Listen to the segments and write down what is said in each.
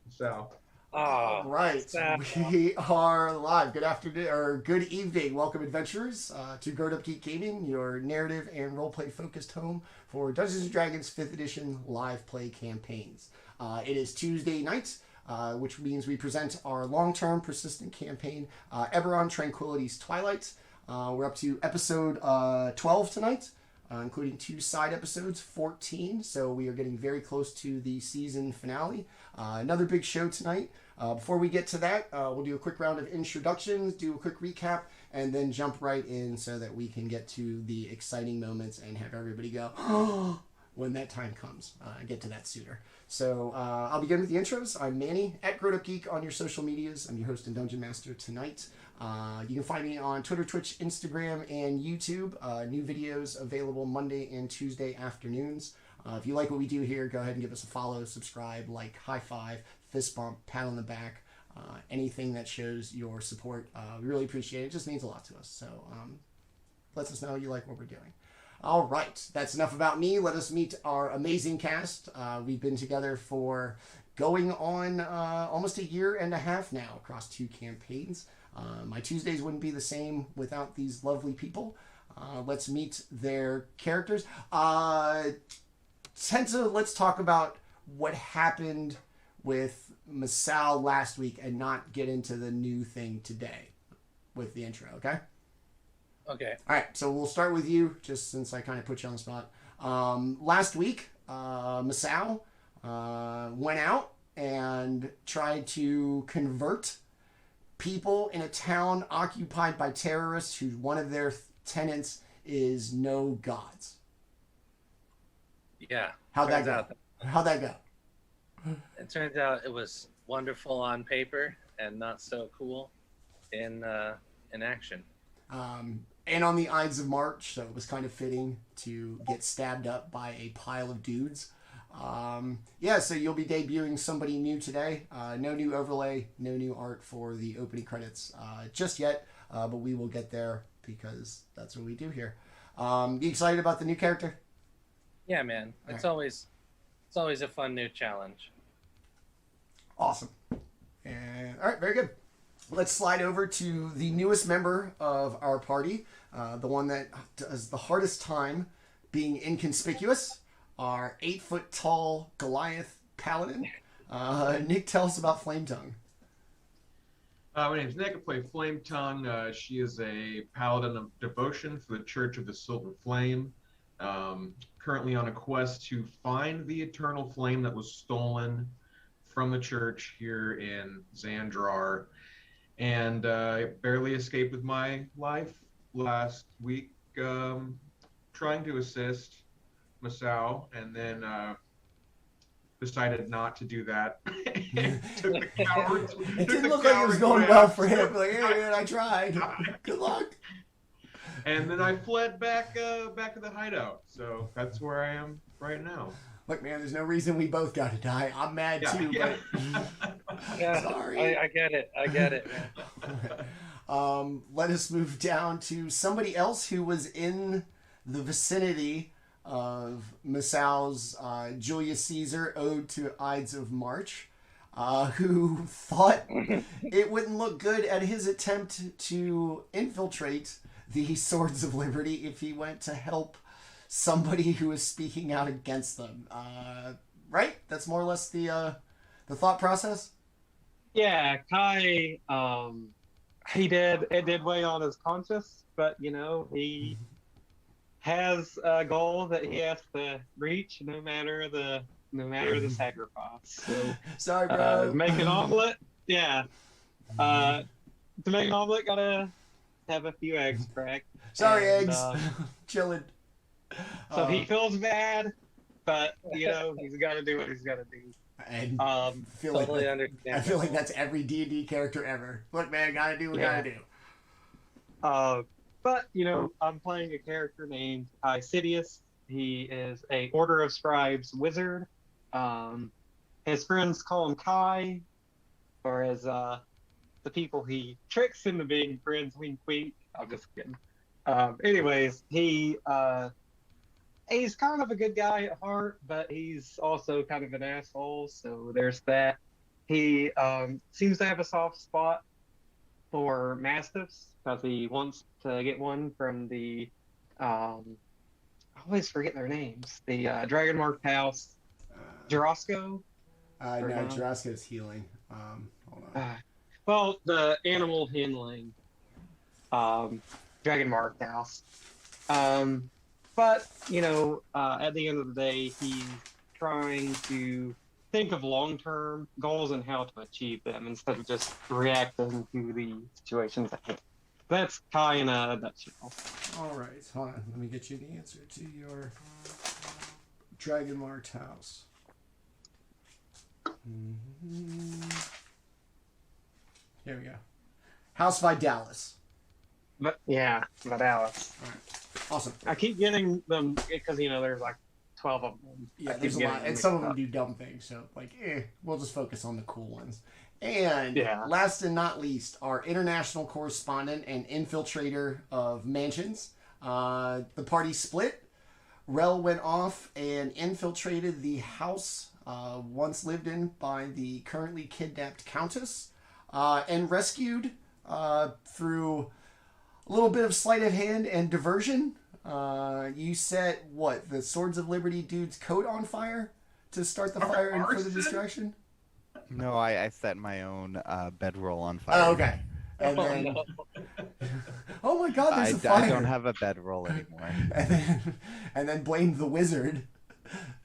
So, All right, Sad. we are live. Good afternoon or good evening. Welcome, adventurers, to GrowedUpGeek Gaming, your narrative and roleplay focused home for Dungeons and Dragons 5th Edition live play campaigns. It is Tuesday night, which means we present our long-term persistent campaign, Eberron Tranquility's Twilight. We're up to episode 12 tonight. Including 2 side episodes, 14. So we are getting very close to the season finale. Another big show tonight. Before we get to that, we'll do a quick round of introductions, do a quick recap, and then jump right in so that we can get to the exciting moments and have everybody go, when that time comes. Get to that sooner. So I'll begin with the intros. I'm Manny, at GrowedUpGeek on your social medias. I'm your host and Dungeon Master tonight. You can find me on Twitter, Twitch, Instagram, and YouTube. New videos available Monday and Tuesday afternoons. If you like what we do here, go ahead and give us a follow, subscribe, like, high five, fist bump, pat on the back, anything that shows your support. We really appreciate it. It just means a lot to us. So lets us know you like what we're doing. All right, that's enough about me. Let us meet our amazing cast. We've been together for going on almost a year and a half now across 2 campaigns. My Tuesdays wouldn't be the same without these lovely people. Let's meet their characters. Tenta, let's talk about what happened with Masaow last week and not get into the new thing today with the intro, okay? Okay. All right, so we'll start with you, just since I kind of put you on the spot. Last week, Masaow went out and tried to convert people in a town occupied by terrorists who one of their tenants is no gods. Yeah. How'd that go? How'd that go? It turns out it was wonderful on paper and not so cool in action. And on the Ides of March, so it was kind of fitting to get stabbed up by a pile of dudes. Yeah, so you'll be debuting somebody new today. No new overlay, no new art for the opening credits just yet, but we will get there because that's what we do here. You excited about the new character? Yeah, man. It's always a fun new challenge. Awesome. And all right, very good. Let's slide over to the newest member of our party, the one that does the hardest time being inconspicuous. Our 8-foot tall Goliath paladin. Nick, tell us about Flametongue. my name's Nick. I play Flametongue. She is a paladin of devotion for the Church of the Silver Flame. Currently on a quest to find the eternal flame that was stolen from the church here in Xandrar. And I barely escaped with my life last week, trying to assist Masaow, and then decided not to do that. Took the cowards. It didn't look like it was going well for him. Like, hey, man, I tried. Good luck. And then I fled back to the hideout. So that's where I am right now. Look, man, there's no reason we both got to die. I'm mad too, yeah. but Yeah, sorry. I get it. I get it, man. Let us move down to somebody else who was in the vicinity of Masaow's Julius Caesar Ode to Ides of March, who thought it wouldn't look good at his attempt to infiltrate the Swords of Liberty if he went to help somebody who was speaking out against them. Right? That's more or less the thought process? Yeah, Kai, it did weigh on his conscience, but he has a goal that he has to reach no matter the sacrifice. So sorry, bro. make an omelet, yeah. To make an omelet, gotta have a few eggs cracked. Sorry, eggs. Chilling. So he feels bad, but he's got to do what he's got to do. And Totally understand. I feel like that's every D&D character ever. Look, man, gotta do what gotta do. But I'm playing a character named Sidious. He is a Order of Scribes wizard. His friends call him Kai, or as the people he tricks into being friends, wink wink. I'm just kidding. Anyways, he's kind of a good guy at heart, but he's also kind of an asshole, so there's that. He seems to have a soft spot for mastiffs because he wants to get one from the I always forget their names. The Dragon Marked House, Jarosco. No, Jurassico's healing. Hold on. Well, the animal handling, Dragon Marked House. But at the end of the day, he's trying to think of long-term goals and how to achieve them instead of just reacting to the situations at hand. That's Kai in a nutshell. All right, hold on. Let me get you the answer to your Dragon Marked House. Here we go. House Vidalis. But yeah, Vidalis. All right, awesome. I keep getting them because there's like 12 of them. Yeah, there's a lot, and some of them do dumb things. So we'll just focus on the cool ones. And last and not least, our international correspondent and infiltrator of mansions. The party split. Rel went off and infiltrated the house once lived in by the currently kidnapped Countess and rescued through a little bit of sleight of hand and diversion. You set the Swords of Liberty dude's coat on fire to start the fire and for the distraction? No, I set my own bedroll on fire. Oh, okay. And then, oh my God, there's a fire. I don't have a bedroll anymore. and then blamed the wizard.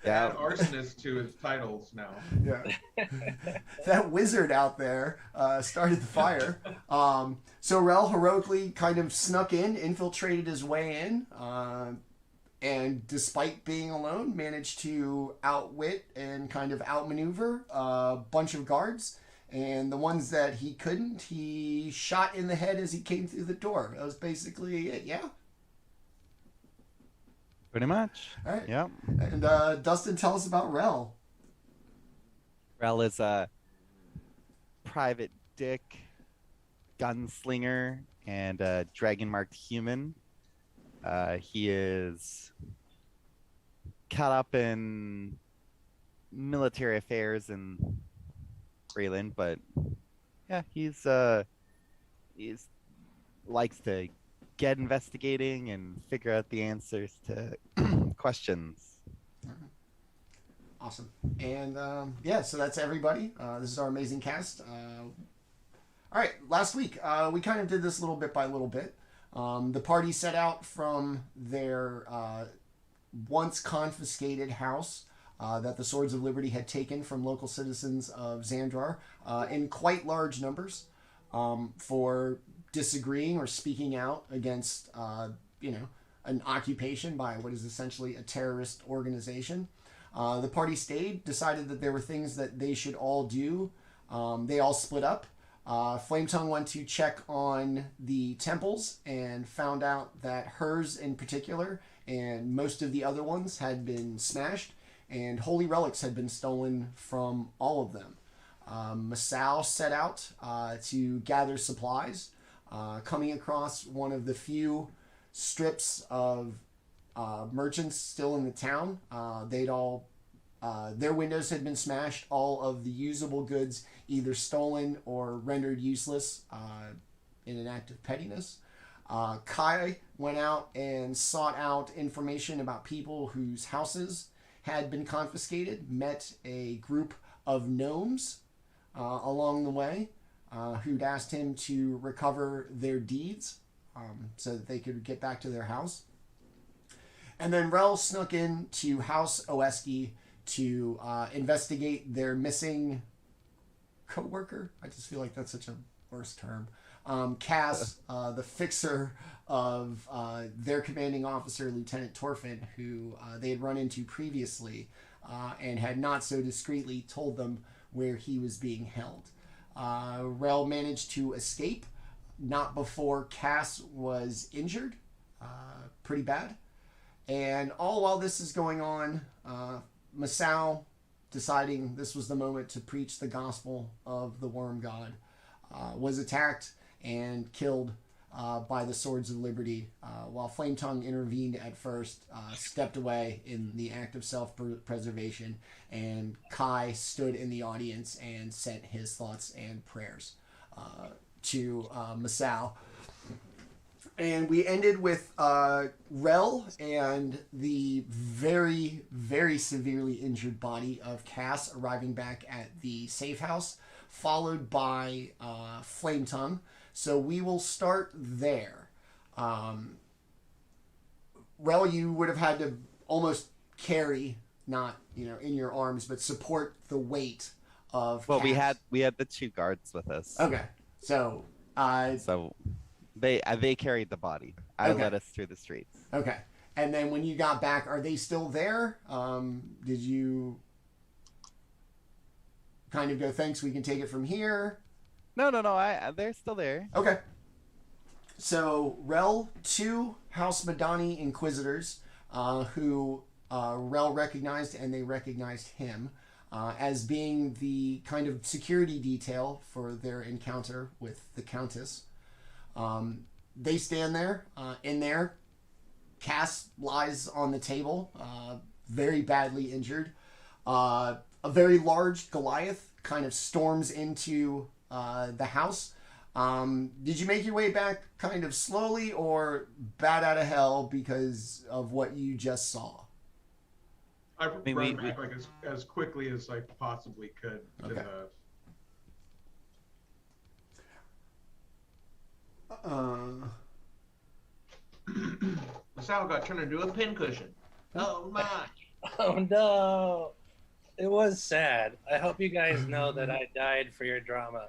Yeah, add arsonist to his titles now. Yeah, that wizard out there started the fire. So Rel heroically kind of snuck in, infiltrated his way in, and despite being alone, managed to outwit and kind of outmaneuver a bunch of guards. And the ones that he couldn't, he shot in the head as he came through the door. That was basically it, yeah? Pretty much. All right. Yep. And Dustin, tell us about Rel. Rel is a private dick gunslinger and a dragon-marked human. He is caught up in military affairs in Greyland, but yeah, he's likes to get investigating and figure out the answers to questions. Awesome. And so that's everybody. This is our amazing cast. All right, last week we kind of did this little bit by little bit. The party set out from their once confiscated house that the Swords of Liberty had taken from local citizens of Xandrar in quite large numbers for disagreeing or speaking out against, an occupation by what is essentially a terrorist organization. The party stayed, decided that there were things that they should all do. They all split up. Flametongue went to check on the temples and found out that hers in particular and most of the other ones had been smashed, and holy relics had been stolen from all of them. Masaow set out to gather supplies, coming across one of the few strips of merchants still in the town. Their windows had been smashed, all of the usable goods either stolen or rendered useless in an act of pettiness. Kai went out and sought out information about people whose houses had been confiscated, met a group of gnomes along the way who'd asked him to recover their deeds so that they could get back to their house. And then Rel snuck in to House Oeski to investigate their missing co-worker. I just feel like that's such a worse term. Cass, the fixer of their commanding officer, Lieutenant Torfin, who they had run into previously and had not so discreetly told them where he was being held. Rel managed to escape, not before Cass was injured, pretty bad. And all while this is going on, Masaow, deciding this was the moment to preach the gospel of the worm god, was attacked and killed by the Swords of Liberty, while Flametongue intervened at first, stepped away in the act of self-preservation, and Kai stood in the audience and sent his thoughts and prayers to Masaow. And we ended with Rel and the very, very severely injured body of Cass arriving back at the safe house, followed by Flametongue. So we will start there. Rel, you would have had to almost carry, not in your arms, but support the weight of. Well, Cass. we had the 2 guards with us. Okay, so they carried the body. I Okay. led us through the streets. okay, and then when you got back, are they still there? Did you kind of go, thanks, we can take it from here? No. They're still there. Okay. So, Rel, 2 House Madani Inquisitors, who Rel recognized, and they recognized him as being the kind of security detail for their encounter with the Countess. They stand there. In there, Cass lies on the table, very badly injured. A very large Goliath kind of storms into the house. Did you make your way back kind of slowly or bat out of hell because of what you just saw? I mean, ran back like as quickly as I possibly could to Okay. Masaow got turned into a pincushion. Oh my! Oh no. It was sad. I hope you guys know that I died for your drama.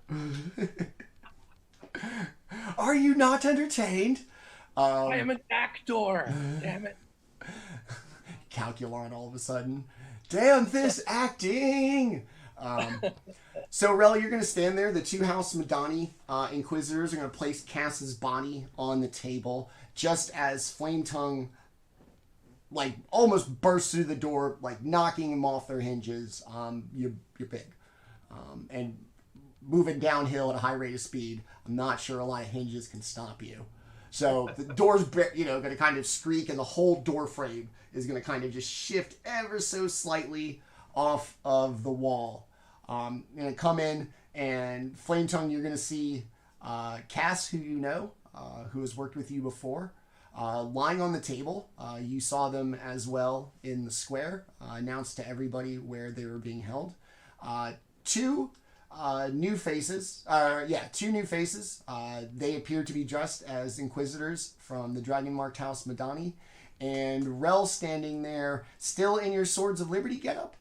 Are you not entertained? I am an actor. Damn it. Calculon all of a sudden. Damn this acting! So, Rel, you're going to stand there. The 2 House Madani Inquisitors are going to place Cass's body on the table just as Flametongue almost bursts through the door, knocking them off their hinges. You're big. And moving downhill at a high rate of speed, I'm not sure a lot of hinges can stop you. So the door's going to kind of streak, and the whole door frame is going to kind of just shift ever so slightly off of the wall. Going to come in, and Flametongue, you're going to see Cass, who you know, who has worked with you before, lying on the table. You saw them as well in the square, announced to everybody where they were being held. 2 new faces. 2 new faces. They appear to be dressed as Inquisitors from the Dragon-marked House Madani. And Rel standing there, still in your Swords of Liberty getup?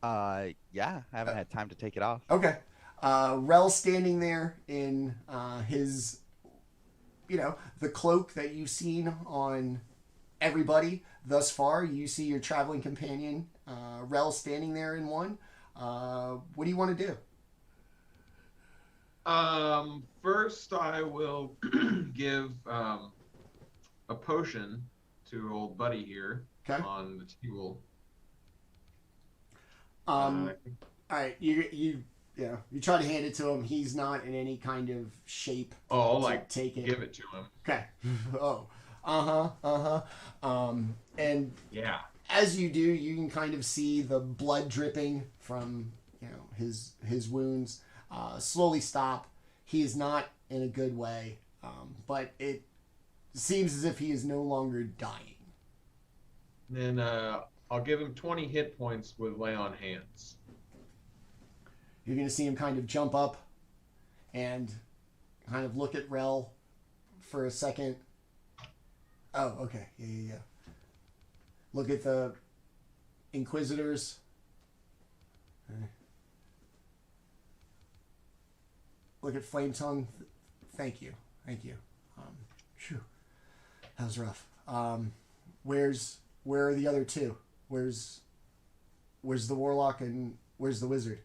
Yeah, I haven't had time to take it off. Okay. Rel standing there in his, the cloak that you've seen on everybody thus far. You see your traveling companion, Rel, standing there in one. What do you want to do? First, I will give a potion to old buddy here Okay. on the table. All right. You try to hand it to him. He's not in any kind of shape. I'll to take it. give it to him. Okay. And Yeah. as you do, you can kind of see the blood dripping from his wounds slowly stop. He is not in a good way, but it seems as if he is no longer dying. Then I'll give him 20 hit points with lay on hands. You're going to see him kind of jump up and kind of look at Rel for a second. Oh, okay. Yeah. Look at the Inquisitors. Look at Flametongue. Thank you. Phew. That was rough. Where are the other 2? Where's the Warlock and where's the Wizard?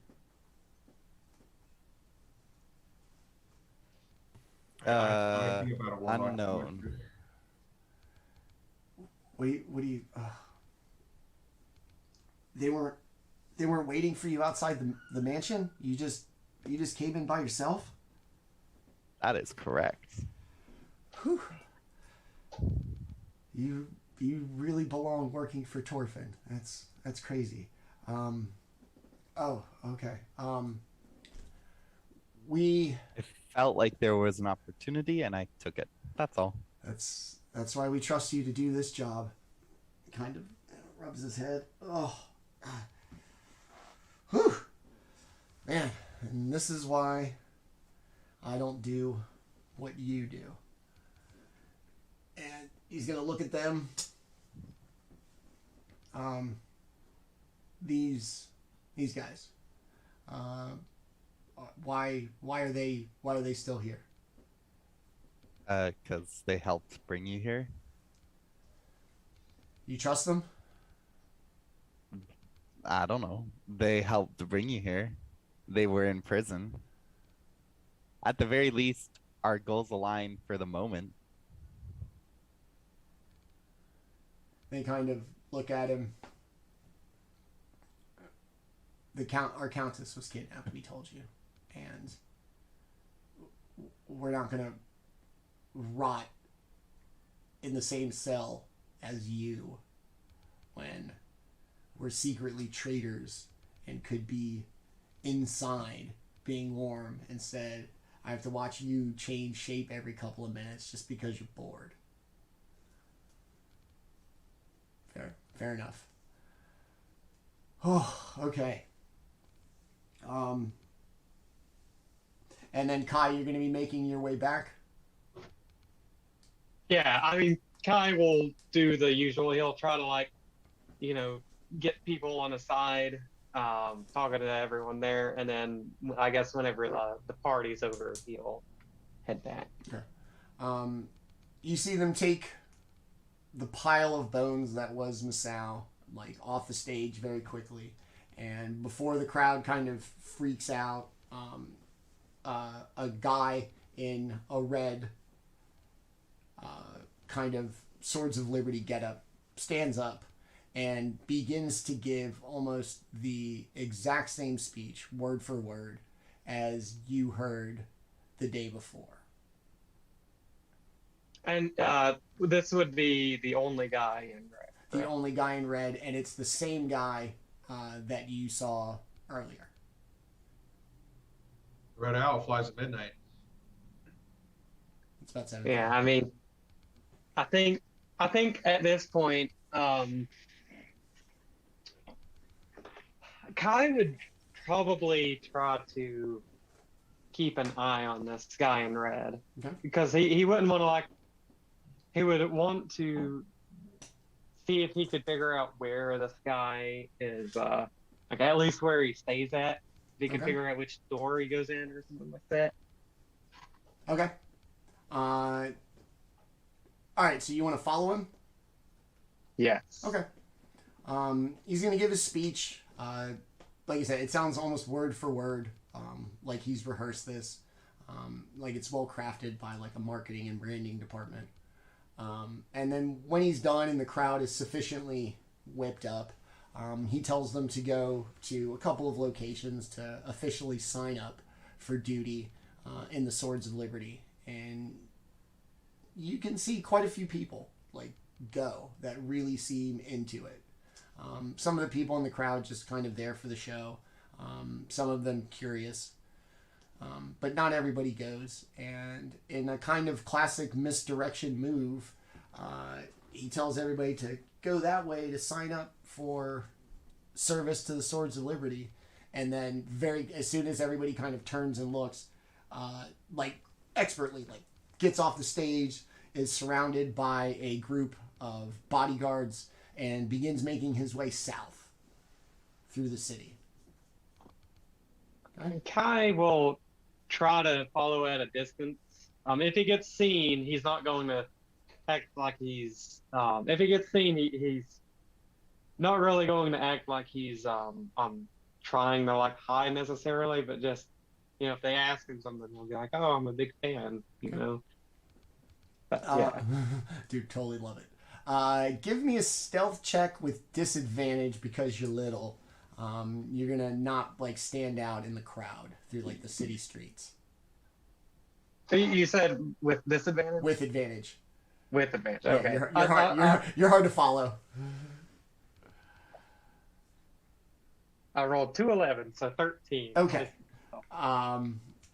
Unknown. What do you? They weren't waiting for you outside the mansion. You just came in by yourself. That is correct. Whew. You really belong working for Torfin. That's crazy. Oh, okay. It felt like there was an opportunity, and I took it. That's all. That's why we trust you to do this job. Kind of rubs his head. Oh, whew, man. And this is why I don't do what you do. And he's gonna look at them. These guys. Why are they still here? Because they helped bring you here. You trust them? I don't know. They helped bring you here. They were in prison. At the very least, our goals align for the moment. They kind of look at him. Our Countess was kidnapped, we told you. And we're not going to rot in the same cell as you when we're secretly traitors and could be inside being warm. Instead, I have to watch you change shape every couple of minutes just because you're bored. Fair enough. Oh, okay. And then Kai, you're going to be making your way back? Yeah, I mean, Kai will do the usual. He'll try to, get people on the side, talking to everyone there, and then I guess whenever the party's over, he'll head back. Okay. You see them take the pile of bones that was Masaow, off the stage very quickly. And before the crowd kind of freaks out, a guy in a red kind of Swords of Liberty getup stands up and begins to give almost the exact same speech, word for word, as you heard the day before. And this would be the only guy in red. The only guy in red, and it's the same guy that you saw earlier. Red Owl flies at midnight. It's about 7. Yeah, I mean, I think at this point, Kai would probably try to keep an eye on this guy in red. Okay. Because he wouldn't want to he would want to see if he could figure out where this guy is, at least where he stays at. If he could Okay. figure out which door he goes in or something like that. Okay. All right, so you want to follow him? Yes. Okay. He's going to give his speech. Like I said, it sounds almost word for word, like he's rehearsed this. Like it's well crafted by a marketing and branding department. And then when he's done and the crowd is sufficiently whipped up, he tells them to go to a couple of locations to officially sign up for duty in the Swords of Liberty. And you can see quite a few people go that really seem into it. Some of the people in the crowd just kind of there for the show. Some of them curious. But not everybody goes. And in a kind of classic misdirection move, he tells everybody to go that way to sign up for service to the Swords of Liberty. And then as soon as everybody kind of turns and looks, expertly, gets off the stage, is surrounded by a group of bodyguards, and begins making his way south through the city. Okay. Kai will try to follow at a distance. If he gets seen, he's not going to act like he's. If he gets seen, he's not really going to act like he's trying to hide necessarily, but just if they ask him something, he'll be like, "Oh, I'm a big fan," But, yeah. Dude, totally love it. Give me a stealth check with disadvantage because you're little. You're gonna not stand out in the crowd through the city streets. You said with disadvantage? With advantage. With advantage. Yeah, Okay. you're hard to follow. I rolled 2 11, so 13. Okay.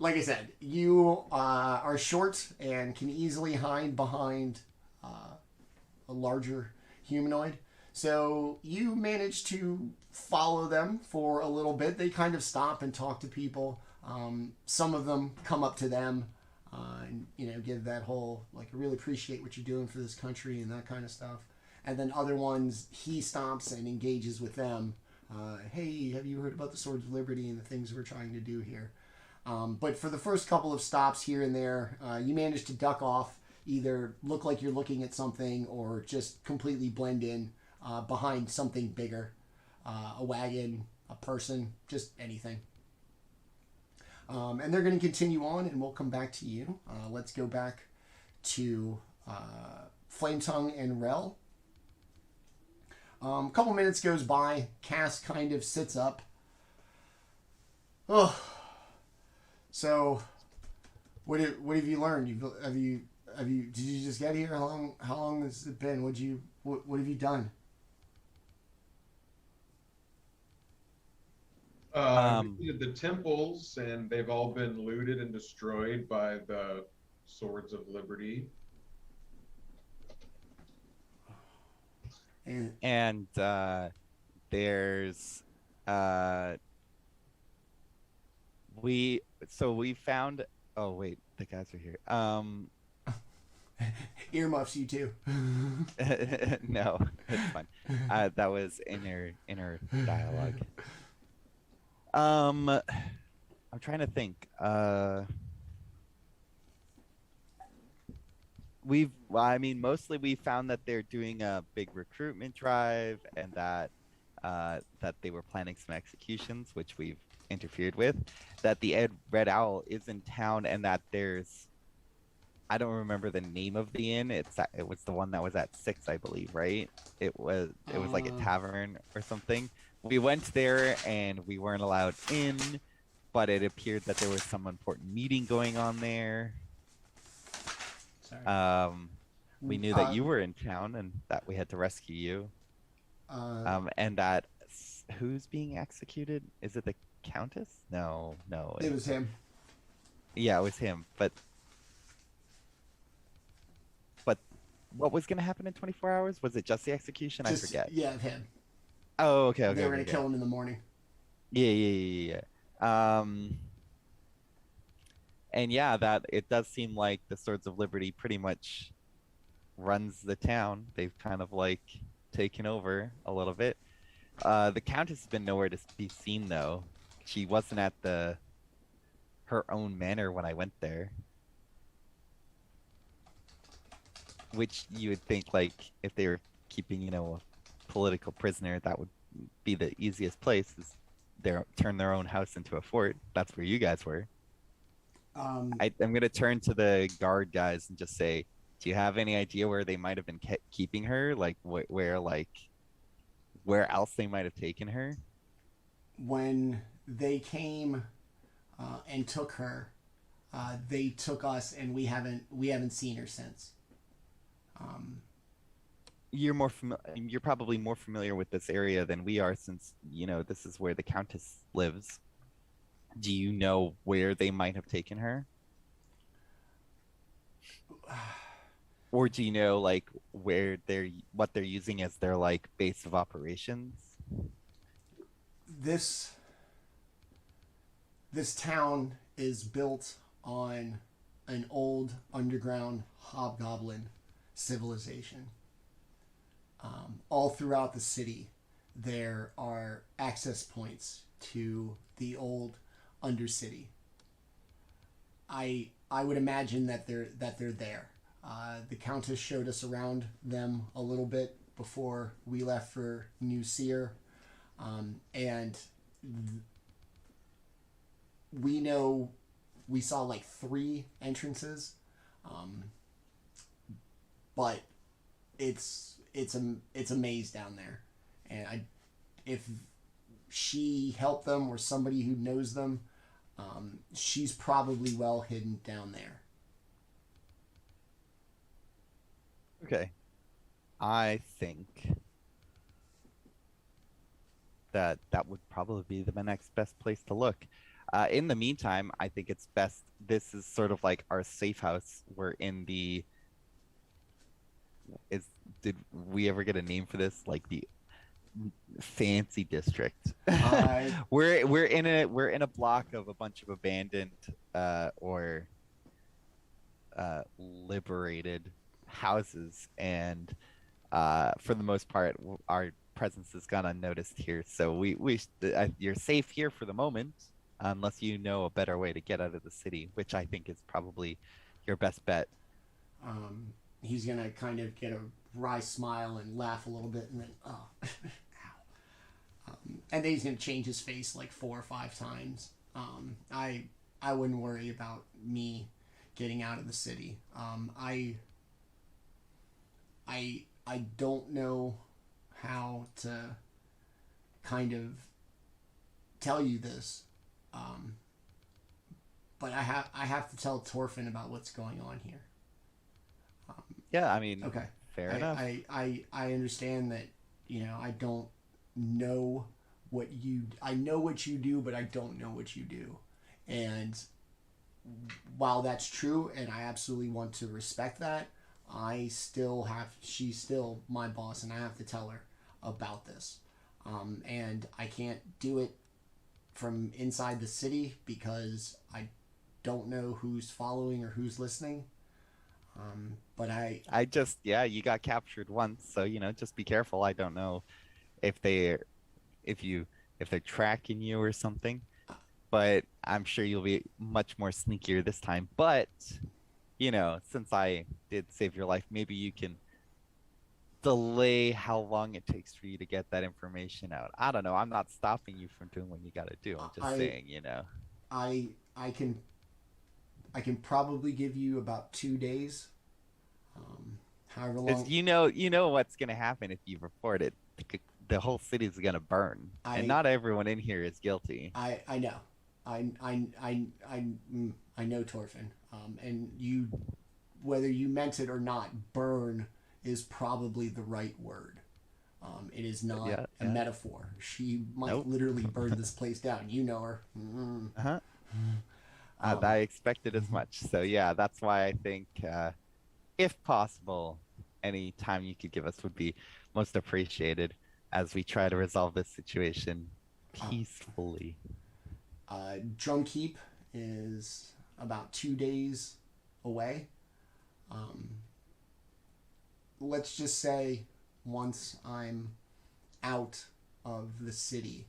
Like I said, you are short and can easily hide behind a larger humanoid. So you manage to follow them for a little bit. They kind of stop and talk to people. Some of them come up to them and give that whole like really appreciate what you're doing for this country and that kind of stuff. And then other ones, he stops and engages with them. Hey, have you heard about the Swords of Liberty and the things we're trying to do here? But for the first couple of stops here and there, you manage to duck off, either look like you're looking at something or just completely blend in behind something bigger, a wagon, a person, just anything. And they're going to continue on, and we'll come back to you. Let's go back to Flametongue and Rel. A couple minutes goes by. Cass kind of sits up. Oh, so what have you learned? Did you just get here? How long has it been? What have you done? We did the temples, and they've all been looted and destroyed by the Swords of Liberty. And there's we found. Oh wait, the guys are here. Earmuffs, you too. No, it's fine. That was inner dialogue. I'm trying to think. Mostly we found that they're doing a big recruitment drive, and that they were planning some executions, which we've interfered with. That the Red Owl is in town, and that I don't remember the name of the inn. It was the one that was at 6, I believe, right? It was like a tavern or something. We went there and we weren't allowed in, but it appeared that there was some important meeting going on there. Sorry. We knew that you were in town and that we had to rescue you. And that who's being executed? Is it the Countess? No. It was him. Yeah, it was him. But what was going to happen in 24 hours? Was it just the execution? I forget. Yeah, him. Oh, okay. They were going to kill him in the morning. Yeah. And yeah, that it does seem like the Swords of Liberty pretty much runs the town. They've kind of like taken over a little bit. The Countess has been nowhere to be seen though. She wasn't at her own manor when I went there. Which you would think, like, if they were keeping, a political prisoner, that would be the easiest place, is turn their own house into a fort. That's where you guys were. I'm going to turn to the guard guys and just say, do you have any idea where they might have been keeping her? Like, where else they might have taken her? When they came and took her, they took us, and we haven't seen her since. You're probably more familiar with this area than we are, since this is where the Countess lives. Do you know where they might have taken her? Or do you know like what they're using as their like base of operations? This town is built on an old underground hobgoblin civilization. All throughout the city, there are access points to the old Undercity. I would imagine that they're there. The Countess showed us around them a little bit before we left for New Seer, and we know we saw like 3 entrances, but it's a maze down there, and if she helped them or somebody who knows them, she's probably well hidden down there. Okay. I think that would probably be the next best place to look. In the meantime, I think it's best. This is sort of like our safe house. We're in the is did we ever get a name for this? Like the fancy district. I We're in a block of a bunch of abandoned or liberated houses, and for the most part, our presence has gone unnoticed here. So you're safe here for the moment, unless you know a better way to get out of the city, which I think is probably your best bet. He's gonna kind of get a wry smile and laugh a little bit, and then ow. And then he's gonna change his face like 4 or 5 times. I wouldn't worry about me getting out of the city. I don't know how to kind of tell you this, but I have to tell Torfin about what's going on here. Yeah, I mean, Okay. fair enough. I understand that, I don't know I know what you do, but I don't know what you do. And while that's true, and I absolutely want to respect that, she's still my boss, and I have to tell her about this. And I can't do it from inside the city because I don't know who's following or who's listening. But Yeah, you got captured once, so just be careful. I don't know if they're if you if they're tracking you or something, but I'm sure you'll be much more sneakier this time. But since I did save your life, maybe you can delay how long it takes for you to get that information out. I don't know. I'm not stopping you from doing what you got to do. I'm just saying, I can probably give you about 2 days. However long. You know what's gonna happen if you report it. The whole city's gonna burn, and not everyone in here is guilty. I know. I know Torfin. And whether you meant it or not, burn is probably the right word. It is not a metaphor. She might literally burn this place down. You know her. Uh-huh. I expected as much. So yeah, that's why I think, if possible, any time you could give us would be most appreciated as we try to resolve this situation peacefully. Drumkeep is about 2 days away. Let's just say once I'm out of the city,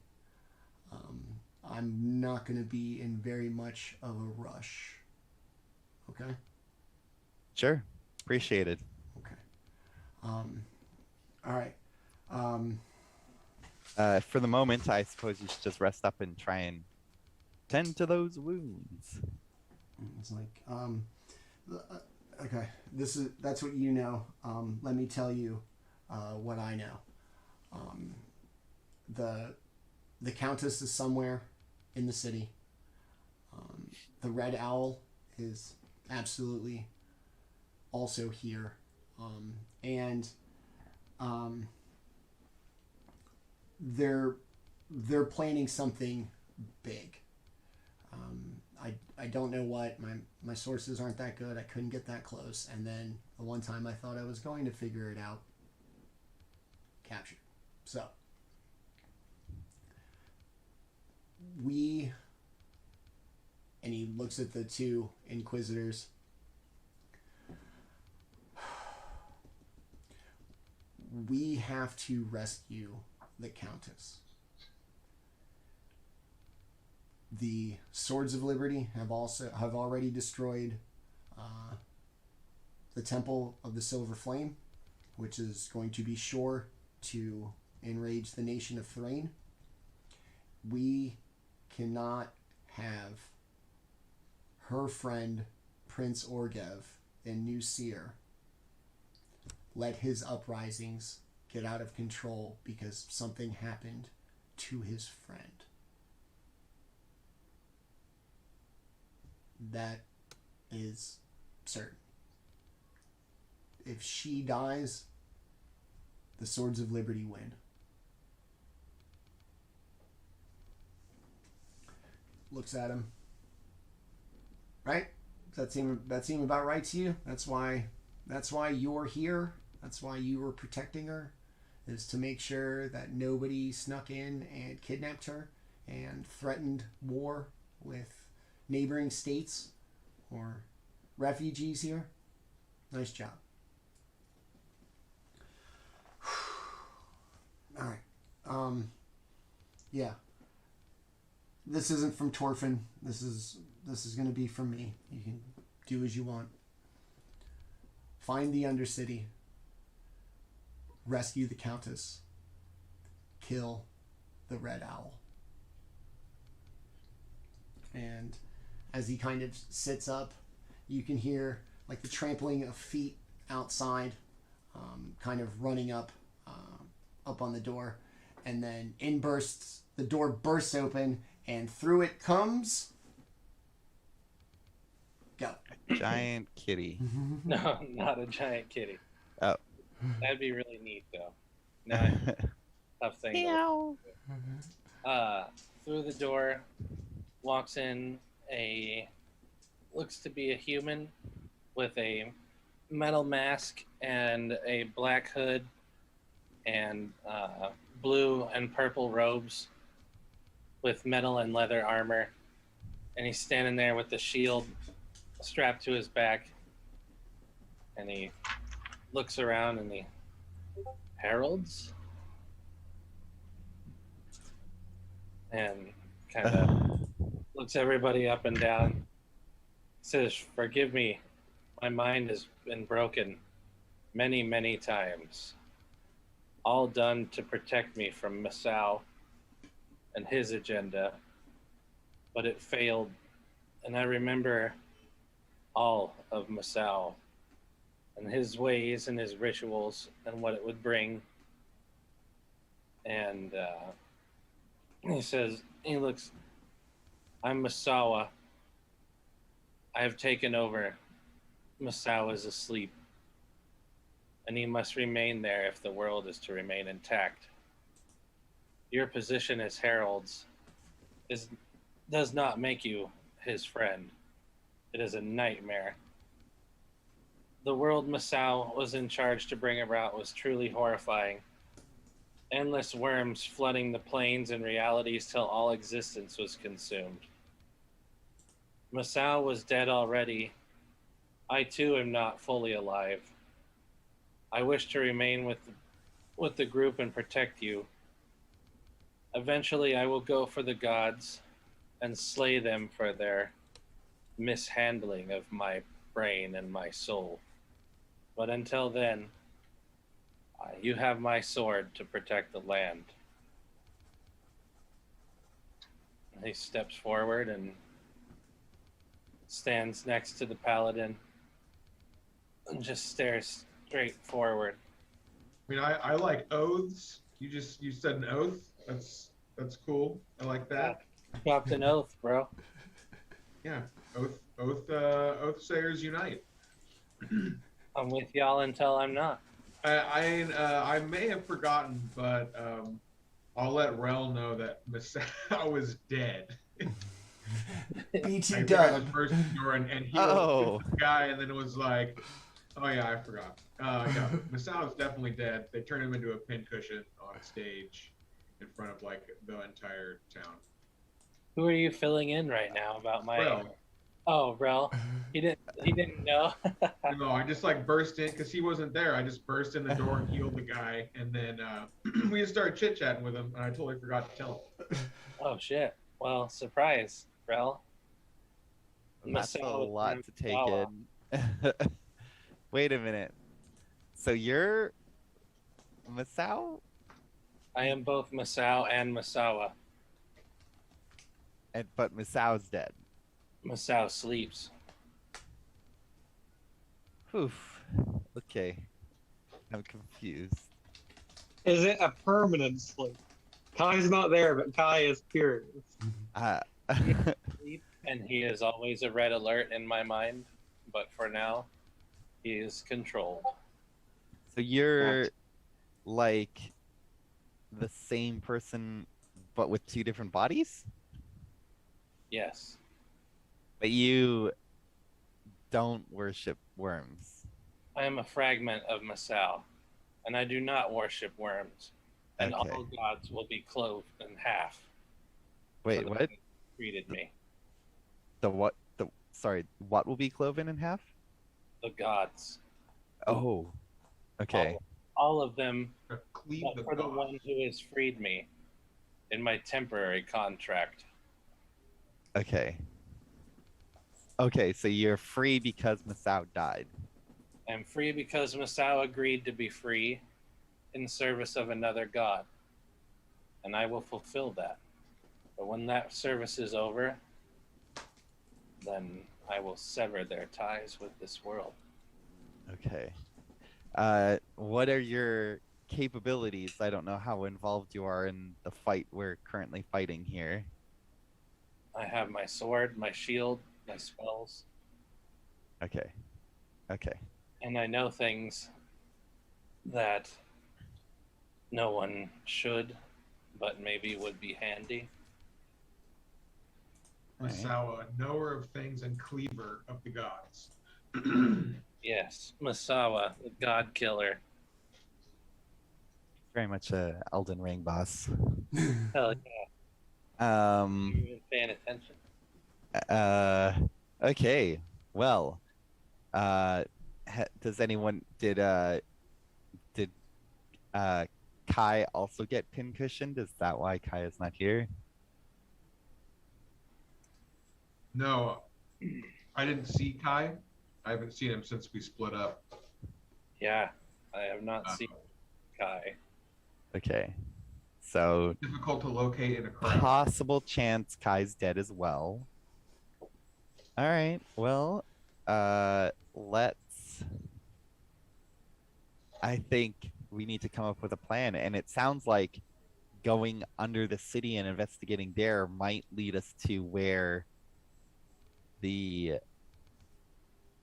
I'm not going to be in very much of a rush. Okay? Sure. Appreciated. Okay. All right. For the moment, I suppose you should just rest up and try and tend to those wounds. It's like, okay, that's what you know. Let me tell you what I know. The Countess is somewhere in the city. The Red Owl is absolutely also here. And they're planning something big. I don't know what. My sources aren't that good. I couldn't get that close. And then the one time I thought I was going to figure it out, captured. So and he looks at the 2 inquisitors. We have to rescue the Countess. The Swords of Liberty have already destroyed the Temple of the Silver Flame, which is going to be sure to enrage the nation of Thrain. We cannot have her friend Prince Orgev in New Seer let his uprisings get out of control because something happened to his friend. That is certain. if she dies, the Swords of Liberty win. Looks at him. Right? Does that seem about right to you? That's why you're here. That's why you were protecting her, is to make sure that nobody snuck in and kidnapped her and threatened war with neighboring states or refugees here. Nice job. All right. Yeah. This isn't from Torfin. This is going to be from me. You can do as you want. Find the Undercity. Rescue the Countess. Kill the Red Owl. And as he kind of sits up, you can hear like the trampling of feet outside, kind of running up on the door, and then the door bursts open, and through it comes. Go. Giant kitty. No, not a giant kitty. Oh. That'd be really neat, though. No, tough thing. Meow. Through the door walks in looks to be a human with a metal mask and a black hood and blue and purple robes with metal and leather armor. And he's standing there with the shield strapped to his back. And he looks around and he heralds and kind of looks everybody up and down. Says, "Forgive me, my mind has been broken many, many times. All done to protect me from Masaow and his agenda, but it failed. And I remember all of Masaow and his ways and his rituals and what it would bring." And he looks, "I'm Masaow. I have taken over. Masaow is asleep, and he must remain there if the world is to remain intact. Your position as heralds does not make you his friend. It is a nightmare. The world Masaow was in charge to bring about was truly horrifying. Endless worms flooding the plains and realities till all existence was consumed. Masaow was dead already. I too am not fully alive. I wish to remain with the group and protect you. Eventually I will go for the gods and slay them for their mishandling of my brain and my soul. But until then, you have my sword to protect the land." And he steps forward and stands next to the paladin and just stares straight forward. I mean, I like oaths. You said an oath. That's cool. I like that. Dropped an oath, bro. Yeah. Oath sayers unite. I'm with y'all until I'm not. I may have forgotten, but I'll let Rel know that Masaow is dead. BT I done. first door and he was the guy, and then it was like, oh yeah, I forgot. Yeah, Masaow is definitely dead. They turned him into a pincushion on stage in front of like the entire town. Who are you filling in right now about my? Rel. Oh, Rel. He didn't know. No, I just like burst in because he wasn't there. I just burst in the door and healed the guy, and then we just started chit chatting with him, and I totally forgot to tell him. Oh shit! Well, surprise, Rel. That's a Masaow lot to take Masaow. in. Wait a minute. So you're Masaow? I am both Masaow and Masaow. But Masaow's dead. Masaow sleeps. Oof. Okay. I'm confused. Is it a permanent sleep? Kai's not there, but Kai is curious. Sleep, and he is always a red alert in my mind. But for now, he is controlled. So you're like the same person, but with two different bodies? Yes. But you don't worship worms. I am a fragment of Masaow, and I do not worship worms. And Okay. all gods will be clove in half. Wait, for the what? way they treated me. Sorry, what will be cloven in half? The gods. Oh, okay. All of them, Cleave but the for the gods. one who has freed me in my temporary contract. Okay. Okay, so you're free because Masaow died. I'm free because Masaow agreed to be free in service of another god. And I will fulfill that. But when that service is over, then I will sever their ties with this world. Okay. What are your capabilities? I don't know how involved you are in the fight we're currently fighting here. I have my sword, my shield, my spells, Okay. Okay. and I know things that no one should, but maybe would be handy. Masaow, knower of things and cleaver of the gods. Yes, Masawa, the god killer. Very much a Elden Ring boss. Hell yeah. Um You even paying attention? Okay. Well, does anyone did Kai also get pincushioned? Is that why Kai is not here? No, I didn't see Kai. I haven't seen him since we split up. Yeah, I have not seen Kai. Okay. So Difficult to locate in a crowd. possible chance Kai's dead as well. All right. Well, let's. I think we need to come up with a plan, and it sounds like going under the city and investigating there might lead us to where the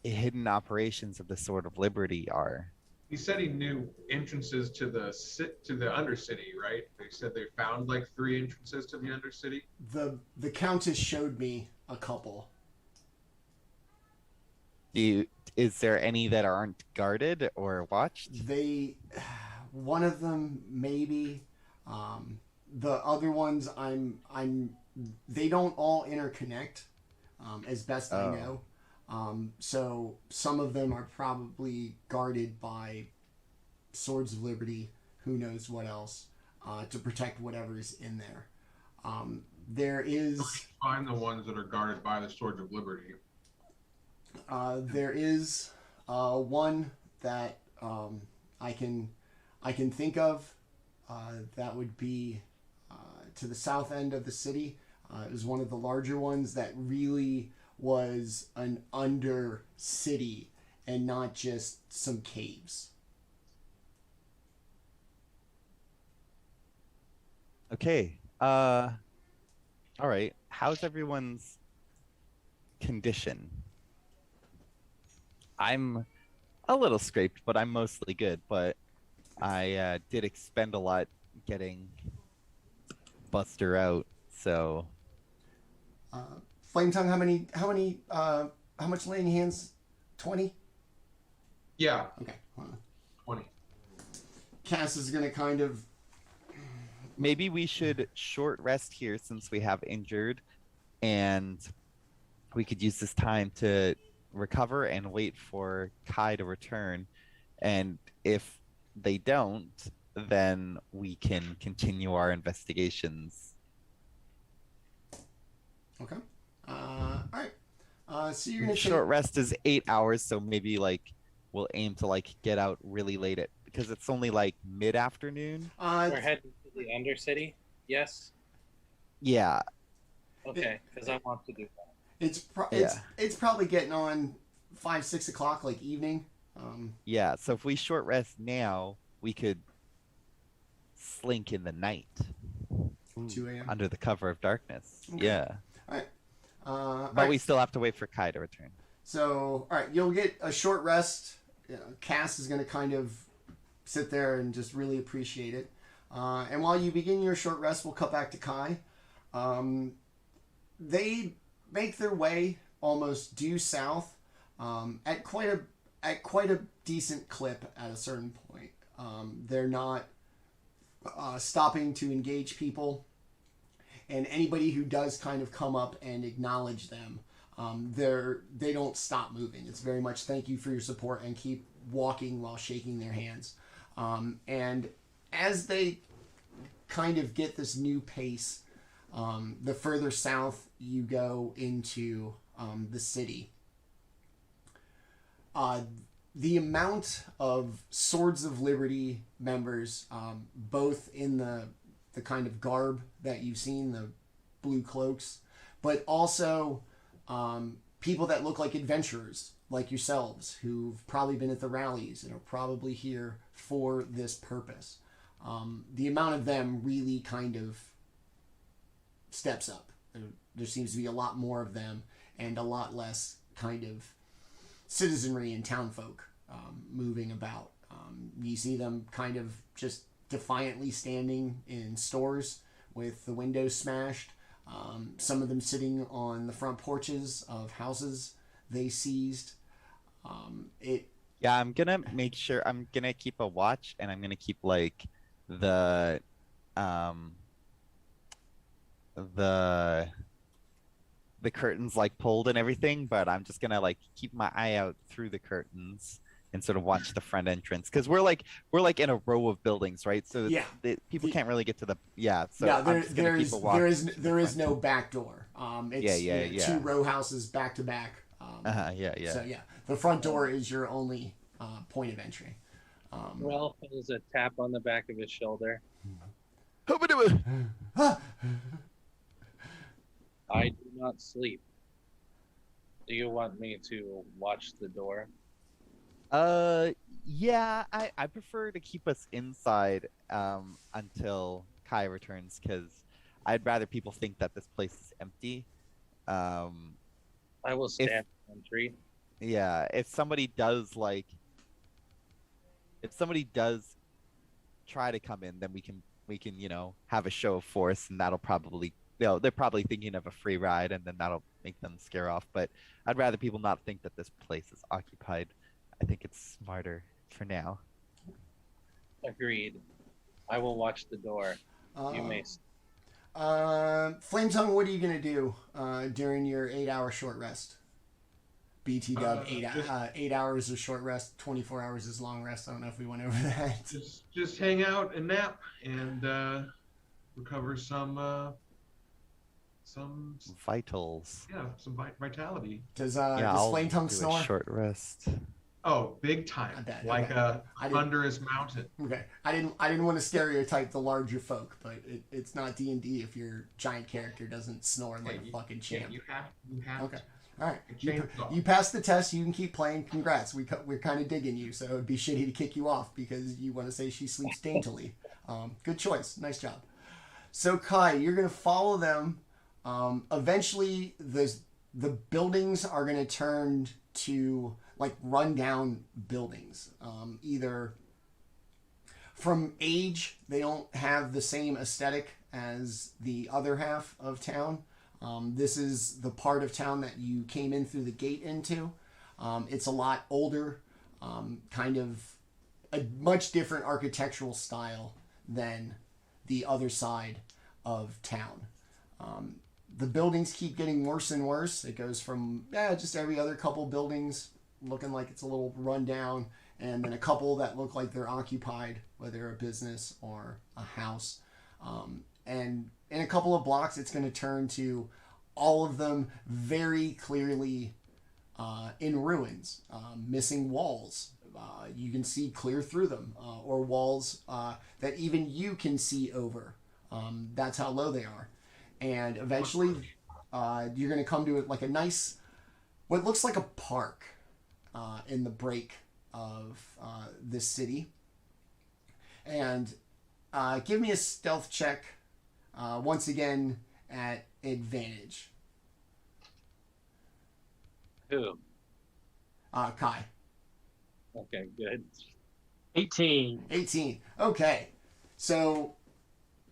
hidden operations of the Sword of Liberty are. He said he knew entrances to the Undercity, right? They said they found like 3 entrances to the Undercity. The Countess showed me a couple. Is there any that aren't guarded or watched? One of them maybe. The other ones, they don't all interconnect, as best I know. So some of them are probably guarded by Swords of Liberty, who knows what else, to protect whatever's in there. There is Find the ones that are guarded by the Swords of Liberty. there is one that I can think of. That would be to the south end of the city. It was one of the larger ones that really was an Undercity and not just some caves. Okay. All right. How's everyone's condition? I'm a little scraped, but I'm mostly good. But I did expend a lot getting Buster out, so. Flametongue, how much laying hands? 20? Yeah, Okay. 20. Cass is gonna kind of. Maybe we should short rest here since we have injured, and we could use this time to recover and wait for Kai to return. And if they don't, then we can continue our investigations. Okay. All right. So you're gonna Short rest is 8 hours, so maybe like we'll aim to like get out really late because it's only like mid-afternoon. We're heading to the Undercity? Yes? Yeah. Okay, because I want to do that. It's probably getting on 5-6 o'clock, like evening. Yeah. So if we short rest now, we could slink in the night 2 a.m. under the cover of darkness. Okay. Yeah. All right. But we still have to wait for Kai to return. So, all right, you'll get a short rest. Cass is going to kind of sit there and just really appreciate it. And while you begin your short rest, we'll cut back to Kai. They make their way almost due south at quite a decent clip at a certain point. They're not stopping to engage people, and anybody who does kind of come up and acknowledge them, they don't stop moving. It's very much thank you for your support and keep walking while shaking their hands. And as they kind of get this new pace, the further south you go into the city, the amount of Swords of Liberty members, both in the kind of garb that you've seen, the blue cloaks, but also people that look like adventurers like yourselves, who've probably been at the rallies and are probably here for this purpose. The amount of them really kind of steps up. There seems to be a lot more of them and a lot less kind of citizenry and townfolk moving about. You see them kind of just defiantly standing in stores with the windows smashed. Some of them sitting on the front porches of houses they seized. Yeah, I'm gonna make sure. I'm gonna keep a watch, and I'm gonna keep like the curtains like pulled and everything, but I'm just gonna like keep my eye out through the curtains and sort of watch the front entrance, because we're like in a row of buildings, right? So Yeah. people can't really get to the So yeah, I'm just gonna keep a watch. there is no back door. It's Yeah. two row houses back to back. Yeah. So yeah, the front door is your only point of entry. Ralph has a tap on the back of his shoulder. I do not sleep. Do you want me to watch the door? Yeah, I prefer to keep us inside until Kai returns, because I'd rather people think that this place is empty. I will stand entry. Yeah, if somebody does try to come in, then we can have a show of force, and that'll probably they're probably thinking of a free ride, and then that'll make them scare off. But I'd rather people not think that this place is occupied. I think it's smarter for now. Agreed. I will watch the door. You may. Flametongue, what are you gonna do during your 8-hour short rest? BT dub, 8 hours of short rest, 24 hours is long rest. I don't know if we went over that. Just hang out and nap and recover some Vitals. Yeah, some vitality. Does I'll Flametongue do snore? a short rest. Oh, big time! I bet, Like okay. a thunderous mountain. Okay, I didn't want to stereotype the larger folk, but it's not D&D if your giant character doesn't snore like a fucking champ. You have. Okay. All right, Change you passed the test. You can keep playing. Congrats. We're kind of digging you, so it'd be shitty to kick you off because you want to say she sleeps daintily. Good choice. Nice job. So Kai, you're gonna follow them. Eventually, the buildings are gonna turn to like rundown buildings. Either from age, they don't have the same aesthetic as the other half of town. This is the part of town that you came in through the gate into. It's a lot older, kind of a much different architectural style than the other side of town. The buildings keep getting worse and worse. It goes from just every other couple buildings looking like it's a little rundown, and then a couple that look like they're occupied, whether a business or a house. And in a couple of blocks, it's going to turn to all of them very clearly in ruins, missing walls. You can see clear through them, or walls that even you can see over. That's how low they are. And eventually, you're going to come to like a nice, what looks like a park in the break of this city. And give me a stealth check, once again at advantage. Who? Kai. Okay, good. 18. 18. Okay. So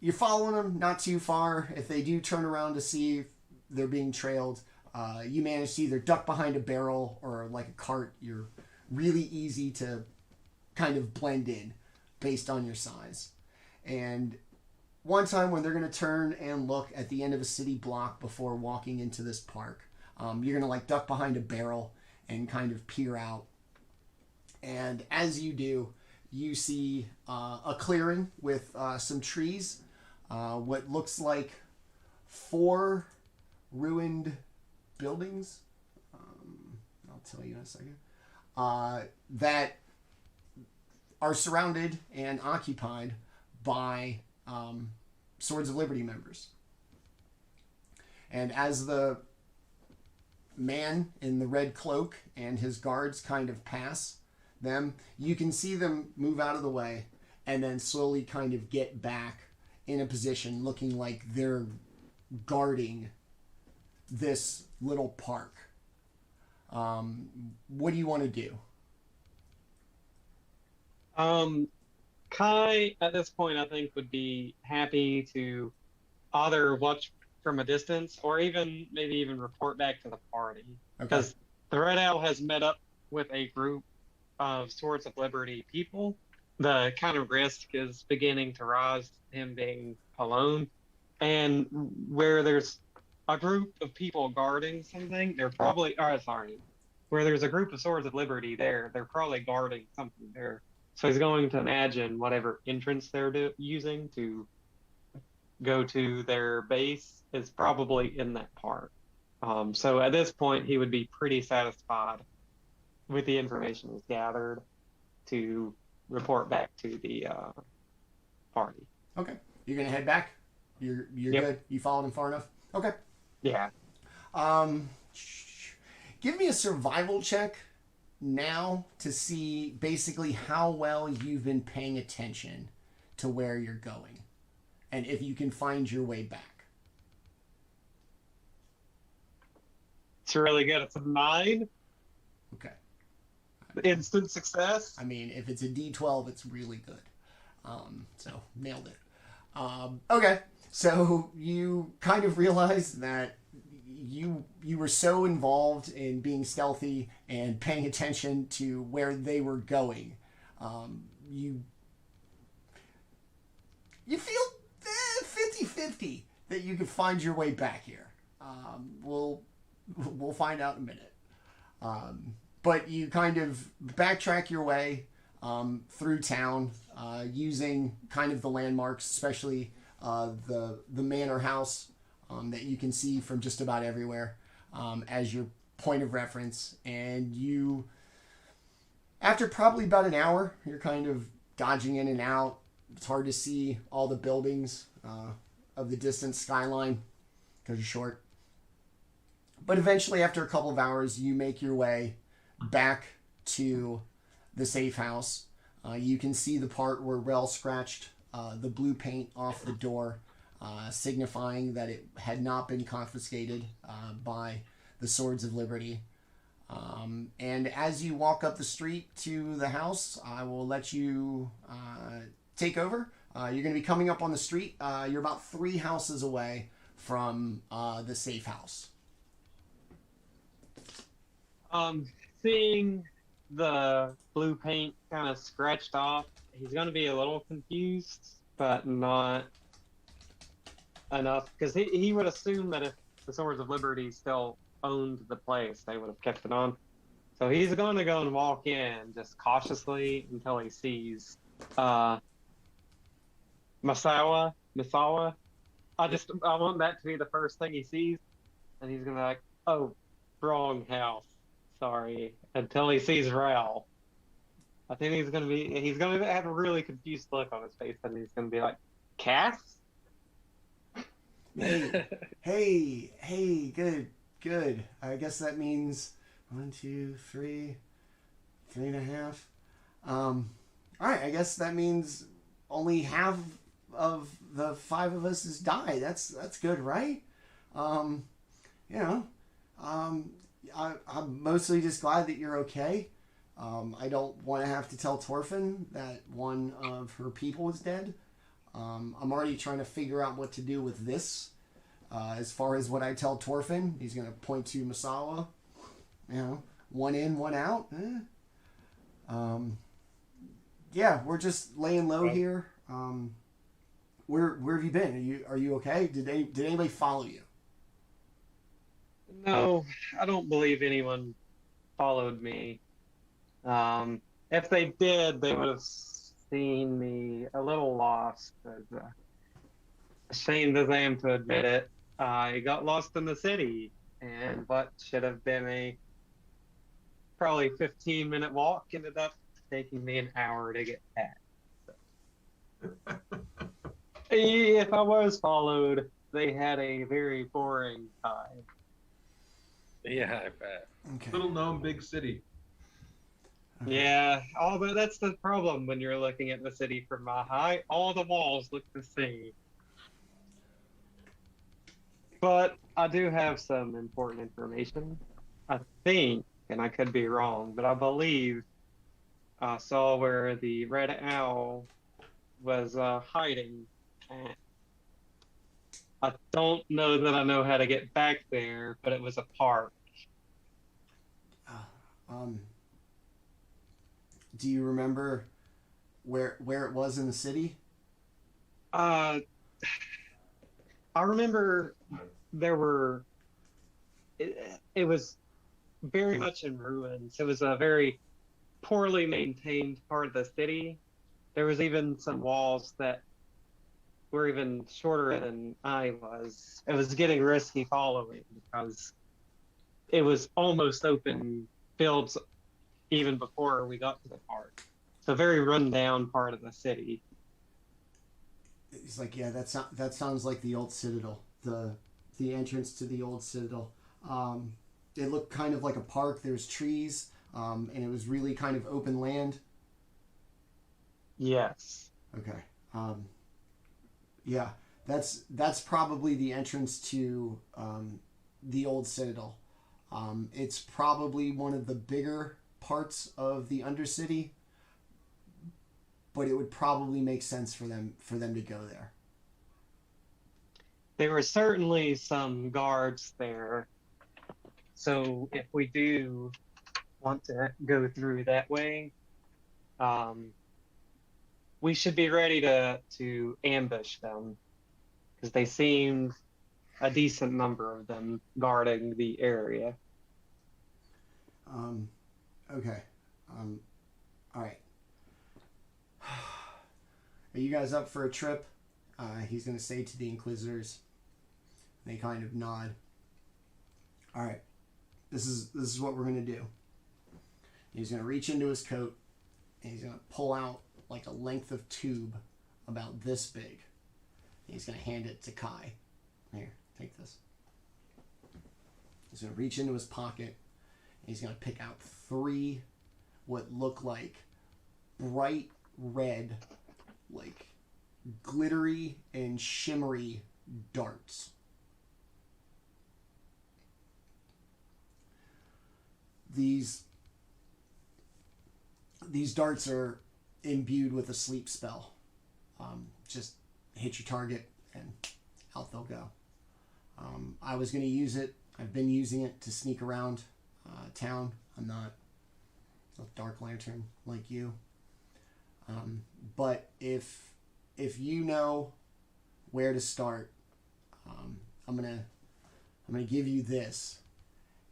you're following them not too far. If they do turn around to see if they're being trailed, you manage to either duck behind a barrel or like a cart. You're really easy to kind of blend in based on your size. And one time when they're going to turn and look at the end of a city block before walking into this park, you're going to like duck behind a barrel and kind of peer out. And as you do, you see a clearing with some trees, what looks like 4 ruined buildings. I'll tell you in a second. That are surrounded and occupied by Swords of Liberty members. And as the man in the red cloak and his guards kind of pass them, you can see them move out of the way and then slowly kind of get back in a position looking like they're guarding this little park. What do you want to do? Kai, at this point, I think, would be happy to either watch from a distance or maybe even report back to the party. Because the Red Owl has met up with a group of Swords of Liberty people. The kind of risk is beginning to rise, him being alone. And where there's a group of people guarding something, they're probably, where there's a group of Swords of Liberty there, they're probably guarding something there. So he's going to imagine whatever entrance they're using to go to their base is probably in that part. So at this point, he would be pretty satisfied with the information he's gathered to report back to the party. Okay. You're going to head back? You're good? You followed him far enough? Okay. Yeah. Give me a survival check now to see basically how well you've been paying attention to where you're going and if you can find your way back. It's really good. It's a 9. Okay. Instant success. I mean, if it's a D12, it's really good. So nailed it. Okay. So you kind of realize that you were so involved in being stealthy and paying attention to where they were going. You feel 50-50 that you could find your way back here. We'll find out in a minute. But you kind of backtrack your way through town using kind of the landmarks, especially the manor house that you can see from just about everywhere as your point of reference. And you, after probably about an hour, you're kind of dodging in and out. It's hard to see all the buildings of the distant skyline because you're short. But eventually, after a couple of hours, you make your way back to the safe house. You can see the part where Rel scratched the blue paint off the door, signifying that it had not been confiscated by the Swords of Liberty. And as you walk up the street to the house, I will let you take over. You're going to be coming up on the street. You're about 3 houses away from the safe house. Seeing the blue paint kind of scratched off, he's going to be a little confused, but not enough, because he would assume that if the Swords of Liberty still owned the place, they would have kept it on. So he's going to go and walk in just cautiously until he sees Masaow. I want that to be the first thing he sees, and he's going to be like, oh, wrong house. Sorry. Until he sees Rel. I think he's going to have a really confused look on his face, and he's going to be like, Cass? Hey, good. I guess that means 1, 2, 3, 3.5. All right, I guess that means only half of the 5 of us has died. That's good, right? I'm mostly just glad that you're okay. I don't want to have to tell Torfin that one of her people is dead. I'm already trying to figure out what to do with this. As far as what I tell Torfin, he's going to point to Masaow. You know, one in, one out. Yeah, we're just laying low here. Where have you been? Are you okay? Did anybody follow you? No, I don't believe anyone followed me. If they did, they would have seen me a little lost. Ashamed as I am to admit it, I got lost in the city, and what should have been a probably 15-minute walk ended up taking me an hour to get back. So. If I was followed, they had a very boring time. Yeah, I bet. Okay. Little known big city. Yeah, but that's the problem when you're looking at the city from high. All the walls look the same. But I do have some important information. I think, and I could be wrong, but I believe I saw where the red owl was hiding. I don't know that I know how to get back there, but it was a park. Do you remember where it was in the city? I remember there were. It was very much in ruins. It was a very poorly maintained part of the city. There was even some walls that were even shorter than I was. It was getting risky following because it was almost open fields even before we got to the park. It's a very rundown part of the city. He's like, yeah, that sounds like the old citadel, the entrance to the old citadel. It looked kind of like a park. There's trees, and it was really kind of open land. Yes. Okay. Yeah, that's probably the entrance to the old citadel. It's probably one of the bigger parts of the Undercity, but it would probably make sense for them to go there. There were certainly some guards there. So if we do want to go through that way, we should be ready to ambush them because they seemed a decent number of them guarding the area. Okay. All right. Are you guys up for a trip? He's going to say to the Inquisitors. They kind of nod. All right. This is what we're going to do. He's going to reach into his coat and he's going to pull out like a length of tube about this big. He's going to hand it to Kai. Here, take this. He's going to reach into his pocket and he's going to pick out 3 what look like bright red, like glittery and shimmery darts. These darts are imbued with a sleep spell. Just hit your target and out they'll go. I was going to use it. I've been using it to sneak around town. I'm not a Dark Lantern like you. But if you know where to start, I'm gonna give you this,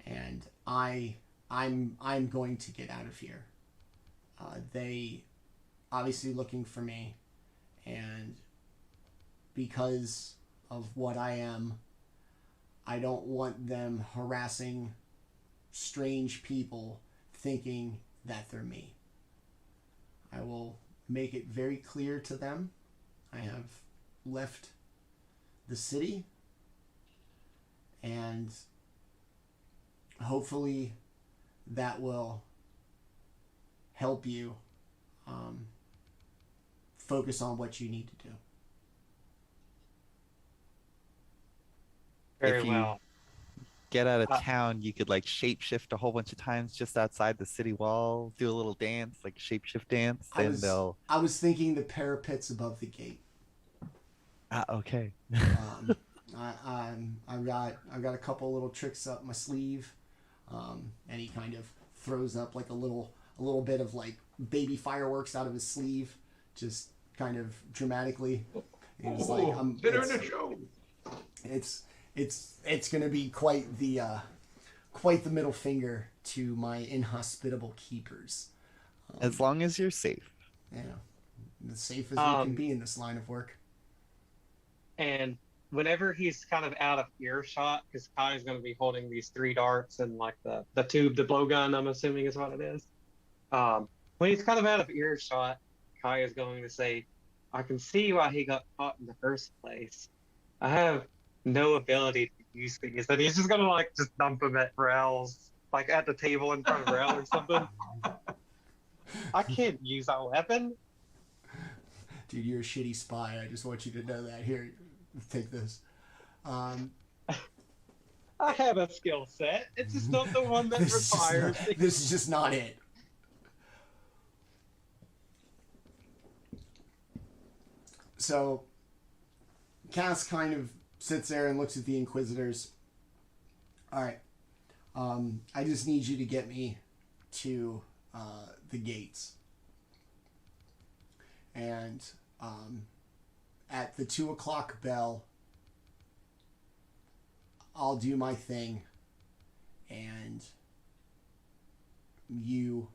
and I'm going to get out of here. They obviously looking for me, and because of what I am, I don't want them harassing strange people thinking that they're me. I will make it very clear to them I have left the city, and hopefully that will help you focus on what you need to do. Very well. get out of town, you could like shapeshift a whole bunch of times just outside the city wall, do a little dance, like a shapeshift dance, and they'll. I was thinking the parapets above the gate. Okay. I've got a couple little tricks up my sleeve, and he kind of throws up like a little bit of like baby fireworks out of his sleeve, just kind of dramatically. It's like dinner and a show. It's gonna be quite the middle finger to my inhospitable keepers. As long as you're safe. Yeah, as safe as you can be in this line of work. And whenever he's kind of out of earshot, because Kai's going to be holding these 3 darts and like the tube, the blowgun, I'm assuming is what it is. When he's kind of out of earshot, Kai is going to say, I can see why he got caught in the first place. I have no ability to use these. And he's just going to like just dump them at Rel's, like at the table in front of Rel or something. I can't use a weapon. Dude, you're a shitty spy. I just want you to know that. Here, take this. I have a skill set. It's just not the one that requires. This is just not it. So, Cass kind of sits there and looks at the Inquisitors. All right. I just need you to get me to the gates. And at the 2 o'clock bell, I'll do my thing, and you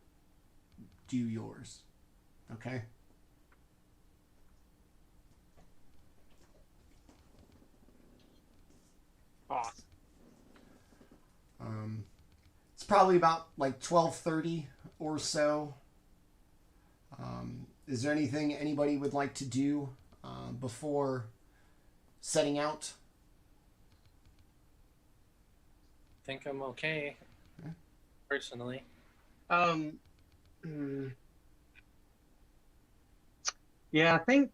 do yours. Okay? Awesome. It's probably about like 12:30 or so. Is there anything anybody would like to do before setting out? I think I'm okay. Personally. Yeah, I think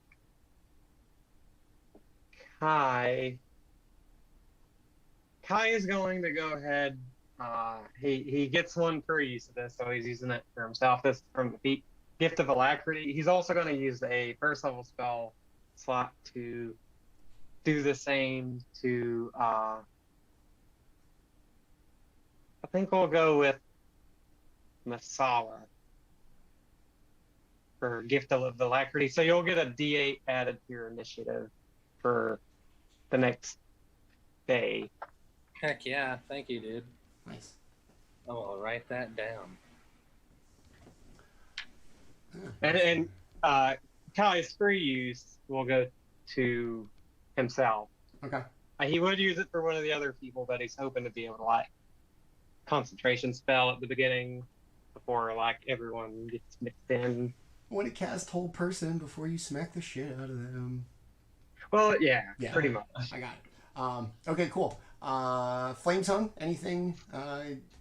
Kai is going to go ahead. He gets one per use of this, so he's using it for himself. This is from the Gift of Alacrity. He's also going to use a first level spell slot to do the same to I think we'll go with Masaow for Gift of Alacrity. So you'll get a D8 added to your initiative for the next day. Heck yeah, thank you, dude. Nice. I'll write that down. And Kai's free use will go to himself. Okay. He would use it for one of the other people, but he's hoping to be able to like concentration spell at the beginning before like everyone gets mixed in. I want to cast whole person before you smack the shit out of them. Well, yeah, pretty much. I got it. Okay, cool. Flametongue, anything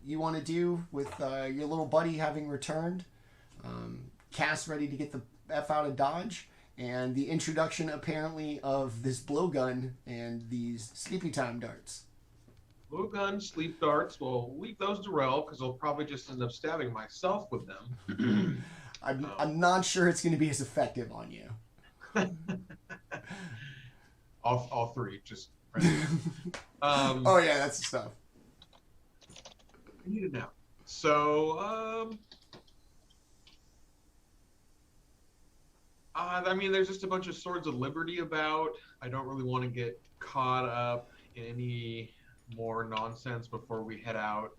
you want to do with your little buddy having returned? Cass ready to get the F out of Dodge, and the introduction apparently of this blowgun and these sleepy time darts. Blowgun, sleep darts, we'll leave those to Rel because I'll probably just end up stabbing myself with them. I'm not sure it's going to be as effective on you. all 3, just. Oh yeah, that's the stuff. I need it now. So, I mean, there's just a bunch of Swords of Liberty about. I don't really want to get caught up in any more nonsense before we head out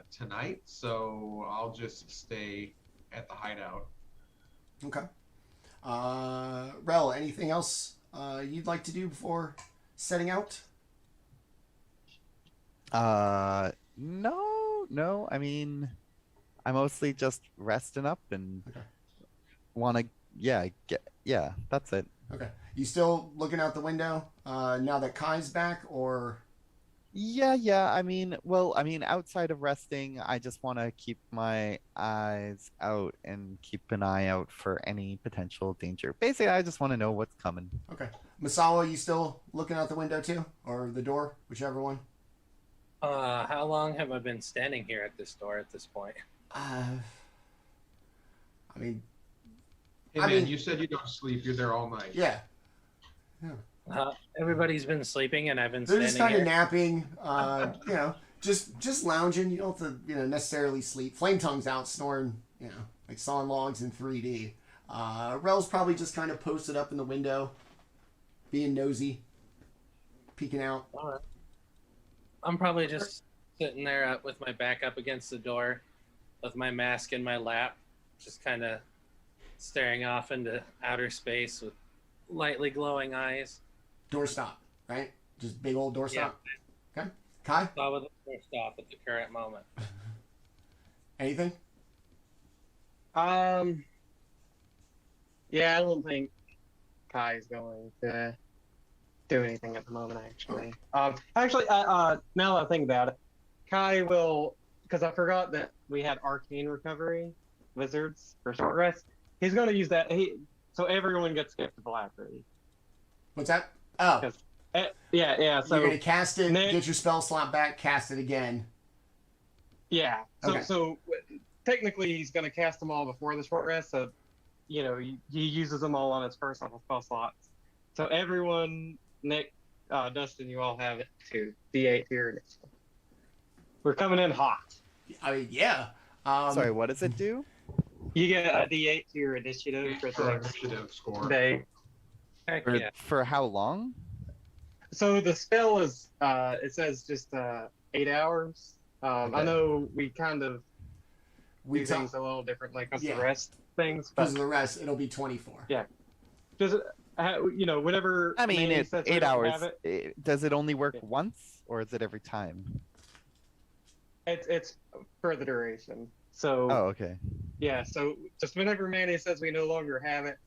tonight, so I'll just stay at the hideout. Okay. Rel, anything else you'd like to do before setting out? No. I mean, I'm mostly just resting up and want to, that's it. Okay. You still looking out the window now that Kai's back, or? Yeah. I mean, outside of resting, I just want to keep my eyes out and keep an eye out for any potential danger. Basically, I just want to know what's coming. Okay. Masaow, you still looking out the window too? Or the door? Whichever one? How long have I been standing here at this door at this point? I mean, Hey I man, mean- you said you don't sleep. You're there all night. yeah. Everybody's been sleeping, and I've been They're standing just kind of here. napping, you know, just lounging. You don't have to, necessarily sleep. Flametongue's out snoring, like sawing logs in 3D. Rel's probably just kind of posted up in the window, being nosy, peeking out. All right. I'm probably just sitting there with my back up against the door, with my mask in my lap, just kind of staring off into outer space with lightly glowing eyes. Doorstop, right? Just big old doorstop. Okay. Kai, Saw with a stop at the current moment. anything? Yeah, I don't think Kai's going to do anything at the moment. Actually, now that I think about it, Kai will, because I forgot that we had arcane recovery wizards for short rest. He's going to use that. So everyone gets gifted alacrity. What's that? Oh, 'Cause- Yeah. So you're gonna cast it, Nick- get your spell slot back, cast it again. yeah. So Okay. so technically he's going to cast them all before the short rest. So he uses them all on his first level spell slots. So everyone, Nick, Dustin, you all have it too. D8 here. We're coming in hot. I mean, yeah. Sorry, what does it do? You get a D8 to your initiative for the For next initiative score. day. Heck For, yeah. for how long? So the spell is, it says just 8 hours. I Okay. know we kind of We do talk, things a little differently because Yeah. the rest things, because but of the rest, it'll be 24. Yeah. just whatever. I mean, Manny it's says we 8 don't hours. have it, Does it only work Yeah. once, or is it every time? it's for the duration. So Oh, okay. yeah, so just whenever Manny says we no longer have it,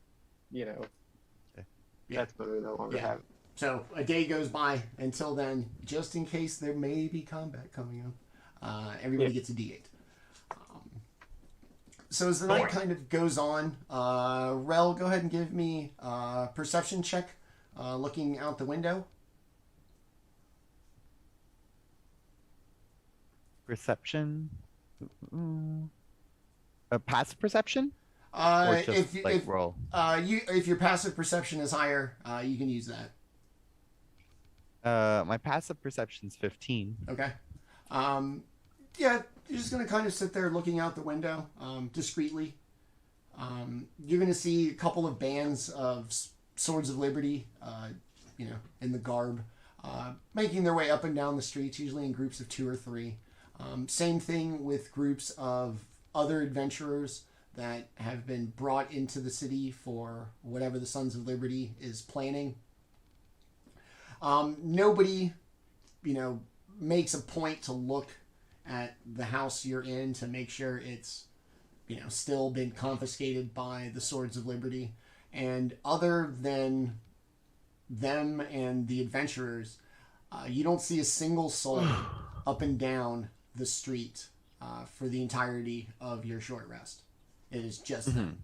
Yeah. that's when we no longer Yeah. have it. So a day goes by until then, just in case there may be combat coming up. Everybody Yeah. gets a D8. So as the night kind of goes on, Rel, go ahead and give me a perception check, looking out the window. Perception. A passive perception, or Uh, just if roll. if your passive perception is higher, you can use that. My passive perception's 15. Okay. Yeah, you're just gonna kind of sit there looking out the window, discreetly. You're gonna see a couple of bands of Swords of Liberty, in the garb, making their way up and down the streets, usually in groups of 2 or 3. Same thing with groups of other adventurers that have been brought into the city for whatever the Sons of Liberty is planning. Nobody, makes a point to look at the house you're in to make sure it's, still been confiscated by the Swords of Liberty. And other than them and the adventurers, you don't see a single soul up and down the street for the entirety of your short rest. It is just them.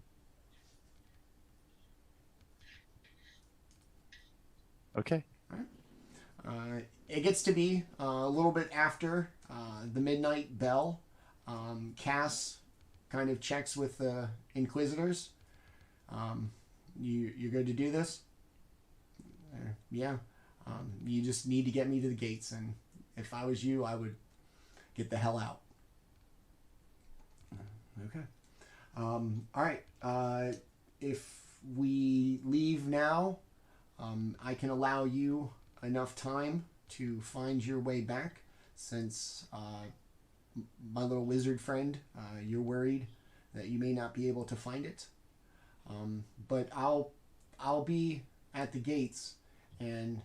Okay. It gets to be a little bit after the midnight bell. Cass kind of checks with the Inquisitors. You're good to do this? Yeah. You just need to get me to the gates, and if I was you, I would get the hell out. Okay. All right. If we leave now, I can allow you enough time to find your way back, since my little wizard friend, you're worried that you may not be able to find it. But I'll be at the gates, and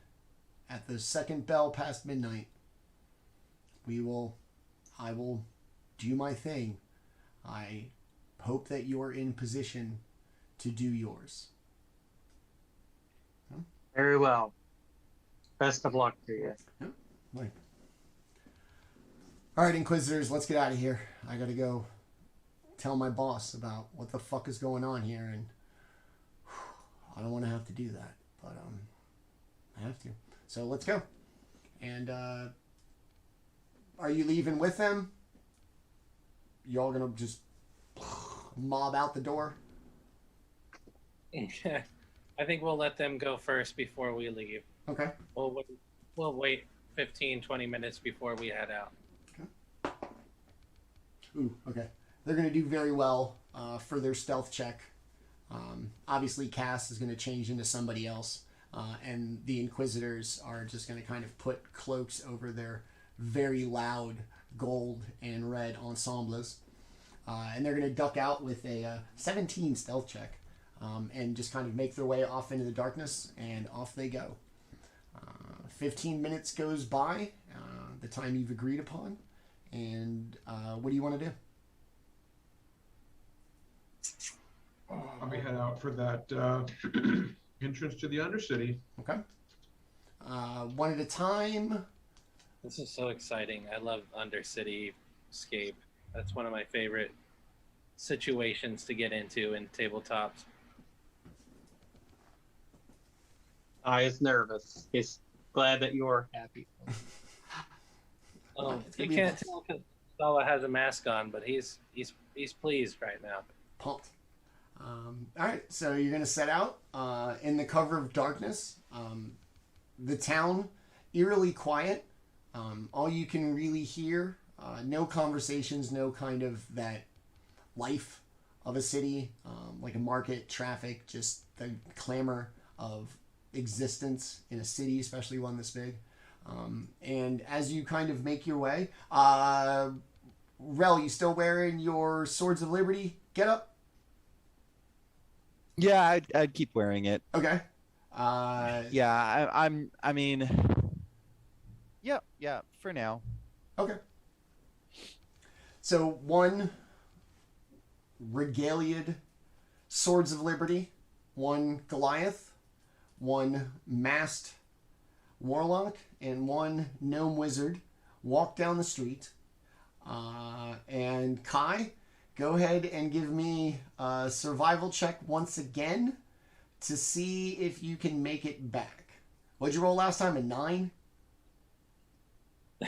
at the second bell past midnight, I will do my thing. I hope that you're in position to do yours. Very well. Best of luck to you. Right. All right, Inquisitors, let's get out of here. I gotta go tell my boss about what the fuck is going on here, and I don't want to have to do that, but I have to. So let's go. And are you leaving with them? Y'all gonna just mob out the door? I think we'll let them go first before we leave. Okay. We'll wait 15, 20 minutes before we head out. Ooh, okay. They're going to do very well for their stealth check. Obviously, Cass is going to change into somebody else, and the Inquisitors are just going to kind of put cloaks over their very loud gold and red ensembles. And they're going to duck out with a 17 stealth check and just kind of make their way off into the darkness, and off they go. 15 minutes goes by, the time you've agreed upon. And what do you want to do? I'll be head out for that entrance to the Undercity. Okay. One at a time. This is so exciting. I love Undercity Escape. That's one of my favorite situations to get into in tabletops. He's nervous. He's glad that you're happy. Oh, It's you gonna be can't nice. tell because Salah has a mask on, but he's pleased right now. Pumped. All right, so you're going to set out in the cover of darkness. The town, eerily quiet. All you can really hear, no conversations, no kind of that life of a city, like a market, traffic, just the clamor of existence in a city, especially one this big. And as you kind of make your way, Rel, you still wearing your Swords of Liberty get up? Yeah, I'd keep wearing it. Okay. Yeah, I mean, yeah, for now. Okay. So one regaliaed Swords of Liberty, one Goliath, one masked warlock, and one gnome wizard walk down the street. And Kai, go ahead and give me a survival check once again to see if you can make it back. What'd you roll last time? A 9?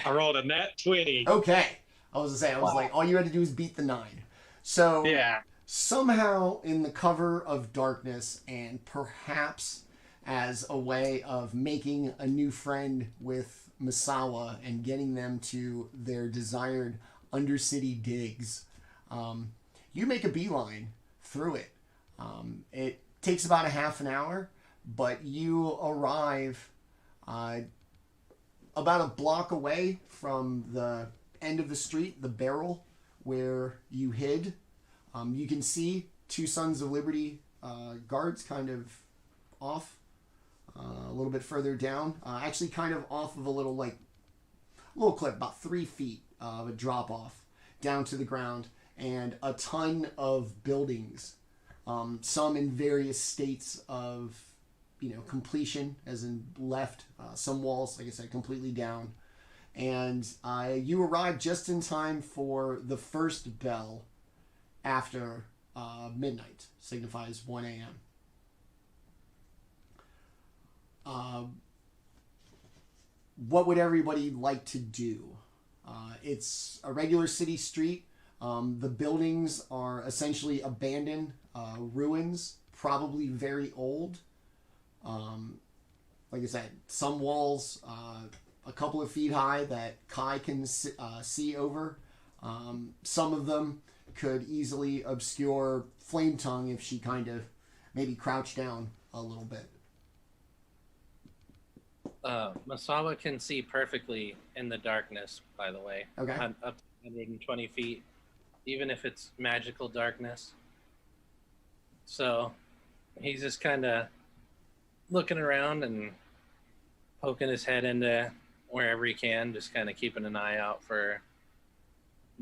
I rolled a net 20. Okay. I was like, all you had to do is beat the 9. So Yeah. somehow in the cover of darkness, and perhaps as a way of making a new friend with Masaow and getting them to their desired Undercity digs, you make a beeline through it. It takes about a half an hour, but you arrive about a block away from the end of the street, the barrel where you hid. You can see 2 Sons of Liberty guards kind of off a little bit further down, actually kind of off of a little cliff, about 3 feet of a drop off down to the ground, and a ton of buildings, some in various states of completion, as in left, some walls, like I said, completely down. And you arrive just in time for the first bell after midnight, signifies 1 a.m. What would everybody like to do? It's a regular city street. The buildings are essentially abandoned ruins, probably very old. Like I said, some walls a couple of feet high that Kai can see over. Some of them could easily obscure Flametongue if she kind of maybe crouched down a little bit. Masaow can see perfectly in the darkness, by the way. Okay. Up to 120 feet, even if it's magical darkness. So he's just kind of looking around and poking his head into wherever he can, just kind of keeping an eye out for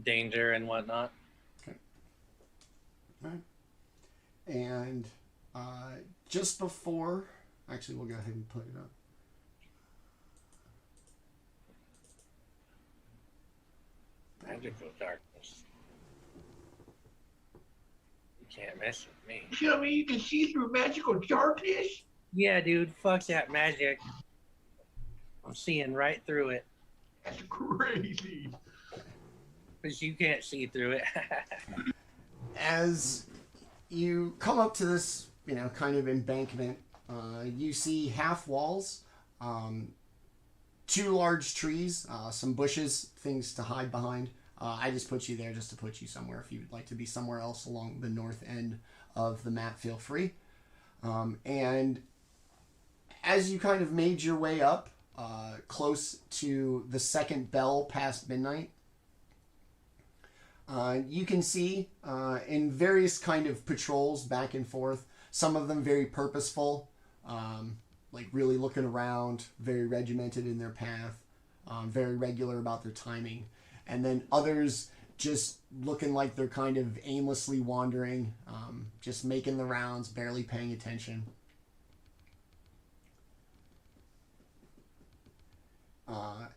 danger and whatnot. Okay. All right. And just before, actually, we'll go ahead and put it up. Magical darkness. You can't mess with me. Tell me you can see through magical darkness? Yeah, dude. Fuck that magic. I'm seeing right through it. It's crazy. Because you can't see through it. As you come up to this, kind of embankment, you see half walls, 2 large trees, some bushes, things to hide behind. I just put you there just to put you somewhere. If you would like to be somewhere else along the north end of the map, feel free. And as you kind of made your way up, close to the second bell past midnight, you can see in various kind of patrols back and forth, some of them very purposeful, like really looking around, very regimented in their path, very regular about their timing. And then others just looking like they're kind of aimlessly wandering, just making the rounds, barely paying attention.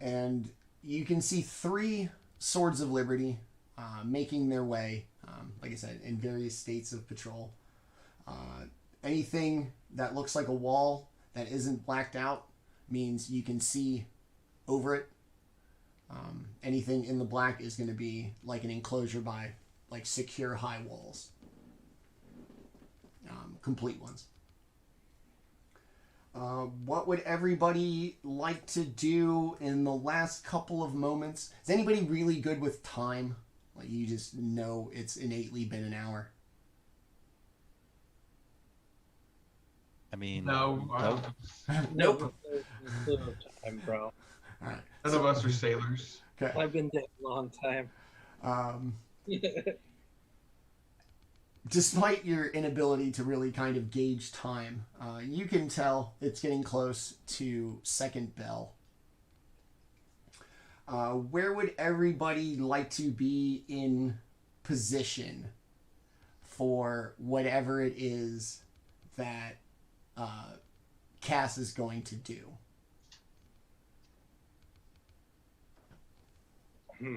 And you can see 3 Swords of Liberty making their way, like I said, in various states of patrol. Anything that looks like a wall that isn't blacked out means you can see over it. Anything in the black is going to be like an enclosure by like secure high walls. Complete ones. What would everybody like to do in the last couple of moments? Is anybody really good with time? Like you just know it's innately been an hour. I mean, No. Nope. No time, bro. All right. None of us are sailors. Okay. I've been dead a long time. Despite your inability to really kind of gauge time, you can tell it's getting close to second bell. Where would everybody like to be in position for whatever it is that Cass is going to do?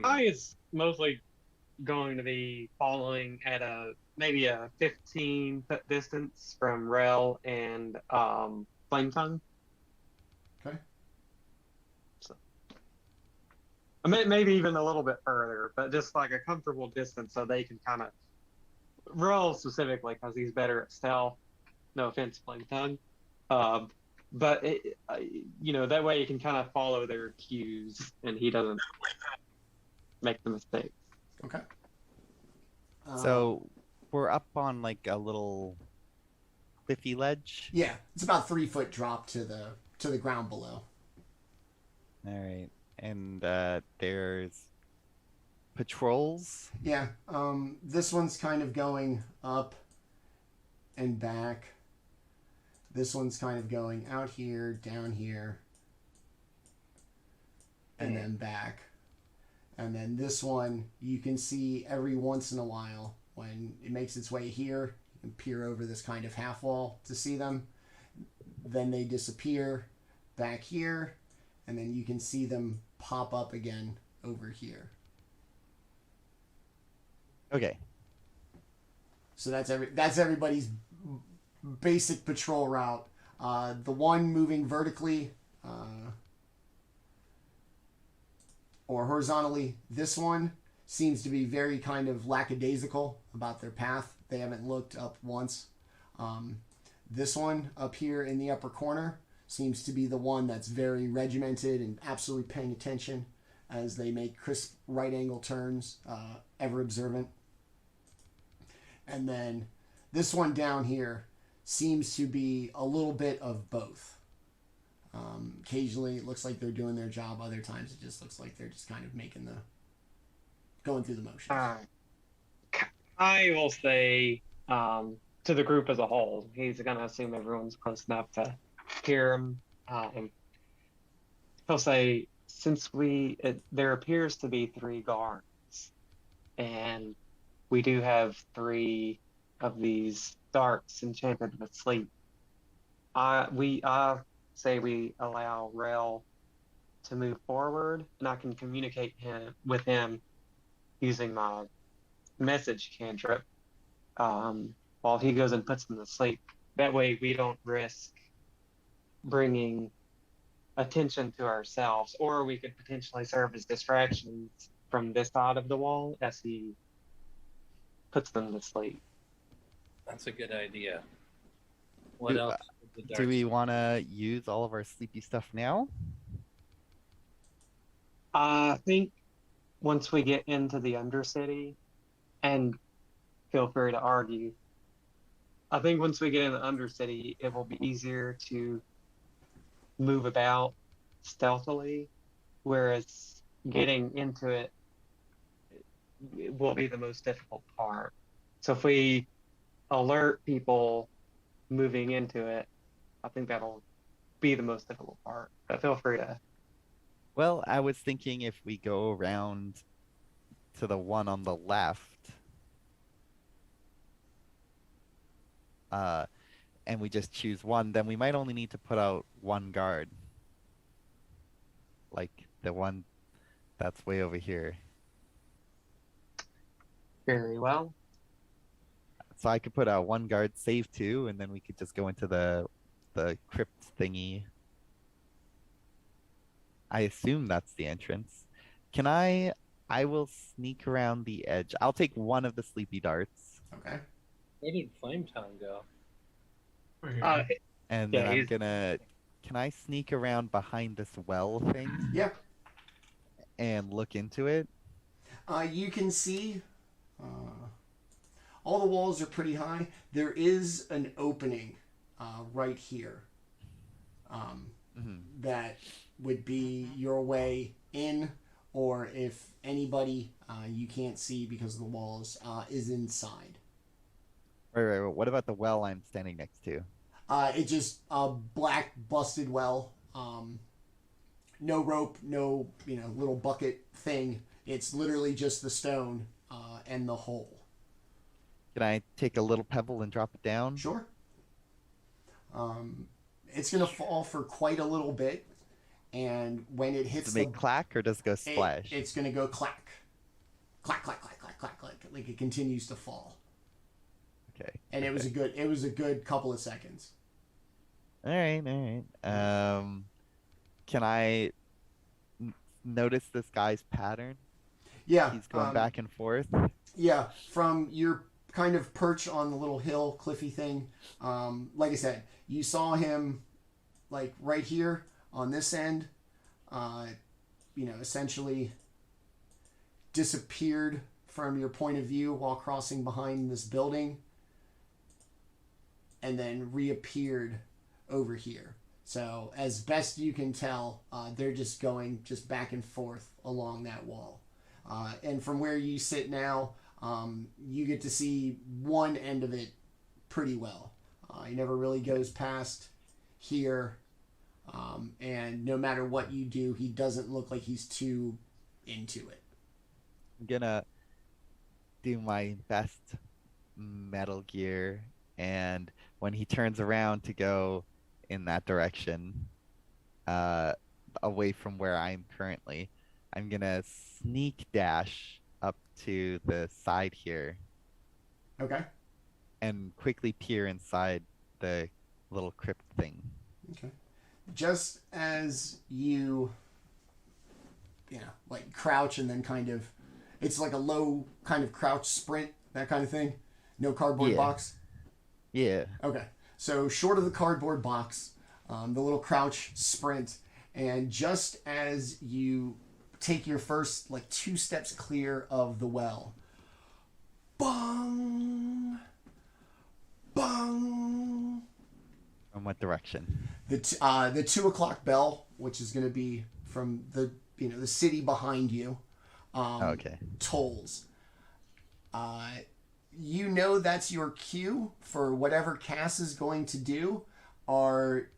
I is mostly going to be following at maybe a 15-foot distance from Rel and Flametongue. Okay. So, maybe even a little bit further, but just like a comfortable distance so they can kind of Rel specifically because he's better at stealth. No offense, Flametongue. But that way you can kind of follow their cues and he doesn't make the mistakes. Okay. So we're up on like a little cliffy ledge. Yeah, it's about 3-foot drop to the ground below. All right, and there's patrols. Yeah, this one's kind of going up and back. This one's kind of going out here, down here, and then back. And then this one, you can see every once in a while when it makes its way here, you can peer over this kind of half wall to see them. Then they disappear back here, and then you can see them pop up again over here. Okay. So that's everybody's basic patrol route. The one moving vertically or horizontally, this one seems to be very kind of lackadaisical about their path. They haven't looked up once. This one up here in the upper corner seems to be the one that's very regimented and absolutely paying attention as they make crisp right angle turns, ever observant. And then this one down here seems to be a little bit of both. Occasionally it looks like they're doing their job. Other times it just looks like they're just kind of going through the motions. I will say to the group as a whole, he's going to assume everyone's close enough to hear him. He'll say, since there appears to be 3 guards, and we do have 3 of these darks enchanted with sleep, we say we allow Rel to move forward, and I can communicate with him using my message cantrip while he goes and puts them to sleep. That way we don't risk bringing attention to ourselves, or we could potentially serve as distractions from this side of the wall as he puts them to sleep. That's a good idea. What Do- else? would the Do we dark- want to use all of our sleepy stuff now? I think once we get into the Undercity, and feel free to argue, I think once we get in the Undercity, it will be easier to move about stealthily, whereas getting into it will be the most difficult part. So if we alert people moving into it, I think that'll be the most difficult part. But feel free to. Well, I was thinking if we go around to the one on the left, and we just choose one, then we might only need to put out one guard. Like the one that's way over here. Very well. So I could put out one guard, save two, and then we could just go into the crypt thingy. I assume that's the entrance. I will sneak around the edge. I'll take one of the sleepy darts. Okay. Where did Flametongue go? And Yeah, then I'm he's- gonna. Can I sneak around behind this well thing Yeah. and look into it? You can see all the walls are pretty high. There is an opening right here that would be your way in, or if anybody you can't see because of the walls is inside. Right. What about the well I'm standing next to? It's just a black busted well. No rope, no little bucket thing. It's literally just the stone and the hole. Can I take a little pebble and drop it down? Sure. It's gonna fall for quite a little bit, and when it hits Does it make clack or does it go splash? it's gonna go clack, clack, clack, clack, clack, clack, clack. Like it continues to fall. Okay. And it was a good couple of seconds. All right. Can I notice this guy's pattern? Yeah. He's going back and forth. Yeah, from your kind of perch on the little hill, cliffy thing. Like I said, you saw him like right here on this end. Essentially disappeared from your point of view while crossing behind this building, and then reappeared over here. So as best you can tell, they're just going back and forth along that wall. And from where you sit now, you get to see one end of it pretty well. He never really goes past here, and no matter what you do, he doesn't look like he's too into it. I'm gonna do my best Metal Gear, and when he turns around to go in that direction, away from where I'm currently, I'm gonna sneak dash up to the side here Okay. and quickly peer inside the little crypt thing. Okay. Just as you like crouch and then kind of, it's like a low kind of crouch sprint, that kind of thing. No cardboard Yeah. box. Yeah. Okay. So short of the cardboard box, the little crouch sprint, and just as you take your first like 2 steps clear of the well, bong, bong. From what direction? The 2 o'clock bell, which is going to be from the the city behind you, Okay. tolls. You know that's your cue for whatever Cass is going to do. Are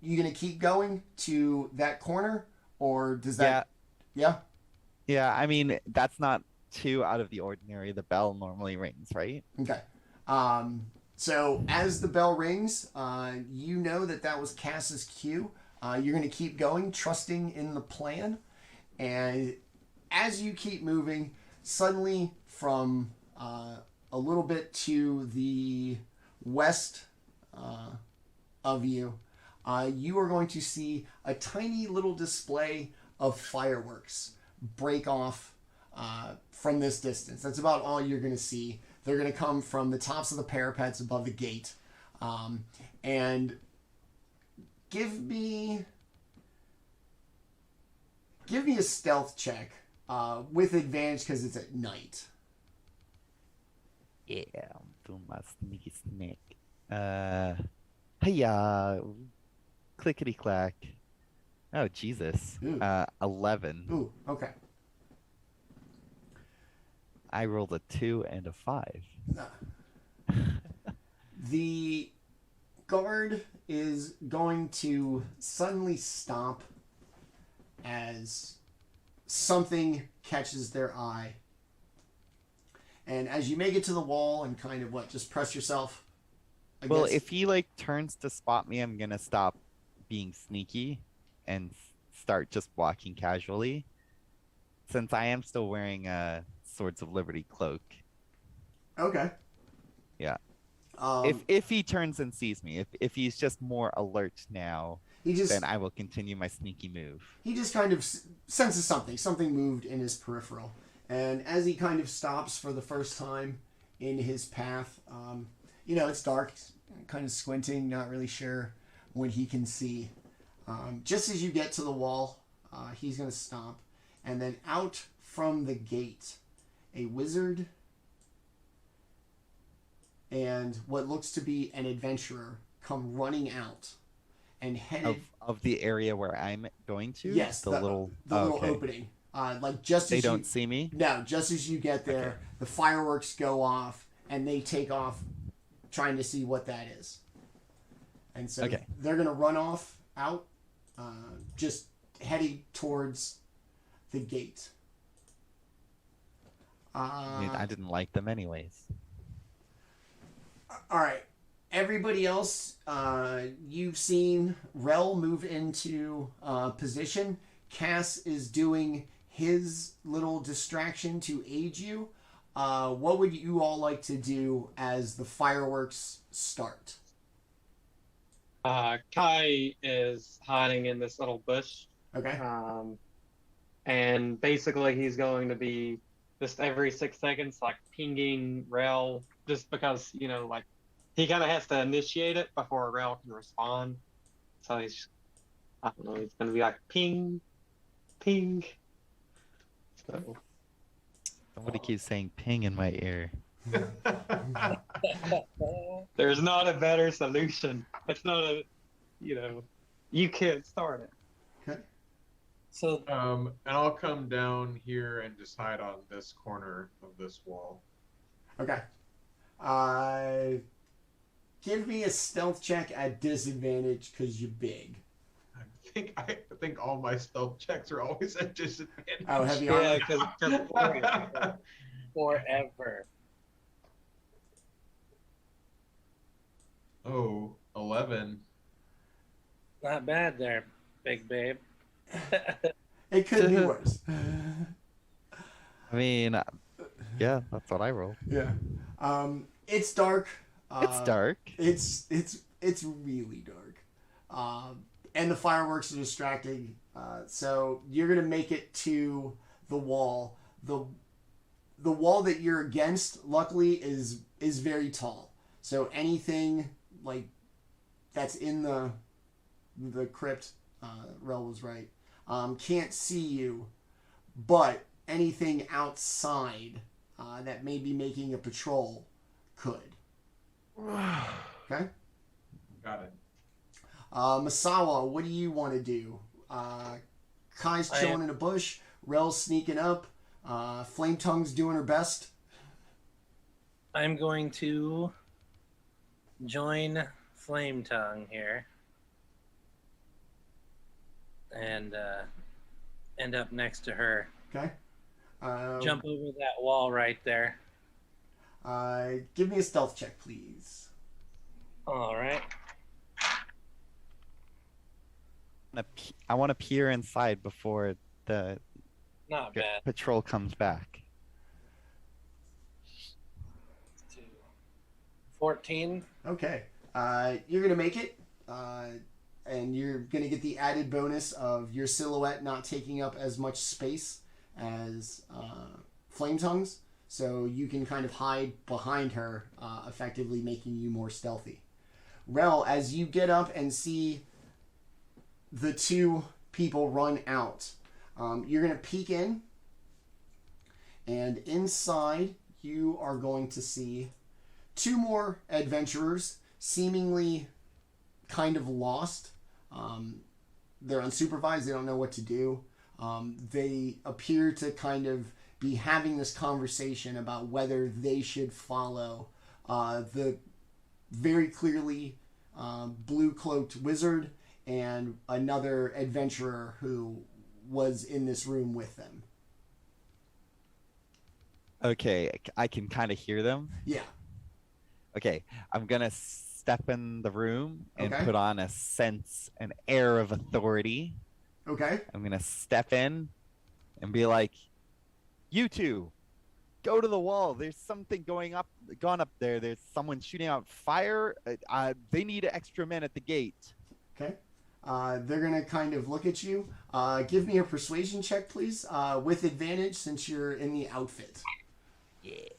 you going to keep going to that corner, or does that? Yeah. Yeah, I mean, that's not too out of the ordinary. The bell normally rings, right? Okay. So as the bell rings, you know that was Cass's cue. You're going to keep going, trusting in the plan. And as you keep moving, suddenly from a little bit to the west of you, you are going to see a tiny little display of fireworks break off from this distance. That's about all you're going to see. They're going to come from the tops of the parapets above the gate. And give me a stealth check with advantage because it's at night. Yeah, I'm doing my sneaky snake. Hey, clickety clack. Oh, Jesus. Ooh. 11. Ooh, okay. I rolled a 2 and a 5. The guard is going to suddenly stop as something catches their eye. And as you make it to the wall and kind of just press yourself against... Well, if he turns to spot me, I'm gonna stop being sneaky and start just walking casually, since I am still wearing a Swords of Liberty cloak. Okay. Yeah. If he turns and sees me, if he's just more alert now, then I will continue my sneaky move. He just kind of senses something moved in his peripheral. And as he kind of stops for the first time in his path, it's dark, kind of squinting, not really sure what he can see. Just as you get to the wall, he's going to stop. And then out from the gate, a wizard and what looks to be an adventurer come running out and headed... Of the area where I'm going to? Yes, the little opening. Just they as don't see me? No, just as you get there, okay. The fireworks go off, and they take off trying to see what that is. And so they're going to run off out, just heading towards the gate. I didn't like them anyways. All right. Everybody else, you've seen Rel move into position. Cass is doing his little distraction to aid you. What would you all like to do as the fireworks start? Kai is hiding in this little bush. Okay. And basically he's going to be just every 6 seconds, pinging Rel, just because, he kind of has to initiate it before Rel can respond. So he's, I don't know, he's going to be ping, ping. So. Somebody keeps saying ping in my ear. There's not a better solution. It's not you can't start it. Okay. So, and I'll come down here and just hide on this corner of this wall. Okay. Give me a stealth check at disadvantage because you're big. I think all my stealth checks are always at disadvantage. Oh, have you? Yeah, because forever. Oh, 11. Not bad there, big babe. It could be worse. I mean, yeah, that's what I rolled. Yeah. It's dark. It's dark. It's really dark. And the fireworks are distracting. So you're gonna make it to the wall. The wall that you're against, luckily, is very tall. So anything that's in the crypt, Rel was right, can't see you, but anything outside that may be making a patrol could. Okay? Got it. Masaow, what do you want to do? Kai's chilling in a bush, Rel's sneaking up, Flametongue's doing her best. I'm going to join Flametongue here and end up next to her. Okay. Jump over that wall right there. Give me a stealth check, please. All right. I want to peer inside before the Not bad. patrol comes back. 14. Okay. You're going to make it. and you're going to get the added bonus of your silhouette not taking up as much space as Flametongue's, so you can kind of hide behind her, effectively making you more stealthy. Rel, as you get up and see the two people run out, you're going to peek in, and inside you are going to see two more adventurers, seemingly kind of lost. They're unsupervised. They don't know what to do. They appear to kind of be having this conversation about whether they should follow the very clearly blue-cloaked wizard and another adventurer who was in this room with them. Okay, I can kind of hear them. Yeah. Okay, I'm gonna step in the room and Okay. put on an air of authority. Okay. I'm gonna step in and be like, "You two, go to the wall. There's something gone up there. There's someone shooting out fire. They need extra men at the gate." Okay. They're going to kind of look at you. Give me a persuasion check, please, with advantage since you're in the outfit. Yeah.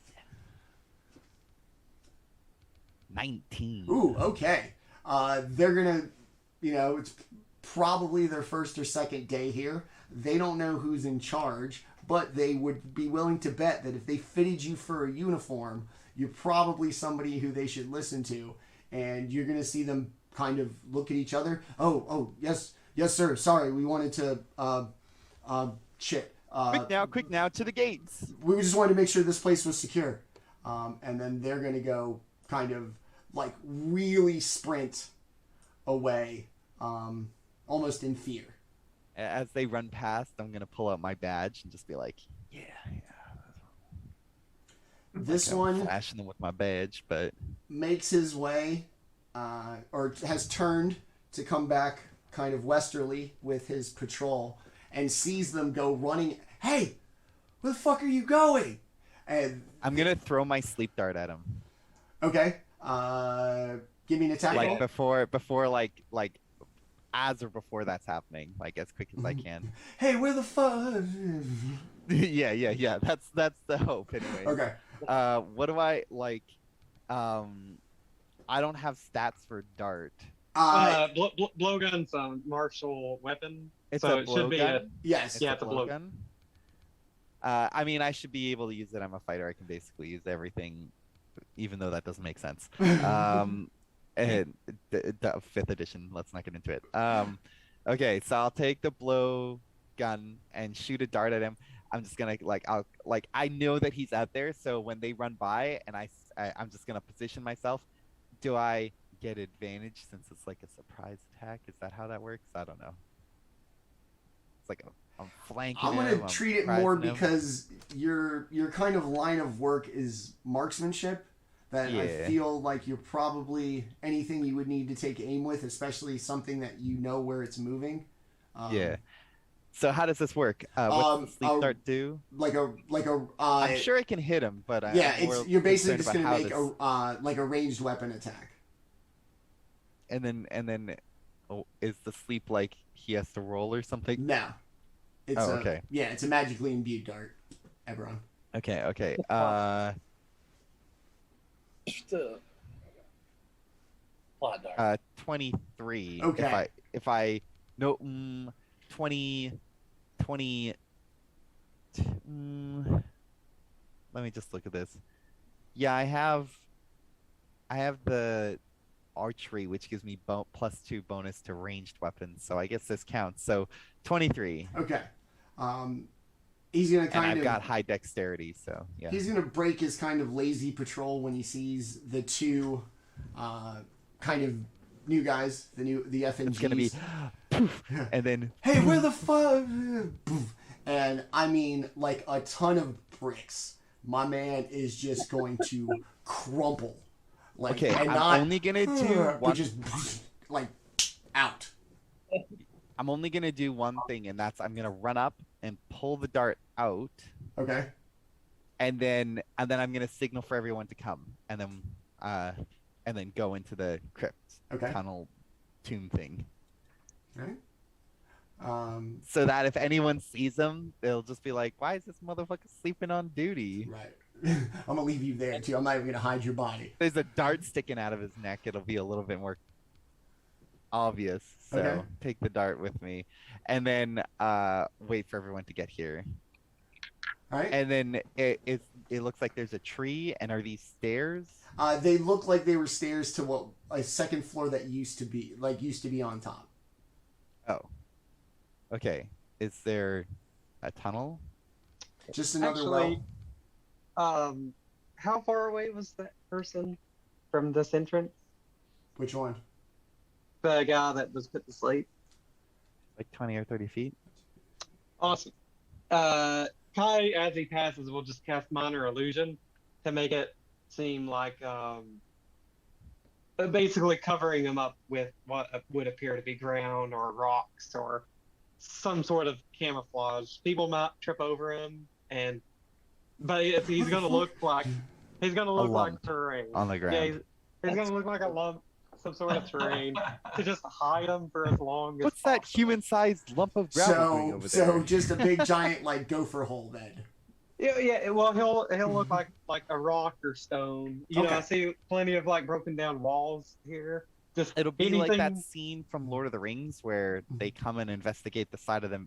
19. Ooh, okay. They're going to, it's probably their first or second day here. They don't know who's in charge, but they would be willing to bet that if they fitted you for a uniform, you're probably somebody who they should listen to. And you're going to see them kind of look at each other. Oh, yes, sir. Sorry, we wanted to, Quick now, to the gates. We just wanted to make sure this place was secure. And then they're going to go kind of like really sprint away, almost in fear. As they run past, I'm gonna pull out my badge and just be like, "Yeah." This I'm one flashing them with my badge, but makes his way, or has turned to come back kind of westerly with his patrol, and sees them go running. Hey, where the fuck are you going? And I'm gonna throw my sleep dart at him. okay, give me an attack roll. Like before, like as or before that's happening, like as quick as I can. Hey, where the fuck? yeah. That's the hope, anyway. Okay. What do I like? I don't have stats for dart. Blowgun's a martial weapon, It's so a it should be a blowgun? Yes. Yeah, it's a blow. blowgun. I mean, I should be able to use it. I'm a fighter. I can basically use everything, even though that doesn't make sense. And the 5th edition. Let's not get into it. Okay, so I'll take the blow gun and shoot a dart at him. I'm just gonna I know that he's out there, so when they run by and I'm just gonna position myself. Do I get advantage since it's like a surprise attack? Is that how that works? I don't know. It's like I'm flanking I'm him. gonna treat it more surprising him. because your kind of line of work is marksmanship. That I Yeah. feel like you're probably anything you would need to take aim with, especially something that you know where it's moving. Yeah. So how does this work? What's the sleep dart do? Like a I'm sure I can hit him, but you're basically just gonna make this... like a ranged weapon attack. And then, is the sleep like he has to roll or something? No, it's okay. Yeah, it's a magically imbued dart, Eberron. Okay. Plot dart. 23. Okay. If I no 20. Let me just look at this. Yeah, I have the archery, which gives me +2 bonus to ranged weapons. So I guess this counts. So 23. Okay. He's gonna kind and I've of got high dexterity, so yeah. He's gonna break his kind of lazy patrol when he sees the two kind of new guys, the FNGs. It's gonna be poof, and then hey, where the fuck? And I mean, like a ton of bricks. My man is just going to crumple. Like, okay, and I'm only gonna do one. Just like out. I'm only gonna do one thing, and that's I'm gonna run up and pull the dart out. Okay. And then I'm gonna signal for everyone to come, and then go into the crypt tunnel tomb thing. Right. So that if anyone sees him, they'll just be like, "Why is this motherfucker sleeping on duty?" Right. I'm gonna leave you there too. I'm not even gonna hide your body. There's a dart sticking out of his neck. It'll be a little bit more obvious. So Okay. take the dart with me, and then wait for everyone to get here. All right. And then it looks like there's a tree. And are these stairs? They look like they were stairs to what a second floor that used to be on top. Oh, okay. Is there a tunnel? Just another Actually, well. how far away was that person from this entrance? Which one? The guy that was put to sleep. Like 20 or 30 feet? Awesome. Kai, as he passes, will just cast minor illusion to make it seem like basically covering him up with what would appear to be ground or rocks or some sort of camouflage. People might trip over him, but he's gonna look like lump terrain on the ground. Yeah, he's gonna look like a lump, some sort of terrain to just hide him for as long as What's that possible. human-sized lump of gravel doing over there? So just a big giant like gopher hole then. Yeah. Well, he'll look like a rock or stone. You know, Okay. I see plenty of like broken down walls here. Just It'll be like that anything- scene from Lord of the Rings where they come and investigate the side of the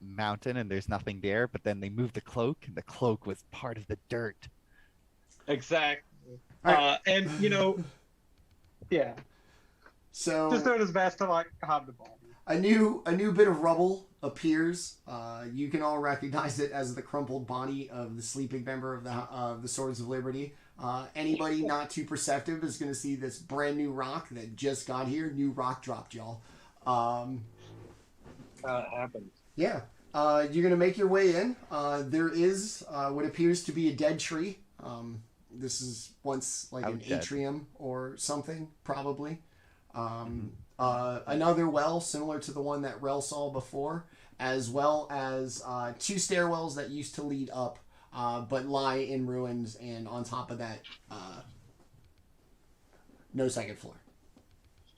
mountain and there's nothing there, but then they move the cloak and the cloak was part of the dirt. Exactly. Alright. And yeah, So just doing his best to like hide the body. a new bit of rubble appears. You can all recognize it as the crumpled body of the sleeping member of the Swords of Liberty. Anybody not too perceptive is going to see this brand new rock that just got here. New rock dropped, y'all. It happens. Yeah. You're going to make your way in. There is what appears to be a dead tree. This is once like an Dead. atrium or something, probably. Another well similar to the one that Rel saw before, as well as two stairwells that used to lead up, but lie in ruins, and on top of that, no second floor.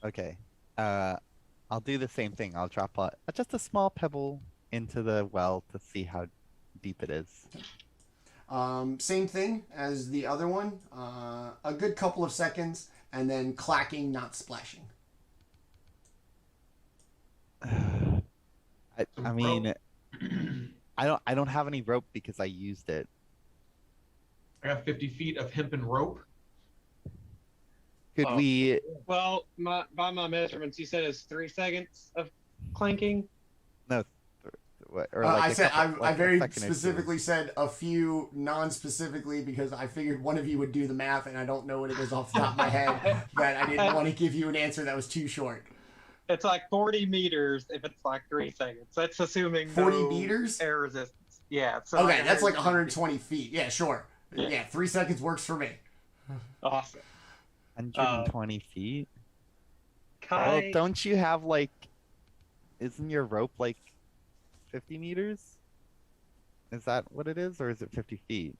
Okay. I'll do the same thing. I'll drop just a small pebble into the well to see how deep it is. Same thing as the other one. A good couple of seconds, and then clacking, not splashing. I mean, I don't have any rope because I used it. I got 50 feet of hempen rope. Could we? Well, by my measurements, you said it's 3 seconds of clanking. No. Or I a said couple- I like a very second or two. specifically said a few non-specifically because I figured one of you would do the math, and I don't know what it is off the top of my head. That I didn't want to give you an answer that was too short. It's like 40 meters if it's like 3 seconds. That's assuming 40 no meters? air resistance. Yeah. So Okay, that's like 120 feet. Yeah, sure. Yeah. Yeah, 3 seconds works for me. Awesome. 120 feet. Kai, Well, don't you have like? Isn't your rope like 50 meters? Is that what it is, or is it 50 feet?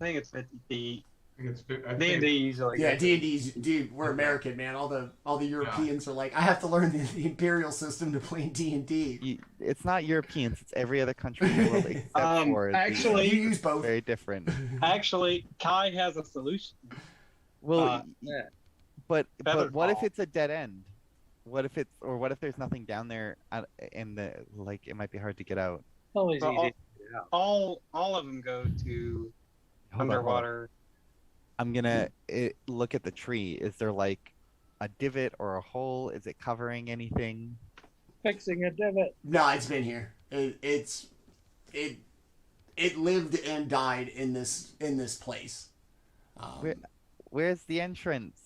I think it's 50 feet. I think it's, I think D&D usually. Yeah, D&D's, dude, we're American, man. All the Europeans are like, I have to learn the imperial system to play D&D. It's not Europeans. It's every other country in the world except for actually- You use both. very different. Actually, Kai has a solution. Well, Yeah. but Feather what if fall. it's a dead end? What if there's nothing down there, and it might be hard to get out. Always Well, easy. all of them go to Hold on, hold on. underwater. I'm gonna look at the tree. Is there like a divot or a hole? Is it covering anything? Fixing a divot. No, it's been here. It lived and died in this place. Where's the entrance?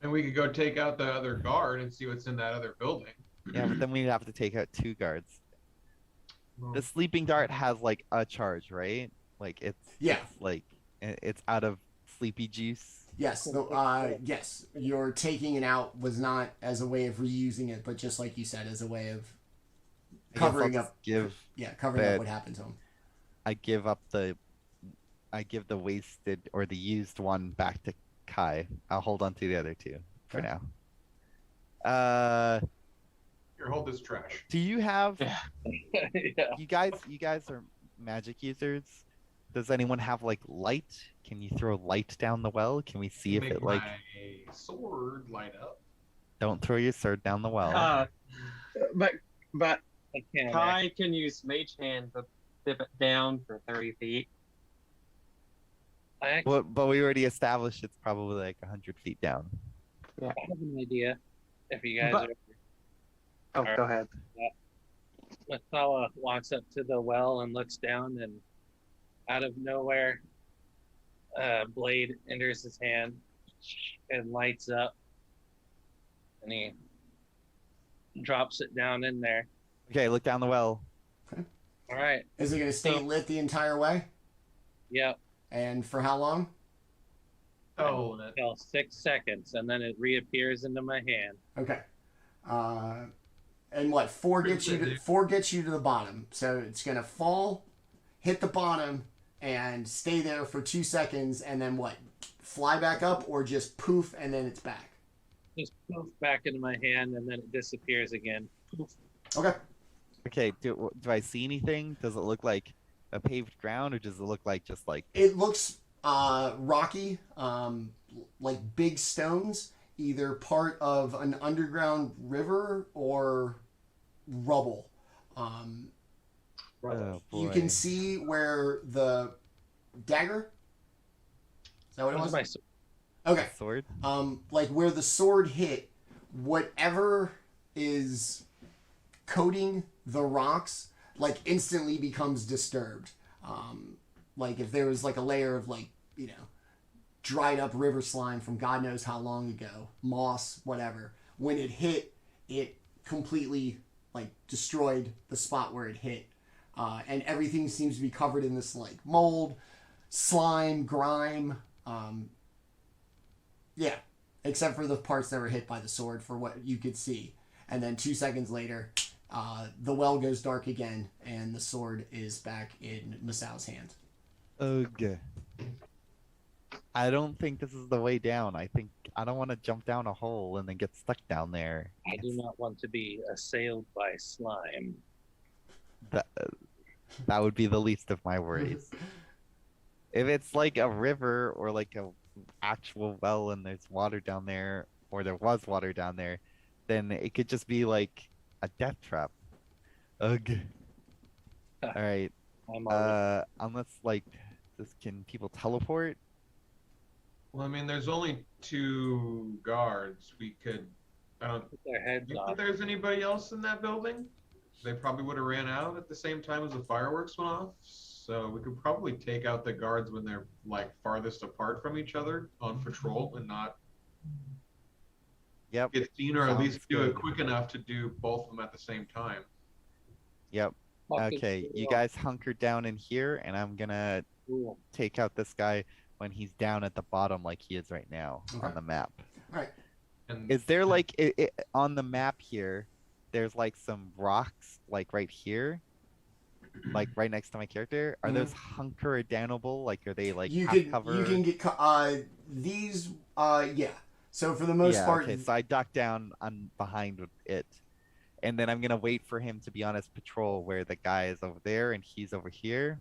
And we could go take out the other guard and see what's in that other building. Yeah, but then we'd have to take out 2 guards. Well, The sleeping dart has like a charge, right? Like it's like it's out of sleepy juice. Yes, yes. Your taking it out was not as a way of reusing it, but just like you said, as a way of I guess I'll covering just up. Covering that- up what happened to him. I give the wasted or the used one back to Kai. I'll hold on to the other 2 for Okay. now. Here, hold this trash. Do you have Yeah. Yeah. you guys are magic users? Does anyone have like light? Can you throw light down the well? Can we see if Make it like my sword light up. don't throw your sword down the well? But I can't. Kai can use Mage Hand to dip it down for 30 feet. I actually But we already established it's probably like 100 feet down. have an idea. If you guys But- Oh, go ahead. Masaow walks up to the well and looks down, and out of nowhere, a blade enters his hand and lights up, and he drops it down in there. Okay, look down the well. All right. Is it going to stay lit the entire way? Yep. And for how long? Oh, Till 6 seconds, and then it reappears into my hand. Okay. And what? Four gets you to the bottom. So it's gonna fall, hit the bottom, and stay there for 2 seconds, and then what? Fly back up, or just poof, and then it's back. Just poof back into my hand, and then it disappears again. Poof. Okay. Okay, do I see anything? Does it look like a paved ground, or does it look like just like It looks rocky, like big stones, either part of an underground river or rubble. oh boy. You can see where the dagger. Is that what it Where's was? my sword? Okay. sword? Like where the sword hit, whatever is coating the rocks, like instantly becomes disturbed. Like if there was like a layer of like, you know, dried up river slime from God knows how long ago, moss, whatever. When it hit, it completely like destroyed the spot where it hit. And everything seems to be covered in this like mold, slime, grime. Yeah, except for the parts that were hit by the sword for what you could see. And then 2 seconds later, the well goes dark again, and the sword is back in Masaow's hand. Ugh. I don't think this is the way down. I don't want to jump down a hole and then get stuck down there. I do not want to be assailed by slime. That would be the least of my worries. If it's like a river or like a actual well and there's water down there, or there was water down there, then it could just be like a death trap. Ugh. All right. I'm already Unless like can people teleport? well, I mean, there's only 2 guards. We could. I don't. put their heads Do you off. think there's anybody else in that building? They probably would have ran out at the same time as the fireworks went off. So we could probably take out the guards when they're like farthest apart from each other on patrol and not Yep. get seen, or at Sounds least do it good. quick enough to do both of them at the same time. Yep. Fucking Okay, you cool. guys hunker down in here, and I'm gonna Cool. take out this guy when he's down at the bottom like he is right now Okay. on the map. All right. And Is there like on the map here? There's like some rocks like right here, like right next to my character. Are those hunker downable? Like are they like you half can cover? you can get these yeah. So for the most yeah, part, okay. So I duck down on behind with it, and then I'm gonna wait for him to be on his patrol where the guy is over there and he's over here,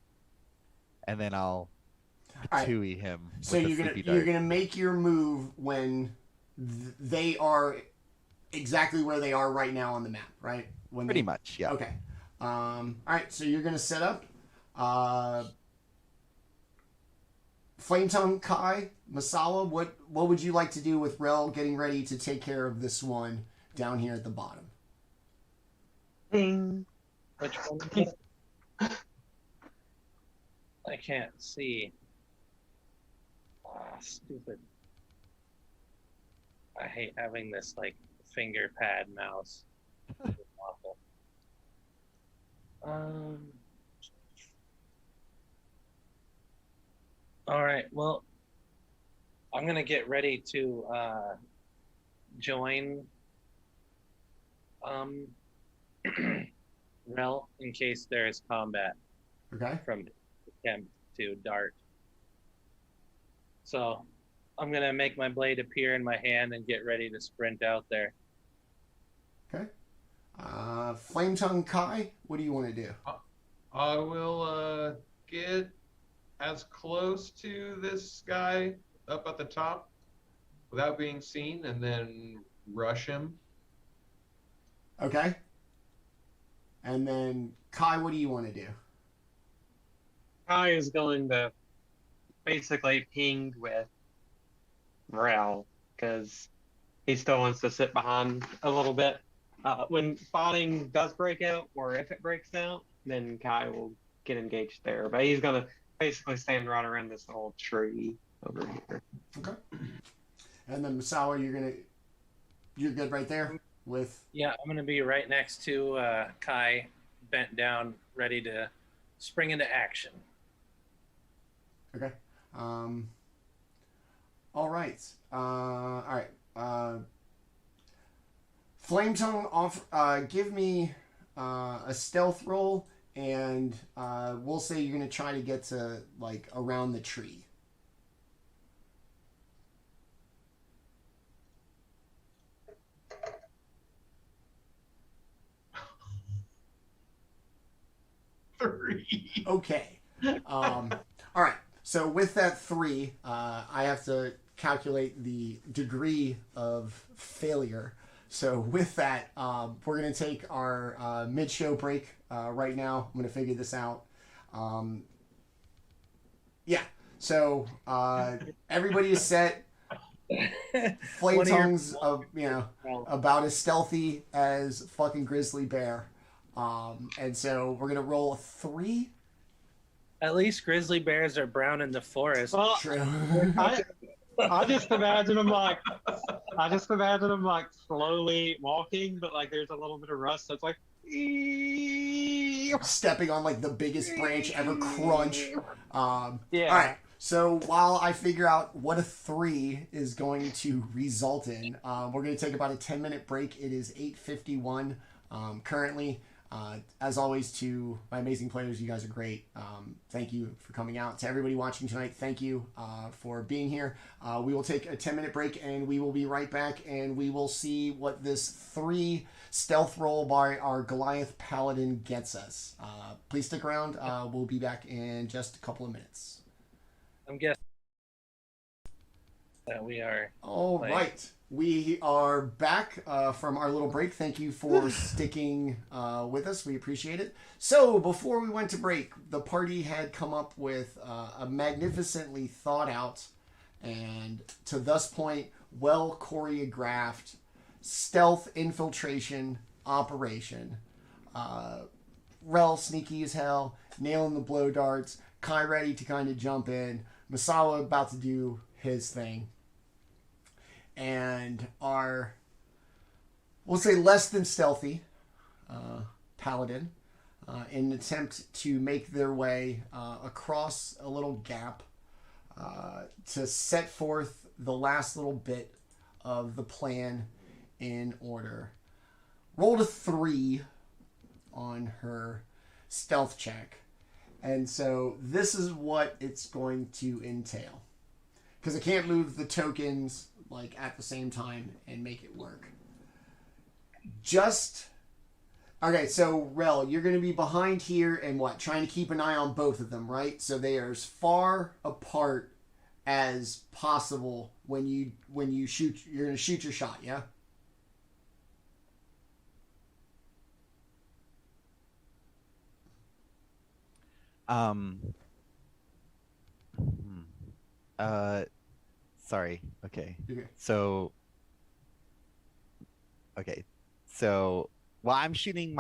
and then I'll Alright. patooey him. so with the you're sleepy gonna dart. make your move when they are exactly where they are right now on the map, right? When Pretty they, much, yeah. Okay. All right. So you're gonna set up. Flametongue, Kai, Masaow, what would you like to do with Rel getting ready to take care of this one down here at the bottom? Ding. Which one is it? I can't see. Ah, stupid. I hate having this like finger pad mouse. It's awful. All right. Well, I'm gonna get ready to join Rel in case there is combat Okay. from attempt to dart. So I'm gonna make my blade appear in my hand and get ready to sprint out there. Okay. Flametongue Kai, what do you want to do? I will get as close to this guy up at the top without being seen, and then rush him. Okay. And then Kai, what do you want to do? Kai is going to basically ping with Rel because he still wants to sit behind a little bit. When spotting does break out, or if it breaks out, then Kai will get engaged there. But he's going to basically stand right around this little tree over here. Okay. And then Masaow, you're good right there with. Yeah, I'm gonna be right next to Kai, bent down, ready to spring into action. Okay. All right. All right. Flametongue, give me a stealth roll, and we'll say you're gonna try to get to like around the tree. Three. Okay. All right. So with that 3, I have to calculate the degree of failure. So with that, we're going to take our mid-show break right now. I'm going to figure this out. Yeah. So everybody is set. Flametongue's about as stealthy as fucking grizzly bear. And so we're going to roll a 3. At least grizzly bears are brown in the forest. Well, True. I just imagine him like slowly walking, but like there's a little bit of rust, so it's like Stepping on like the biggest branch ever, crunch. yeah. All right. So while I figure out what a 3 is going to result in, we're going to take about a 10-minute break. It is 8:51 currently. As always, to my amazing players, you guys are great. Thank you for coming out. To everybody watching tonight, thank you for being here. We will take a 10-minute break, and we will be right back, and we will see what this 3 stealth roll by our Goliath Paladin gets us. Please stick around. We'll be back in just a couple of minutes. I'm guessing that we are. All right. We are back from our little break. Thank you for sticking with us. We appreciate it. So before we went to break, the party had come up with a magnificently thought out and to thus point well choreographed stealth infiltration operation. Rel sneaky as hell, nailing the blow darts, Kai ready to kind of jump in, Masaow about to do his thing. And our, we'll say less than stealthy paladin in an attempt to make their way across a little gap to set forth the last little bit of the plan in order. Rolled a 3 on her stealth check. And so this is what it's going to entail. Because I can't move the tokens like at the same time and make it work. Okay, so Rel, you're going to be behind here and what? Trying to keep an eye on both of them, right? So they are as far apart as possible when you shoot. You're going to shoot your shot, yeah? Sorry. Okay. Okay. So, well, I'm shooting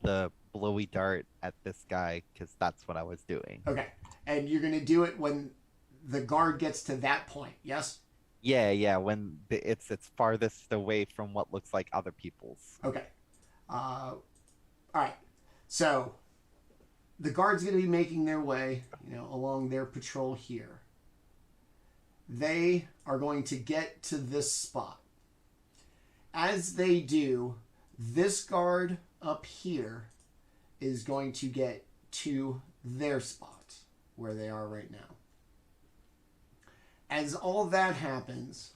the blowy dart at this guy because that's what I was doing. Okay. And you're going to do it when the guard gets to that point, yes? Yeah, when it's farthest away from what looks like other people's. Okay. All right. So the guard's going to be making their way, along their patrol here. They are going to get to this spot. As they do, this guard up here is going to get to their spot where they are right now. As all that happens,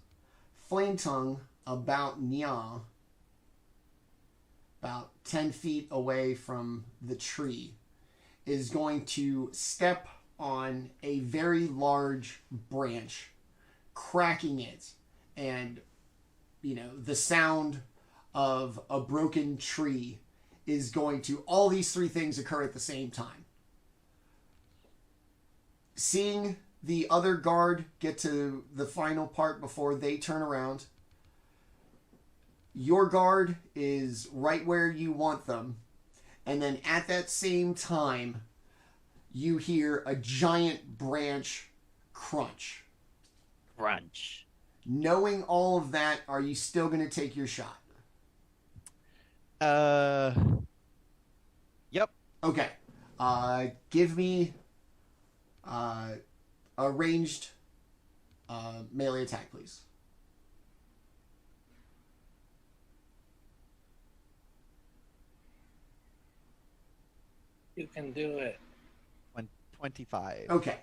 Flametongue about Nya, about 10 feet away from the tree, is going to step on a very large branch, cracking it, and the sound of a broken tree is going to, all these three things occur at the same time. Seeing the other guard get to the final part before they turn around, your guard is right where you want them, and then at that same time you hear a giant branch crunch. Knowing all of that, are you still going to take your shot? Yep. Okay. Give me a ranged melee attack, please. You can do it. 25. Okay.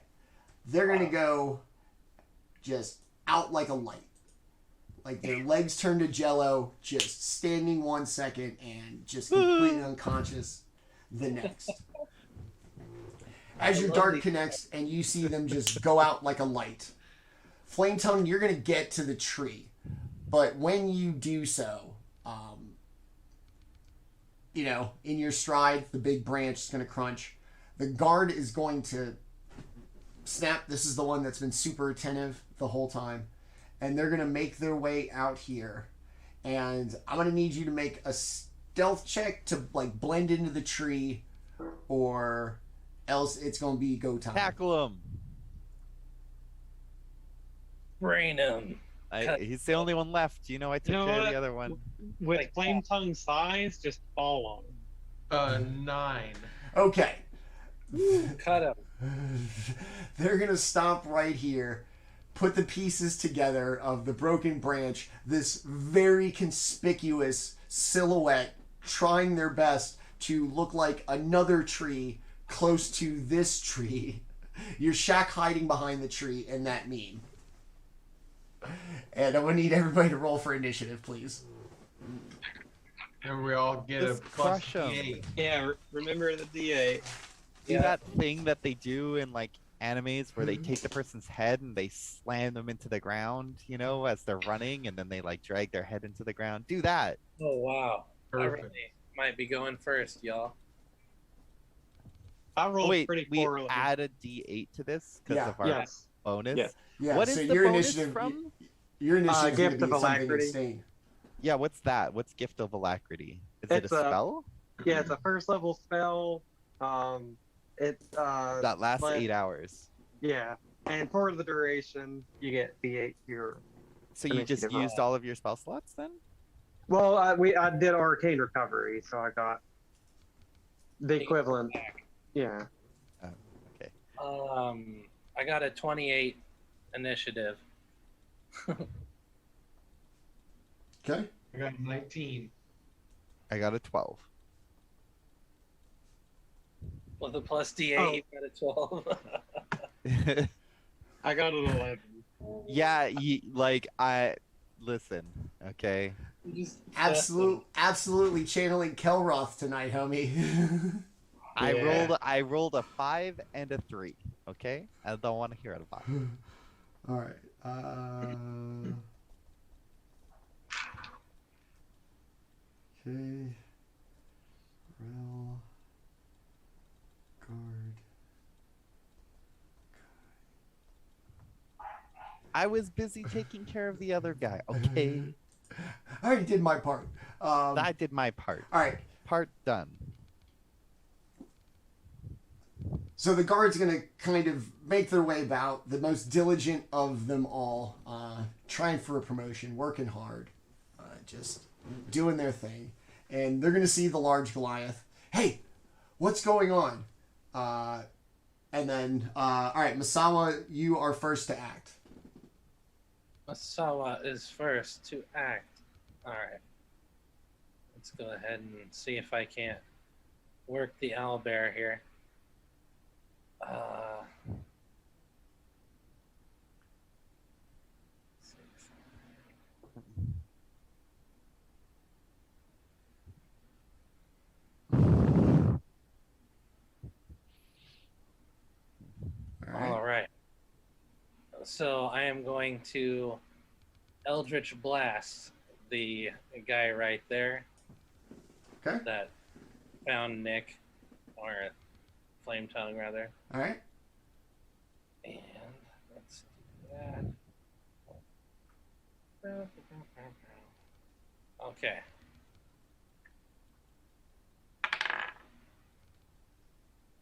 They're going to go just out like a light. Like their legs turn to jello, just standing 1 second and just completely unconscious the next. As your dart connects and you see them just go out like a light. Flametongue, you're going to get to the tree. But when you do so, in your stride, the big branch is going to crunch. The guard is going to snap. This is the one that's been super attentive the whole time. And they're going to make their way out here. And I'm going to need you to make a stealth check to blend into the tree, or else it's going to be go time. Tackle him. Brain him. He's the only one left. I took care of the other one. With Flametongue size, just fall on him. 9. Okay. Cut him. They're going to stop right here, put the pieces together of the broken branch, this very conspicuous silhouette, trying their best to look like another tree close to this tree. Your shack hiding behind the tree and that meme. And I'm going to need everybody to roll for initiative, please. And we all get Just a plus crush 'em. D8. Yeah, remember the D8. See that thing that they do in animes where they take the person's head and they slam them into the ground, as they're running, and then they drag their head into the ground? Do that. Oh, wow. Perfect. I really might be going first, y'all. I rolled Wait, pretty we poorly. add a D8 to this because Yeah. of our Yes. bonus. Yeah. Yeah, What is so the your bonus initiative from? Your initiative is going Gift to of be something Alacrity. insane. Yeah, what's that? What's Gift of Alacrity? Is it a It's a- spell? Yeah, it's a first level spell. That lasts but- 8 hours. Yeah, and for the duration, you get D8 your. So you just initiative used roll. all of your spell slots then? Well, I did arcane recovery, so I got the equivalent. Yeah. I got a 28 initiative. Okay? I got 19. I got a 12. With a plus D8, you got a 12. I got an 11. Yeah, listen, okay? Absolutely channeling Kelroth tonight, homie. I rolled a 5 and a 3, okay? I don't want to hear it about it. All right. Okay. Rel. Guard. I was busy taking care of the other guy, okay? I already did my part. I did my part. All right. Part done. So the guard's going to kind of make their way about, the most diligent of them all, trying for a promotion, working hard, just doing their thing. And they're going to see the large Goliath. Hey, what's going on? And then, all right, Masaow, you are first to act. Masaow is first to act. Alright. Let's go ahead and see if I can't work the owlbear here. So I am going to Eldritch Blast the guy right there Okay. that found Nick, or Flametongue rather. All right. And let's do that. Okay.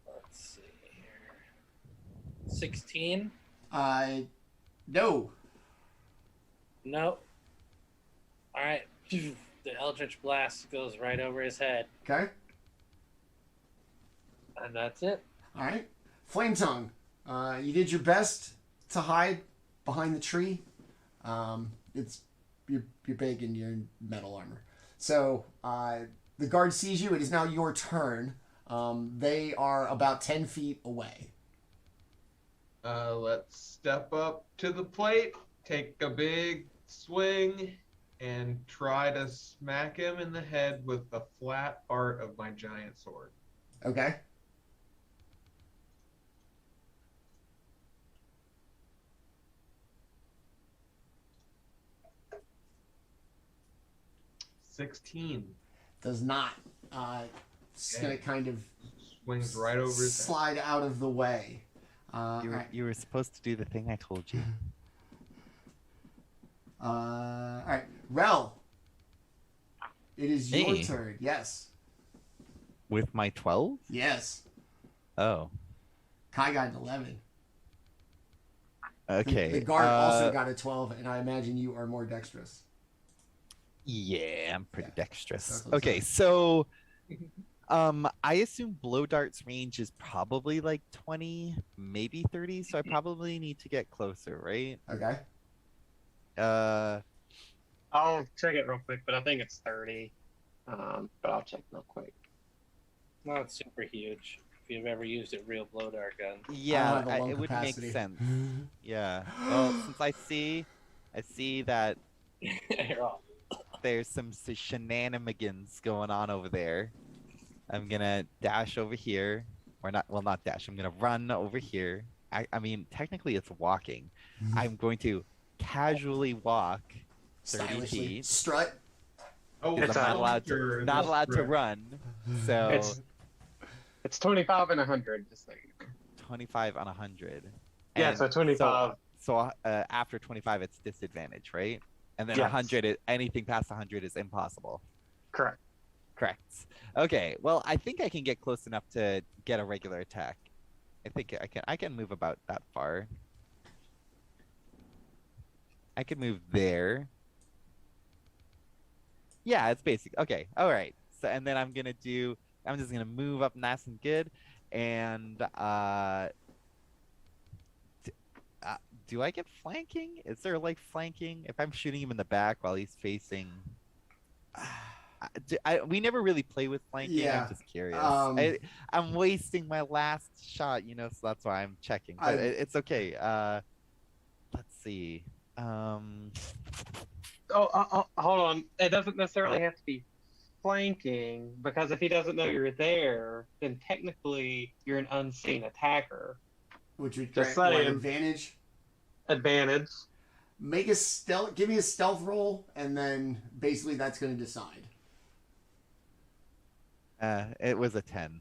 Let's see here. 16? No. Nope. Alright. The Eldritch Blast goes right over his head. Okay. And that's it. All right. Flametongue, you did your best to hide behind the tree. You're big and you're in metal armor. So the guard sees you. It is now your turn. They are about 10 feet away. Let's step up to the plate, take a big swing, and try to smack him in the head with the flat part of my giant sword. Okay. $16. Does not. It's Okay. going to kind of Swings right over his head. slide out of the way. You All were, right. you were supposed to do the thing I told you. All right. Rel, it is your Me? turn. Yes. With my 12? Yes. Oh. Kai got an 11. Okay. The guard also got a 12, and I imagine you are more dexterous. Yeah, I'm pretty Yeah. dexterous. That's what I'm Okay, so I assume blow dart's range is probably like 20, maybe 30, so I probably need to get closer, right? Okay. I'll check it real quick, but I think it's 30. But I'll check real quick. Not super huge. If you've ever used a real blow dart gun. Yeah, have the lung it would make capacity. sense. Yeah. Well, since I see that You're off. there's some shenanigans going on over there. I'm gonna dash over here, or not? Well, not dash. I'm gonna run over here. I mean, technically, it's walking. I'm going to casually walk 30 Stylishly. feet. Strut. Oh, Because It's I'm Sure, not that's allowed to correct. run. So It's 25 and 100. Just so you know. 25 on 100. Yeah, And so 25. So after 25, it's disadvantage, right? And then Yes. 100, anything past 100 is impossible. Correct. Correct. Okay. Well, I think I can get close enough to get a regular attack. I think I can. I can move about that far. I could move there. Yeah, it's basic. Okay. All right. So and then I'm just gonna move up nice and good, and do I get flanking? Is there like flanking if I'm shooting him in the back while he's facing? We never really play with flanking. Yeah. I'm just curious. I'm wasting my last shot, so that's why I'm checking. But it's okay. Let's see. Hold on. It doesn't necessarily have to be flanking, because if he doesn't know you're there, then technically you're an unseen attacker. Which would Just grant one saying. advantage. Advantage. Make a stealth. Give me a stealth roll, and then basically that's going to decide. It was a 10.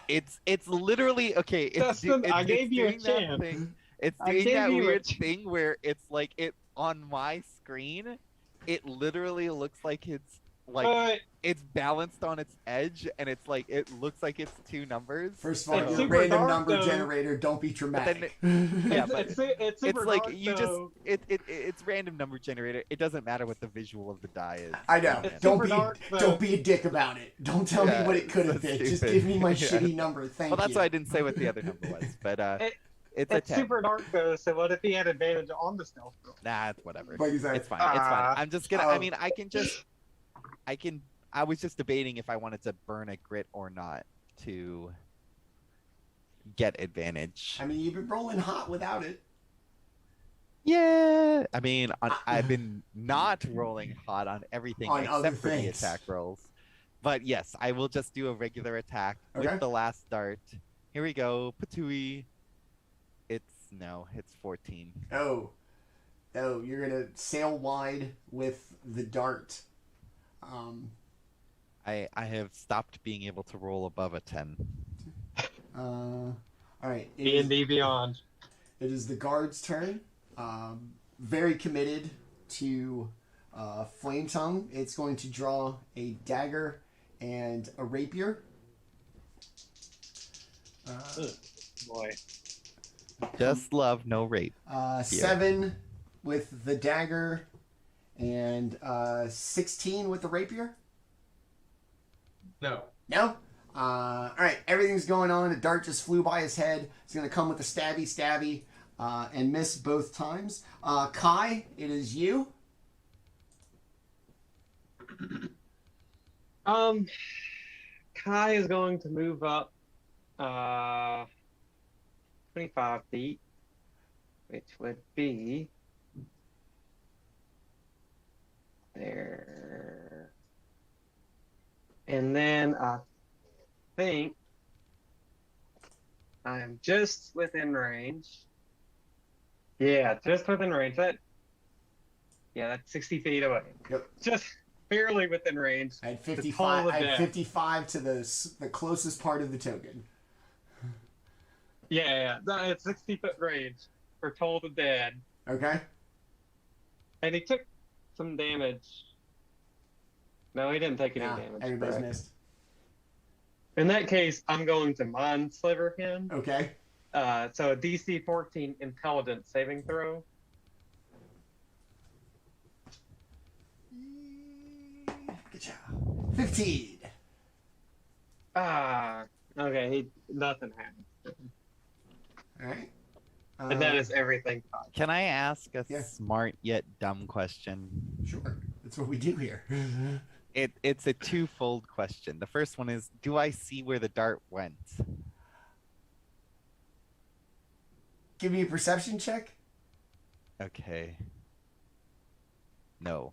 It's literally okay. Dustin, I gave you a doing that chance. thing. It's I doing gave that you a weird chance. thing where it's like it on my screen. It literally looks like it's like it's balanced on its edge, and it's like it looks like it's two numbers. First of all, It's you're a super random dark, number though. generator. Don't be dramatic. Yeah, but it's super it's like dark, you though. it's random number generator. It doesn't matter what the visual of the die is. I know. It's Don't super be dark, though. don't be a dick about it. Don't tell me Yeah, what it could have that's been. Just stupid. give me my Yeah. shitty number. Thank Well, that's you. why I didn't say what the other number was. But it's a It's 10. super dark though, so what if he had advantage on the stealth roll? Nah, it's whatever. Like you said, It's fine. It's fine. I'm just gonna. I oh. mean, I was just debating if I wanted to burn a grit or not to get advantage. I mean, you've been rolling hot without it. Yeah. I mean, I've been not rolling hot on everything On other except for the things. attack rolls. But yes, I will just do a regular attack Okay. with the last dart. Here we go. Patooey. It's no, it's 14. Oh, you're gonna sail wide with the dart. I have stopped being able to roll above a 10. All right. D&D Beyond. It is the guard's turn. Very committed to Flametongue. It's going to draw a dagger and a rapier. Boy. Just love, no rape. 7 with the dagger and 16 with the rapier. No. No? All right, everything's going on. A dart just flew by his head. It's going to come with a stabby, and miss both times. Kai, it is you. Kai is going to move up 25 feet, which would be there. And then I think I'm just within range. Yeah, just within range. That's 60 feet away. Yep. Just barely within range. I had To 55. toll the I had death. 55 to the closest part of the token. Yeah, it's 60-foot range for Toll the Dead. Okay. And he took some damage. No, he didn't take any Nah, damage. everybody's correct. missed. In that case, I'm going to Mind Sliver him. Okay. So a DC 14 intelligence saving throw. Good job. 15. Okay, nothing happened. All right. And that is everything. Can I ask a Yeah. smart yet dumb question? Sure. That's what we do here. It's a twofold question. The first one is, do I see where the dart went? Give me a perception check. Okay. No.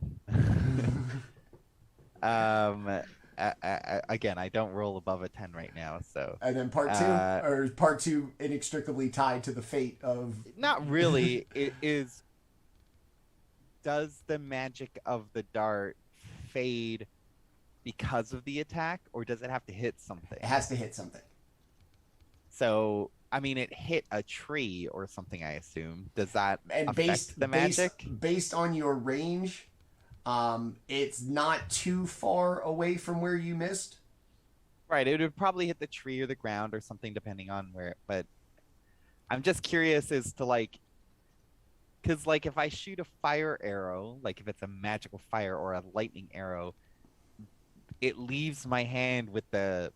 Again, I don't roll above a 10 right now, so And then part 2, or part 2 inextricably tied to the fate of. not really. It is. Does the magic of the dart fade because of the attack, or does it have to hit something? It has to hit something. So, I mean, it hit a tree or something, I assume. Does that And affect the magic? based on your range, it's not too far away from where you missed. Right, it would probably hit the tree or the ground or something, depending on where. But I'm just curious as to, like, because, like, if I shoot a fire arrow, like if it's a magical fire or a lightning arrow, it leaves my hand with the.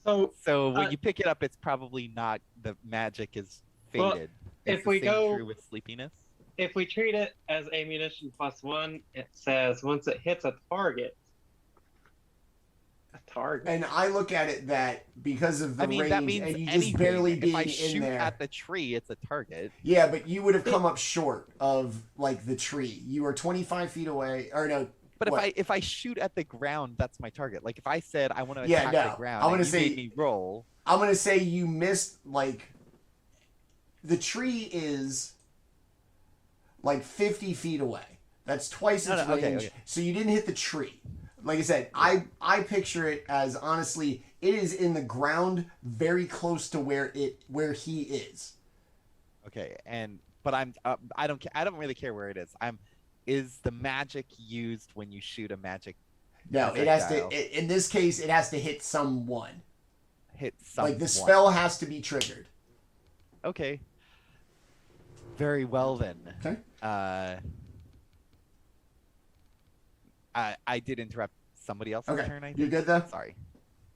So when you pick it up, it's probably not, the magic is Well, faded. if Is the we same go- true with sleepiness? if we treat it as ammunition +1, it says once it hits a target. And I look at it that because of the I mean, range, that means and you anything. just barely being if I in shoot there. at the tree, it's a target. Yeah, but you would have come up short of like the tree. You were 25 feet away, or no? But what? if I shoot at the ground, that's my target. Like if I said I want to Yeah, attack no. the ground, I'm gonna and you say- made me roll. I'm gonna say you missed like the tree is like 50 feet away. That's twice its No, range. okay. So you didn't hit the tree. Like I said, I picture it as honestly, it is in the ground, very close to where he is. Okay, but I don't care. I don't really care where it is. Is the magic used when you shoot a magic? No, it has projectile? to. In this case, it has to hit someone. Hit someone. Like the spell has to be triggered. Okay. Very well then. Okay. I did interrupt somebody else's Okay. turn. I think. You good though? Sorry.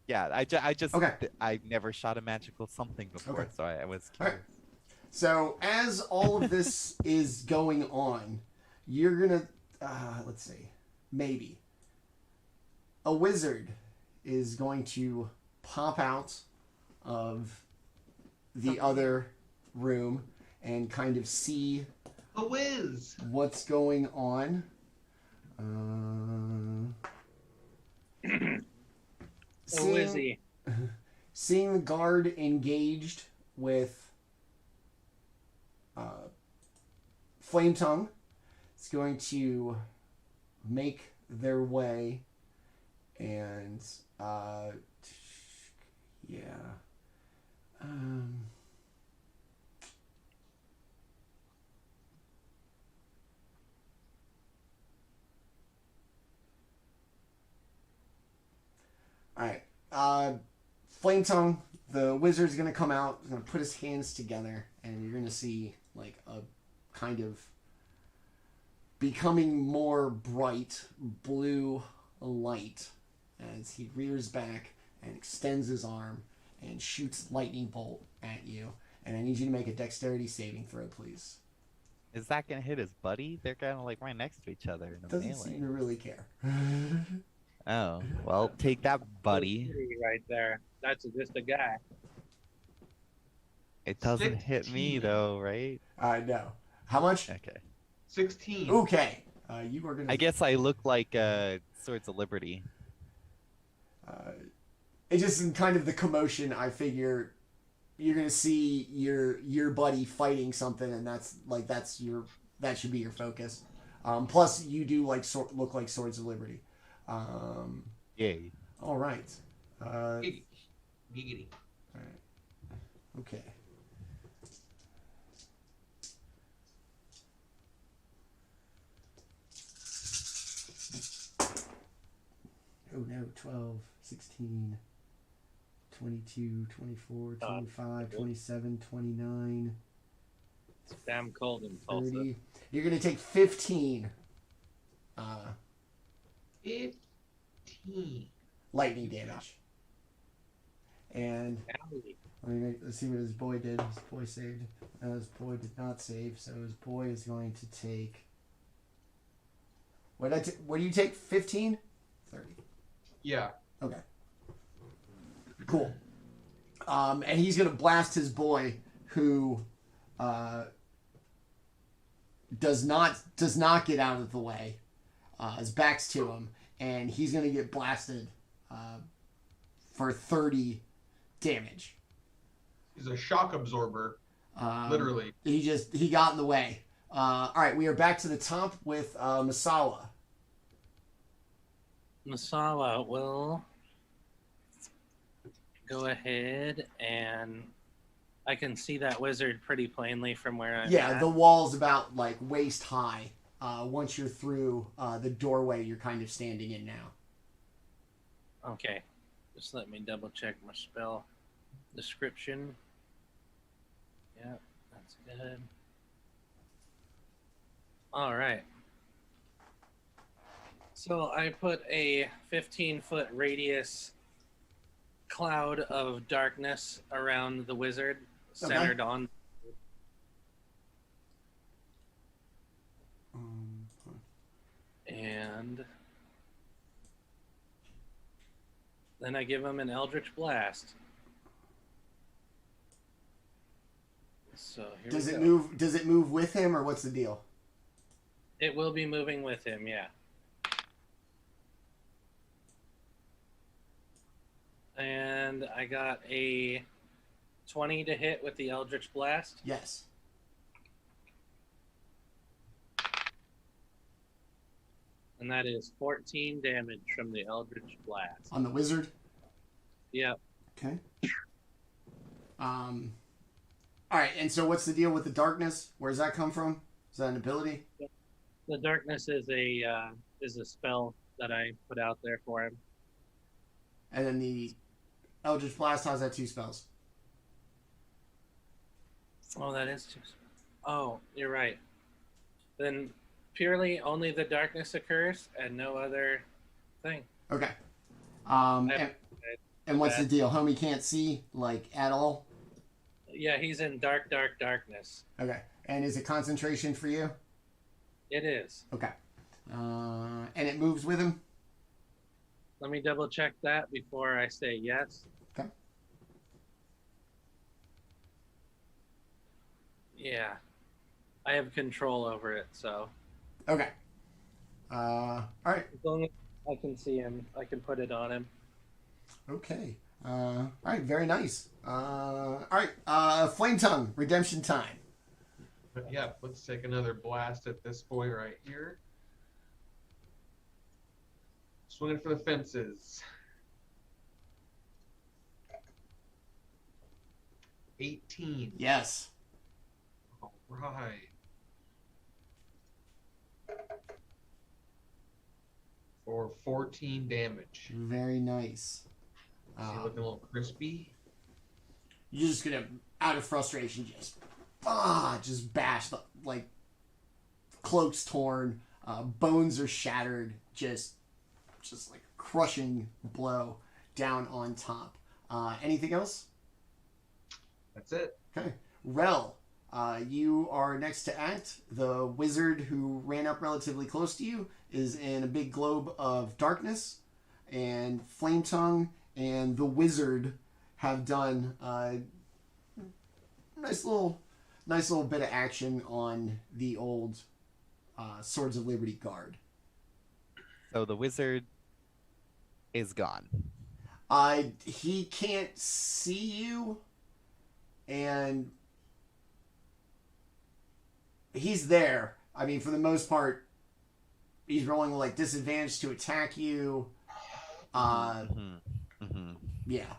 Yeah, I just Okay. I never shot a magical something before, Okay. so I was All right. curious. So as all of this is going on, you're gonna let's see, maybe a wizard is going to pop out of the other room and kind of see A whiz. what's going on. Wizzy. Seeing the guard engaged with Flametongue is going to make their way and yeah. Alright. Flametongue, the wizard's going to come out, he's going to put his hands together, and you're going to see like a kind of becoming more bright blue light as he rears back and extends his arm and shoots lightning bolt at you. And I need you to make a dexterity saving throw, please. Is that gonna hit his buddy? They're kind of like right next to each other in a Doesn't melee. seem to really care. Oh, well, take that, buddy. Right there. That's just a guy. It doesn't hit me 16. though, right? No. How much? Okay. 16. Okay. You are gonna. I guess I look like Swords of Liberty. It's just in kind of the commotion. I figure you're gonna see your buddy fighting something, and that should be your focus. Plus, you do look like Swords of Liberty. Yay. All right. Giggity. All right. Okay. Oh no, 12, 16, 22, 24, 25, 27, 29, It's damn cold in Tulsa. 30. You're going to take 15 15. lightning damage. And Owie. let's see what his boy did. His boy saved. His boy did not save, so his boy is going to take... What do you take? 15? 30. Yeah. Okay. Cool. And he's gonna blast his boy, who does not get out of the way. His back's to him, and he's gonna get blasted for 30 damage. He's a shock absorber. Literally. He got in the way. All right, we are back to the top with Masaow. Masaow will go ahead, and I can see that wizard pretty plainly from where I'm Yeah, at. the wall's about like waist high. Once you're through the doorway, you're kind of standing in now. Okay, just let me double check my spell description. Yep, that's good. All right. So I put a 15-foot radius cloud of darkness around the wizard, centered on. And then I give him an Eldritch Blast. So here Does we it go. move? Does it move with him, or what's the deal? It will be moving with him, yeah. And I got a 20 to hit with the Eldritch Blast. Yes. And that is 14 damage from the Eldritch Blast. On the wizard. Yep. Okay. All right. And so, what's the deal with the darkness? Where does that come from? Is that an ability? The darkness is a spell that I put out there for him. And then the Eldritch Blast has that 2 spells. Oh, that is too. Oh, you're right. Then purely only the darkness occurs and no other thing. Okay. And what's the deal? Homie can't see like at all. Yeah, he's in dark darkness. Okay. And is it concentration for you? It is. Okay. And it moves with him? Let me double check that before I say yes. Okay. Yeah. I have control over it, so. Okay. All right. As long as I can see him, I can put it on him. Okay. All right. Very nice. All right. Flametongue, redemption time. But yeah, let's take another blast at this boy right here. Swinging for the fences. 18. Yes. All right. For 14 damage. Very nice. Is he looking a little crispy? You're just gonna, out of frustration, just bash the, like, cloak's torn, bones are shattered, just like a crushing blow down on top. Anything else? That's it. Okay. Rel, you are next to act. The wizard who ran up relatively close to you is in a big globe of darkness, and Flametongue and the wizard have done a nice little bit of action on the old Swords of Liberty guard. So the wizard is gone. He can't see you, and he's there. I mean, for the most part, he's rolling like disadvantage to attack you. Yeah.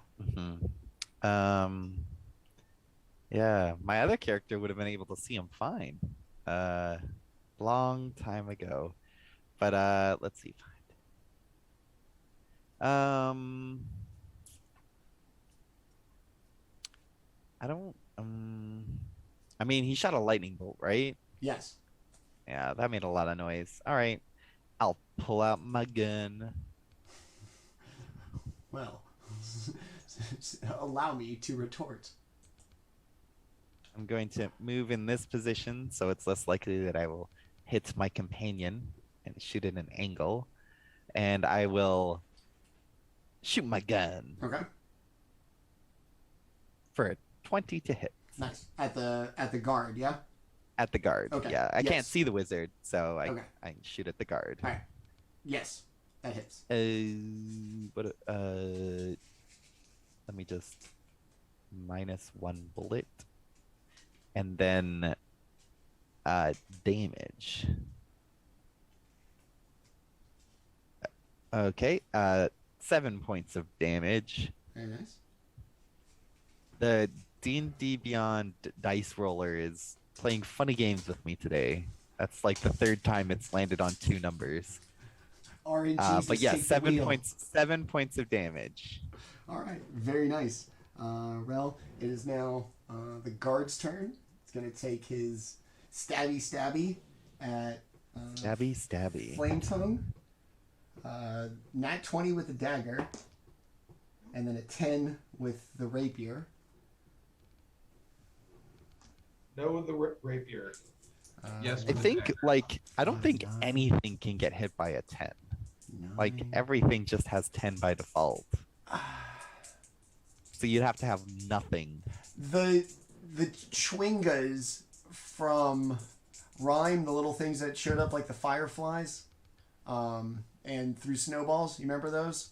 Yeah, my other character would have been able to see him fine. Long time ago. But let's see. I don't I mean, he shot a lightning bolt, right? Yes. Yeah, that made a lot of noise. All right. I'll pull out my gun. Well, allow me to retort. I'm going to move in this position so it's less likely that I will hit my companion and shoot at an angle. And I will shoot my gun Okay. for a 20 to hit. Nice. At the guard, yeah? At the guard. Okay. Yeah, I Yes. can't see the wizard, so Okay. I shoot at the guard. All right. Yes. That hits. Let me just -1 bullet. And then damage. Okay, 7 points of damage. Very nice. The D&D Beyond dice roller is playing funny games with me today. That's like the third time it's landed on 2 numbers. RNGs But yeah, take the 7 wheel. points. 7 points of damage. All right. Very nice. Rel, it is now the guard's turn. It's going to take his stabby at Stabby. Flametongue. Nat 20 with the dagger. And then a 10 with the rapier. No, the rapier. Yes. I think I don't think anything can get hit by a 10. Like everything just has 10 by default. So you'd have to have nothing. The chwingas from Rhyme, the little things that showed up like the fireflies, and threw snowballs. You remember those?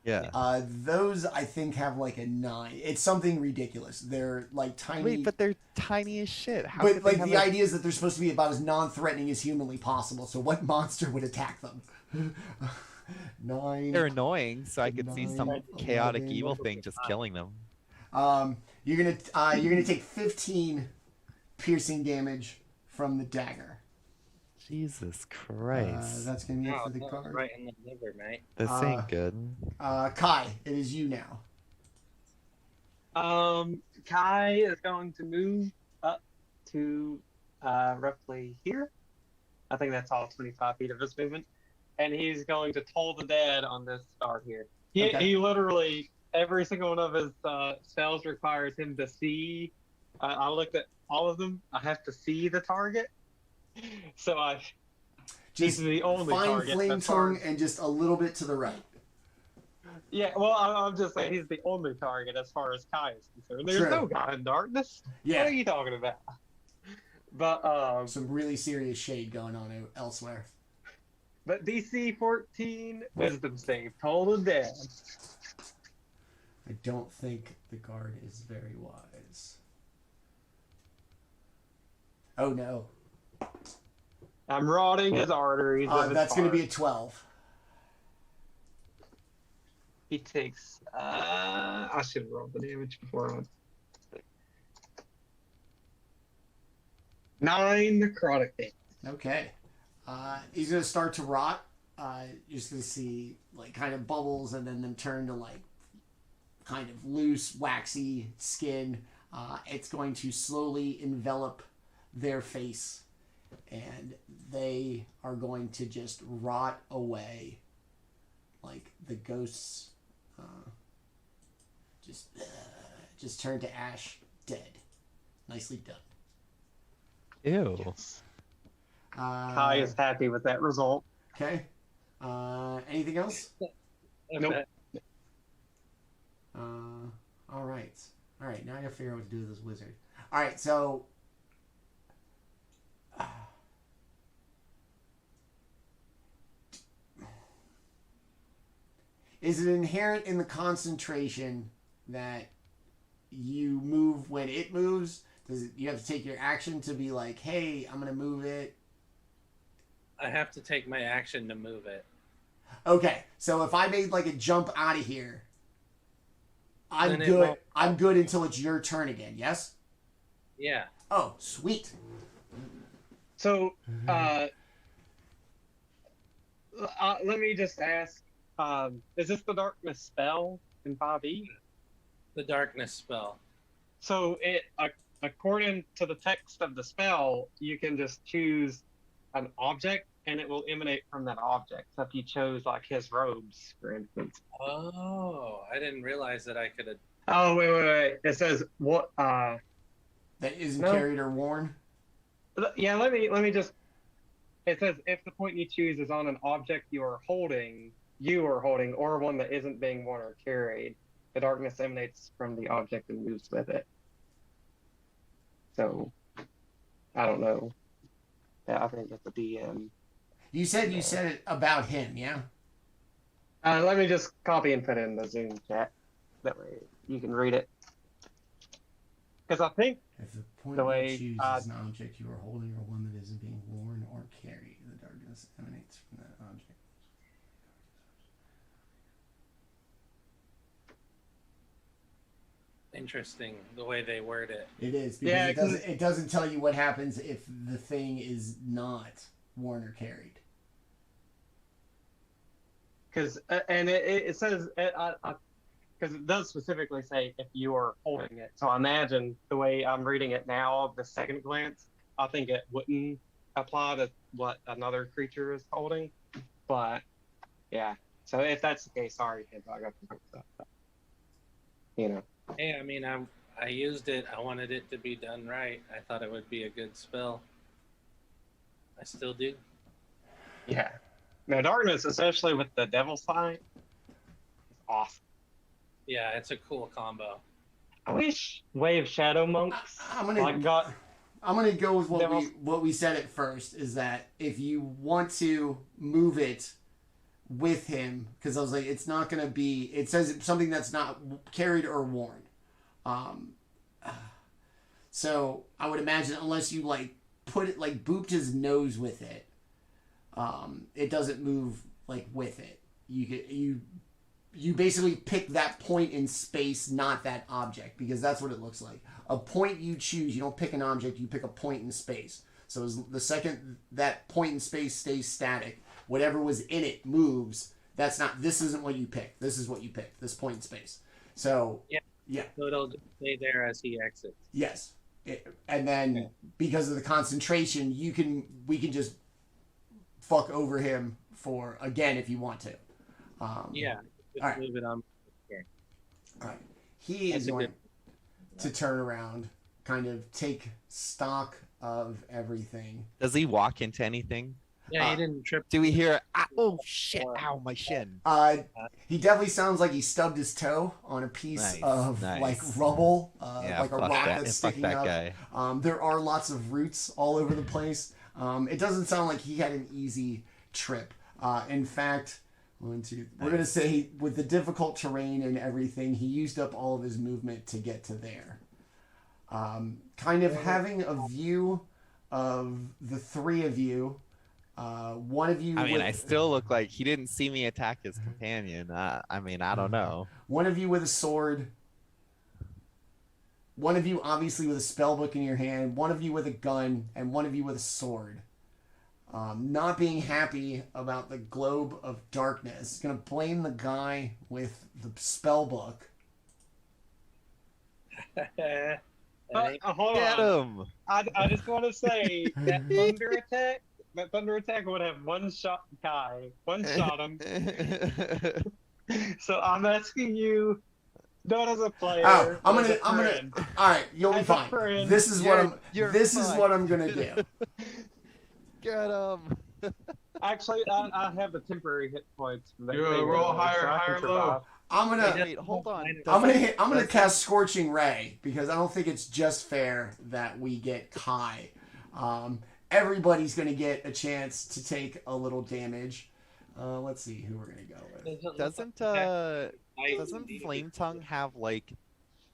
Yeah. Those I think have like a 9. It's something ridiculous. They're like tiny. Wait, but they're tiny as shit. How But could they like have the a- idea is that they're supposed to be about as non-threatening as humanly possible. So what monster would attack them? 9. They're annoying, so I could see some 9, chaotic 11. evil thing just killing them. You're gonna take 15 piercing damage from the dagger. Jesus Christ. That's gonna be it Oh, for the no, card. right in the liver, mate. This ain't good. Kai, it is you now. Kai is going to move up to roughly here. I think that's all 25 feet of his movement. And he's going to toll the dead on this guard here. He literally, every single one of his spells requires him to see. I looked at all of them. I have to see the target. So he's Just the only find target. Flame as far Tongue and just a little bit to the right. Yeah, well, I'm just saying he's the only target as far as Kai is concerned. There's True. no God in darkness. Yeah. What are you talking about? But Some really serious shade going on elsewhere. DC 14 Wisdom save, total dead. I don't think the guard is very wise. Oh no. I'm rotting his arteries. with his That's going to be a heart. 12. He takes. I should have rolled the damage before I went. 9 necrotic damage. Okay. He's going to start to rot. You're just going to see like kind of bubbles and then them turn to like kind of loose, waxy skin. It's going to slowly envelop their face and they are going to just rot away like the ghosts just turn to ash, dead. Nicely done. Ew. Yes. Kai is happy with that result. Okay. Anything else? Nope. All right. All right. Now I gotta figure out what to do with this wizard. All right. So. Is it inherent in the concentration that you move when it moves? Does it, you have to take your action to be like, hey, I'm gonna move it? I have to take my action to move it. Okay, so if I made like a jump out of here, I'm Then it good. won't- I'm good until it's your turn again. Yes. Yeah. Oh, sweet. So, let me just ask: is this the darkness spell in 5e? The darkness spell. So, according to the text of the spell, you can just choose an object, and it will emanate from that object. So, if you chose like his robes, for instance. Oh, I didn't realize that I could have. Oh, wait. It says what? That isn't No. carried or worn. Yeah, let me just. It says if the point you choose is on an object you are holding, or one that isn't being worn or carried, the darkness emanates from the object and moves with it. So, I don't know. Yeah, I think that's a DM. You said it about him, yeah. Let me just copy and put it in the Zoom chat. That way you can read it. Because I think If the point The you way, choose is an object you are holding or one that isn't being worn or carried, the darkness emanates from that object. Interesting the way they word it. It is because Yeah, it doesn't tell you what happens if the thing is not worn or carried. because and it says because it does specifically say if you are holding it. So I imagine the way I'm reading it now, the second glance, I think it wouldn't apply to what another creature is holding. But yeah, so if that's the case, sorry, kids, I got to fix that. You know. Hey, I mean, I used it. I wanted it to be done right. I thought it would be a good spell. I still do. Yeah. Now, darkness, especially with the devil's sign, is awesome. Yeah, it's a cool combo. I wish Wave Shadow Monks I'm gonna got. I'm gonna go with Devil's- what we said at first is that if you want to move it with him, because I was like, it's not gonna be. It says it's something that's not carried or worn. So I would imagine unless you like put it like booped his nose with it, it doesn't move like with it. You basically pick that point in space, not that object, because that's what it looks like. A point you choose, you don't pick an object, you pick a point in space. So as the second that point in space stays static, whatever was in it moves. This isn't what you pick. This is what you pick, this point in space. So, yeah. So it'll just stay there as he exits. Yes. And then because of the concentration, we can just fuck over him for, again, if you want to. Yeah. Just all right. move it on. All right. He That's is a going good- to turn around, kind of take stock of everything. Does he walk into anything? Yeah, you didn't trip. Do we hear? Oh shit! Ow, my shin. He definitely sounds like he stubbed his toe on a piece of like rubble, Yeah, like a fuck rock that. that's Fuck sticking that up. guy. There are lots of roots all over the place. It doesn't sound like he had an easy trip. In fact, we're going to say with the difficult terrain and everything, he used up all of his movement to get to there. Kind of having a view of the three of you. One of you. I mean, with, I still look like he didn't see me attack his companion. I mean, I don't know. One of you with a sword. One of you obviously with a spell book in your hand. One of you with a gun, and one of you with a sword. Not being happy about the globe of darkness. Gonna blame the guy with the spell book. Hold Get on. him! I just want to say that thunder attack would have one shot Kai, one shot him. So I'm asking you, not as a player. Oh, I'm as a gonna. friend. All right, you'll be As a fine. friend, This is what I'm. you're This is fine. what I'm gonna do. Get him! Actually, I have the temporary hit points. From that You thing, roll so higher, I can higher, survive. low. I'm gonna. Wait, hold on. I'm Doesn't- gonna cast Scorching Ray because I don't think it's just fair that we get Kai. Everybody's gonna get a chance to take a little damage. Let's see who we're gonna go with. Doesn't Flametongue have like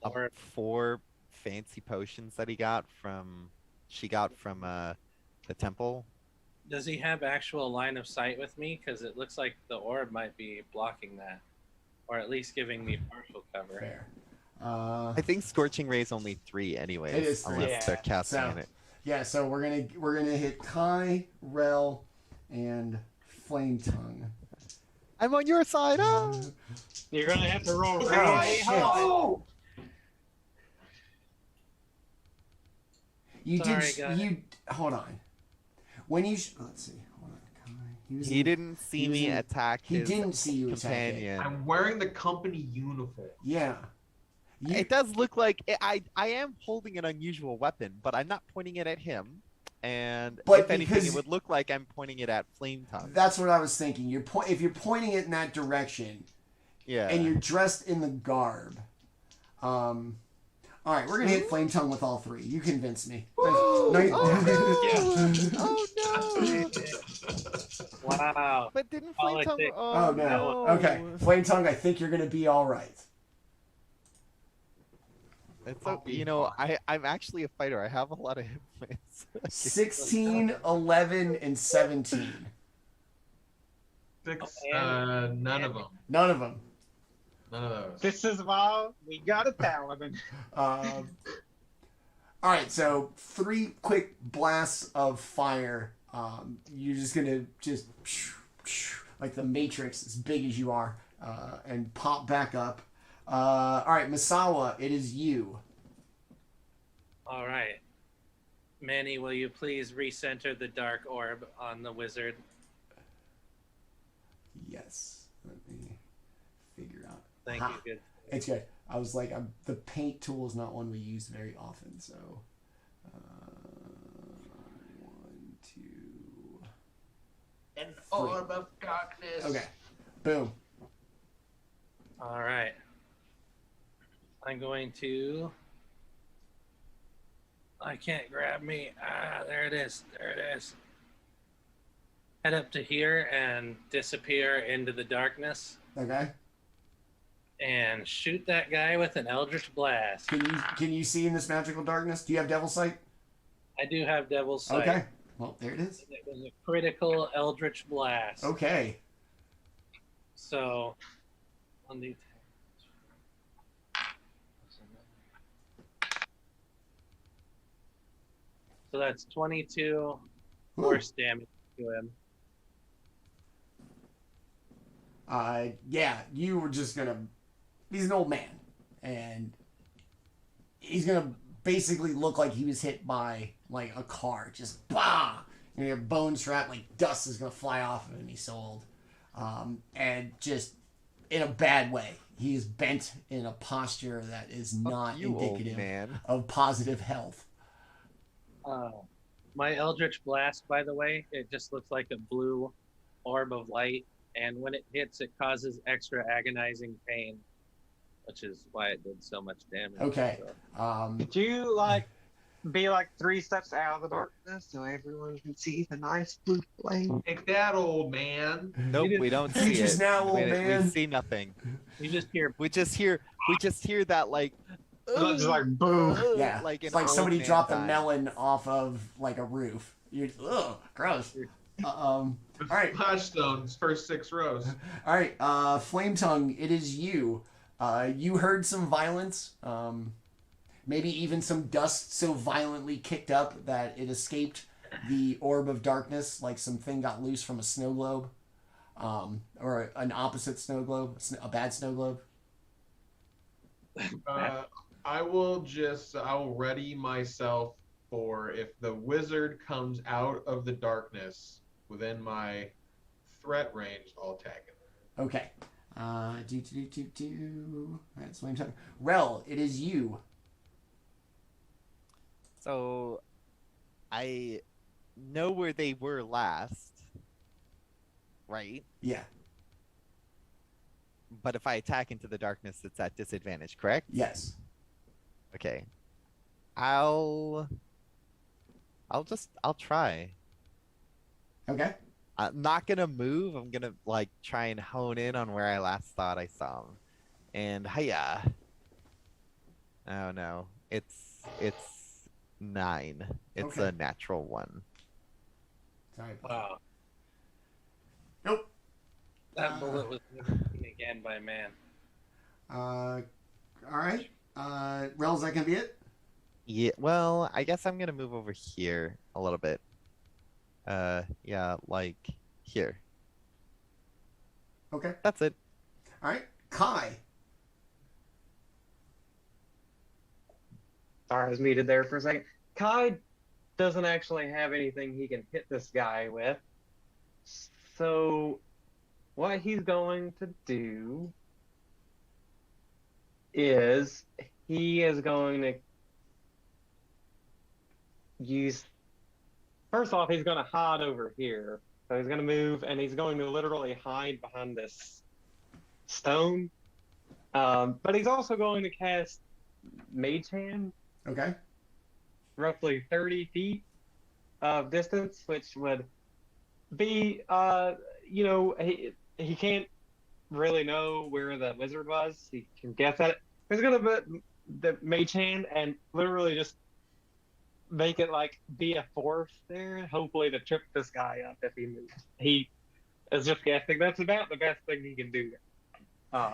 Or 4 fancy potions that she got from the temple? does he have actual line of sight with me? Because it looks like the orb might be blocking that, or at least giving me partial cover. Fair. I think Scorching Ray is only 3 anyways, It is 3. unless Yeah. they're casting So- it. Yeah, so we're gonna hit Kai, Rel, and Flametongue. I'm on your side. Oh! You're gonna have to roll Oh, really shit. high. You Sorry, did. guys. You hold on. When you let's see. Hold on. Kai. Was He in- didn't see he was me in- attack He his didn't see you attack it. companion. I'm wearing the company uniform. Yeah. You, It does look like I am holding an unusual weapon, but I'm not pointing it at him. And But if anything, because- it would look like I'm pointing it at Flametongue. that's what I was thinking. If you're pointing it in that direction, Yeah. and you're dressed in the garb. All right, we're gonna hit Flametongue with all 3. You convinced me. No, you- Oh no! Wow. But didn't Politics. Flametongue? Oh no. Okay, Flametongue, I think you're gonna be all right. It's so, you know, I'm actually a fighter. I have a lot of hit points. 16, 11, and 17. 6, none of them. None of them. None of those. This is why we got a paladin. All right, so 3 quick blasts of fire. You're just gonna like the Matrix, as big as you are, and pop back up. All right, Masaow, it is you. All right. Manny, will you please recenter the dark orb on the wizard? Yes. Let me figure out. Thank Ha. you. Good. It's good. I was like, the paint tool is not one we use very often, so 1, 2. An orb of darkness. Okay. Boom. All right. I'm going to. I can't grab me. There it is. There it is. Head up to here and disappear into the darkness Okay. and shoot that guy with an Eldritch Blast. Can you see in this magical darkness? Do you have Devil Sight? I do have Devil's Sight. Okay. Well, there it is. It was a critical Eldritch Blast. Okay. So, on the so that's 22 force damage to him. Yeah, you were just gonna. He's an old man, and he's gonna basically look like he was hit by like a car. Just bah, and your bone strap, like dust is gonna fly off of him. He's so old, and just in a bad way. He is bent in a posture that is not you old indicative man. of positive health. My Eldritch Blast, by the way, it just looks like a blue orb of light, and when it hits, it causes extra agonizing pain, which is why it did so much damage. Okay. So, Could you like be like 3 steps out of the darkness so everyone can see the nice blue flame? Take that, old man. Nope, we don't see just it. now, old we man. see nothing. you just hear We just hear that like Just like boom. Yeah, like it's an like old somebody man dropped a dying. melon off of like a roof. You, ugh, gross. All right, Flashstones, first 6 rows. all right. Flametongue, it is you. You heard some violence. Maybe even some dust so violently kicked up that it escaped the orb of darkness, like something got loose from a snow globe, or an opposite snow globe, a bad snow globe. I will ready myself for if the wizard comes out of the darkness within my threat range, I'll attack him. Okay. That's Flametongue. Rel, it is you. So I know where they were last, right? Yeah. But if I attack into the darkness, it's at disadvantage, correct? Yes. Okay. I'll try. Okay. I'm not gonna move. I'm gonna like try and hone in on where I last thought I saw him. And hiya. Oh no. It's 9. It's Okay. a natural 1. Sorry. Wow. Nope. That bullet was never seen again by man. All right. Rel, is that gonna be it? Yeah, well, I guess I'm gonna move over here a little bit. Yeah, like here. Okay. That's it. All right. Kai. Sorry, I was muted there for a second. Kai doesn't actually have anything he can hit this guy with. So what he's going to do is he is going to use, first off, he's going to hide over here. So he's going to move and he's going to literally hide behind this stone. But he's also going to cast Mage Hand, Okay. roughly 30 feet of distance, which would be, he can't really know where the wizard was. He can guess at it. He's going to put the Mage Hand and literally just make it like be a force there, hopefully to trip this guy up if he moves. He is just guessing. That's about the best thing he can do.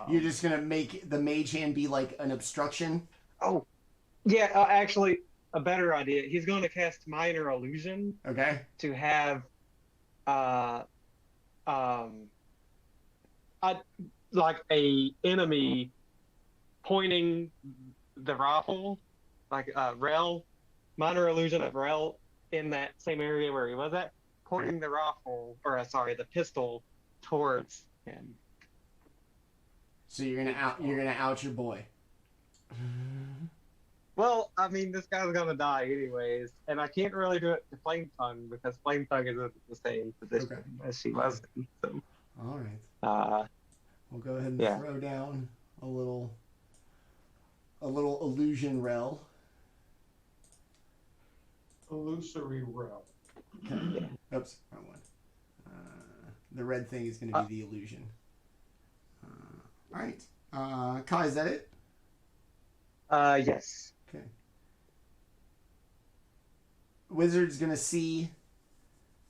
You're just gonna make the mage hand be like an obstruction. Oh, yeah. Actually, a better idea. He's going to cast Minor Illusion Okay. to have, like a enemy pointing the rifle, like Rel, Minor Illusion of Rel in that same area where he was at, pointing the rifle, or the pistol towards him. So you're gonna out your boy. Well, I mean, this guy's gonna die anyways, and I can't really do it to Flametongue because Flametongue is in the same position as she was in. So, All right. We'll go ahead and Yeah. throw down a little illusion rel. Illusory realm. Okay. Oops, wrong one. The red thing is going to be the illusion. All right. Kai, is that it? yes. Okay. Wizard's going to see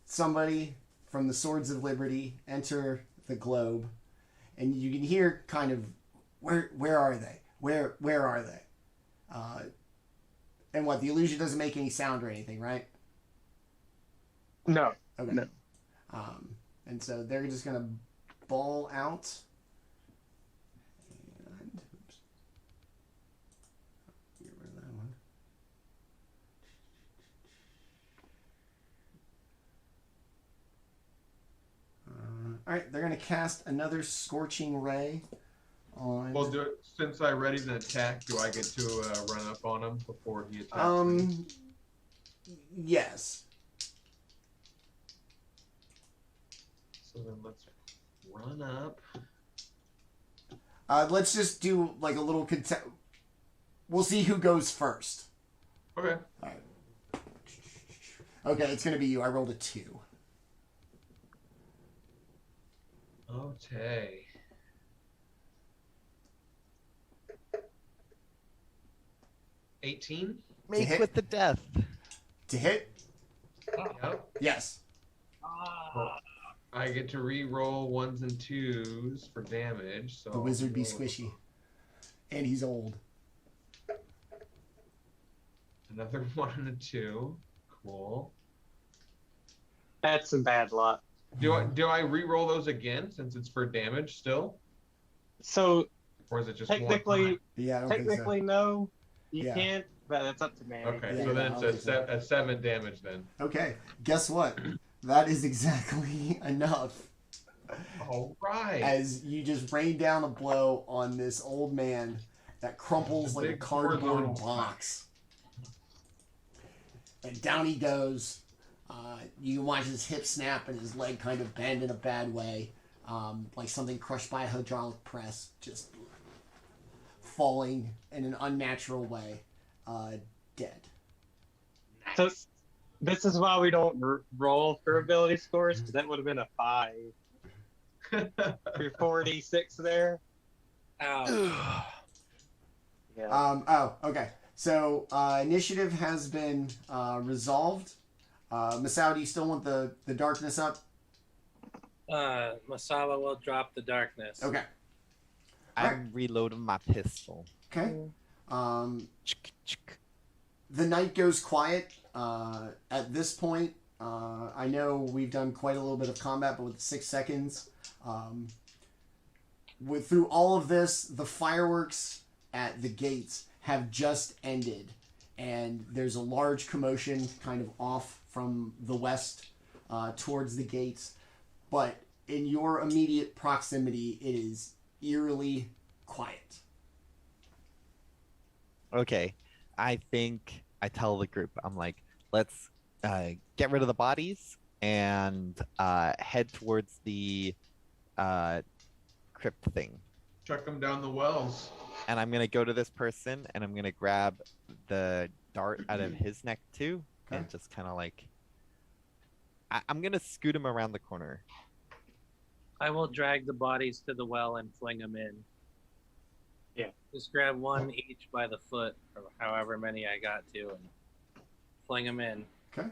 somebody from the Swords of Liberty enter the globe, and you can hear kind of where are they? Where are they? And what, the illusion doesn't make any sound or anything, right? No. Okay. No. And so they're just gonna ball out. And oops. Get rid of that one. All right, they're gonna cast another scorching ray on. Well, since I readied an attack, do I get to run up on him before he attacks me? Yes. So then let's run up. Let's just do like a little We'll see who goes first. Okay. All right. Okay, it's gonna be you. I rolled a 2. Okay. 18. Make hit. with the death. To hit? Yep. Yes. I get to re-roll 1s and 2s for damage. So The wizard be squishy. And he's old. Another 1 and a 2. Cool. That's some bad luck. Do I re-roll those again since it's for damage still, So or is it just technically, one? Yeah, I don't technically think no, you Yeah. can't. But that's up to Manny. Okay, Yeah, so then I'll it's take a 7 damage then. so. Okay, guess what? That is exactly enough. All right. As you just rain down a blow on this old man that crumples like a Big cardboard horizontal box. And down he goes. You can watch his hip snap and his leg kind of bend in a bad way. Like something crushed by a hydraulic press. Just falling in an unnatural way. Dead. So this is why we don't roll for ability scores, because that would have been a 5. Your 46 there. Ow. Yeah. Oh, okay. So initiative has been resolved. Masaow, do you still want the darkness up? Masawa will drop the darkness. Okay. I'm reloading my pistol. Okay. Chick, chick. The night goes quiet. At this point, I know we've done quite a little bit of combat, but with 6 seconds, through all of this, the fireworks at the gates have just ended, and there's a large commotion kind of off from the west towards the gates. But in your immediate proximity, it is eerily quiet. Okay, I think I tell the group, I'm like, let's get rid of the bodies and head towards the crypt thing. Chuck them down the wells. And I'm gonna go to this person and I'm gonna grab the dart out of his neck too, and just kind of like, I'm gonna scoot him around the corner. I will drag the bodies to the well and fling them in. Yeah. Just grab one each by the foot, or however many I got to, and fling them in. Okay.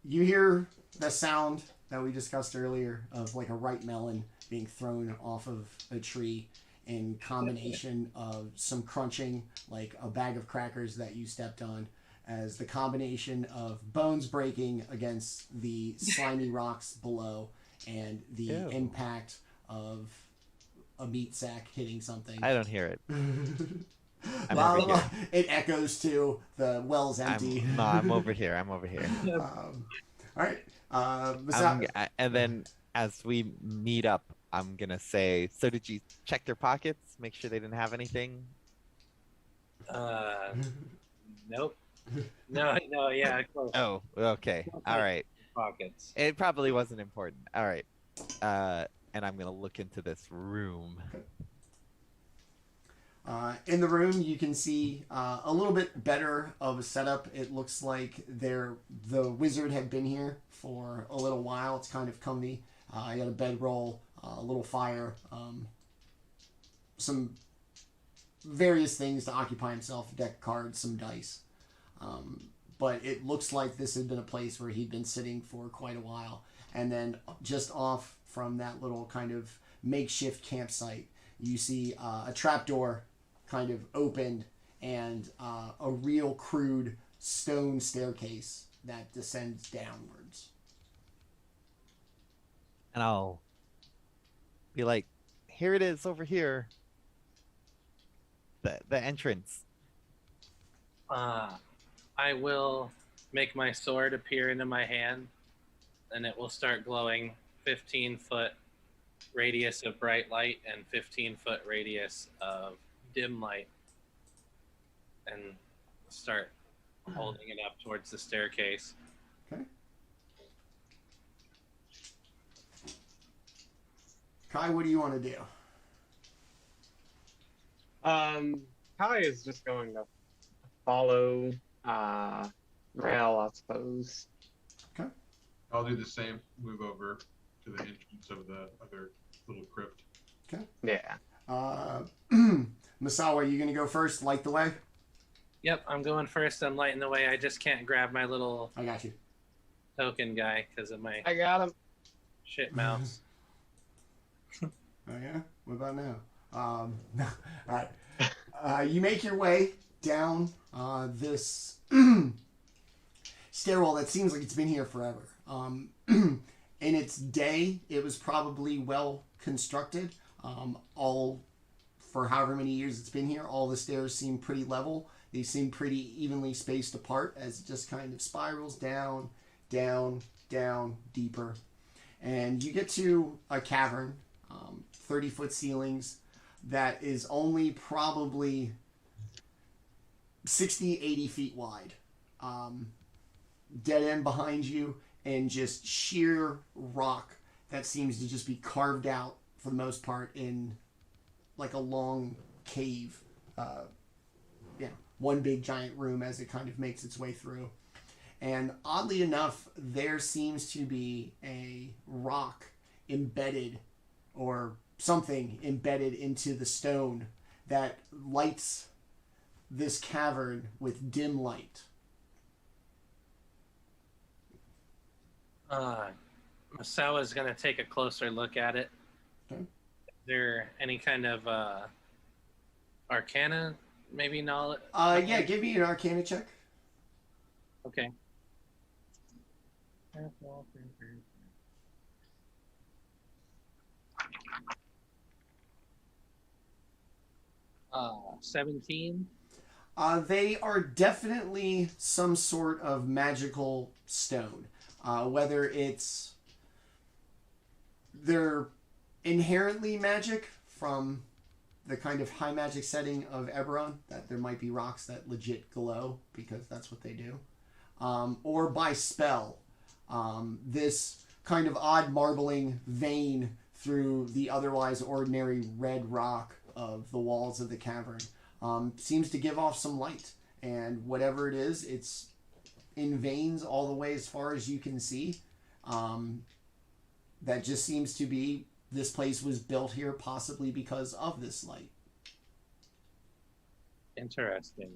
You hear the sound that we discussed earlier of like a ripe melon being thrown off of a tree in combination of some crunching, like a bag of crackers that you stepped on, as the combination of bones breaking against the slimy rocks below and the Ew. impact of a meat sack hitting something. I don't hear it. I'm La, over la, la. here. It echoes to the well's empty. I'm over here. I'm over here. All right. And then as we meet up, I'm gonna say, so did you check their pockets? Make sure they didn't have anything? Nope. No, yeah, close. Oh, okay. All right. Pockets. It probably wasn't important. All right. And I'm gonna look into this room. In the room, you can see a little bit better of a setup. It looks like the wizard had been here for a little while. It's kind of comfy. You got a bedroll, a little fire, some various things to occupy himself, a deck of cards, some dice. But it looks like this had been a place where he'd been sitting for quite a while. And then just off from that little kind of makeshift campsite, you see a trapdoor kind of opened and a real crude stone staircase that descends downwards. And I'll be like, here it is over here. The entrance. I will make my sword appear into my hand, and it will start glowing 15-foot radius of bright light and 15-foot radius of dim light, and start holding it up towards the staircase. Okay. Kai, what do you want to do? Kai is just going to follow Rail, I suppose. Okay. I'll do the same. Move over to the entrance of the other little crypt. Okay. Yeah. Masaow, are you going to go first? Light the way? Yep, I'm going first. I'm lighting the way. I just can't grab my little I got you. token guy because of my I got him. shit mouse. Oh, yeah? What about now? All right. You make your way down this stairwell that seems like it's been here forever. In its day, it was probably well constructed. All for however many years it's been here, all the stairs seem pretty level. They seem pretty evenly spaced apart as it just kind of spirals down, down, down, deeper. And you get to a cavern, 30-foot ceilings, that is only probably 60, 80 feet wide. Dead end behind you, and just sheer rock that seems to just be carved out, for the most part, in like a long cave. One big giant room as it kind of makes its way through. And oddly enough, there seems to be a rock embedded, or something embedded into the stone that lights this cavern with dim light. Masaow is going to take a closer look at it. Okay. Is there any kind of arcana, maybe knowledge? Yeah, give me an arcana check. Okay. 17. They are definitely some sort of magical stone. Whether they're inherently magic from the kind of high magic setting of Eberron, that there might be rocks that legit glow because that's what they do, or by spell. This kind of odd marbling vein through the otherwise ordinary red rock of the walls of the cavern seems to give off some light, and whatever it is, it's in veins all the way as far as you can see. That just seems to be, this place was built here possibly because of this light. Interesting.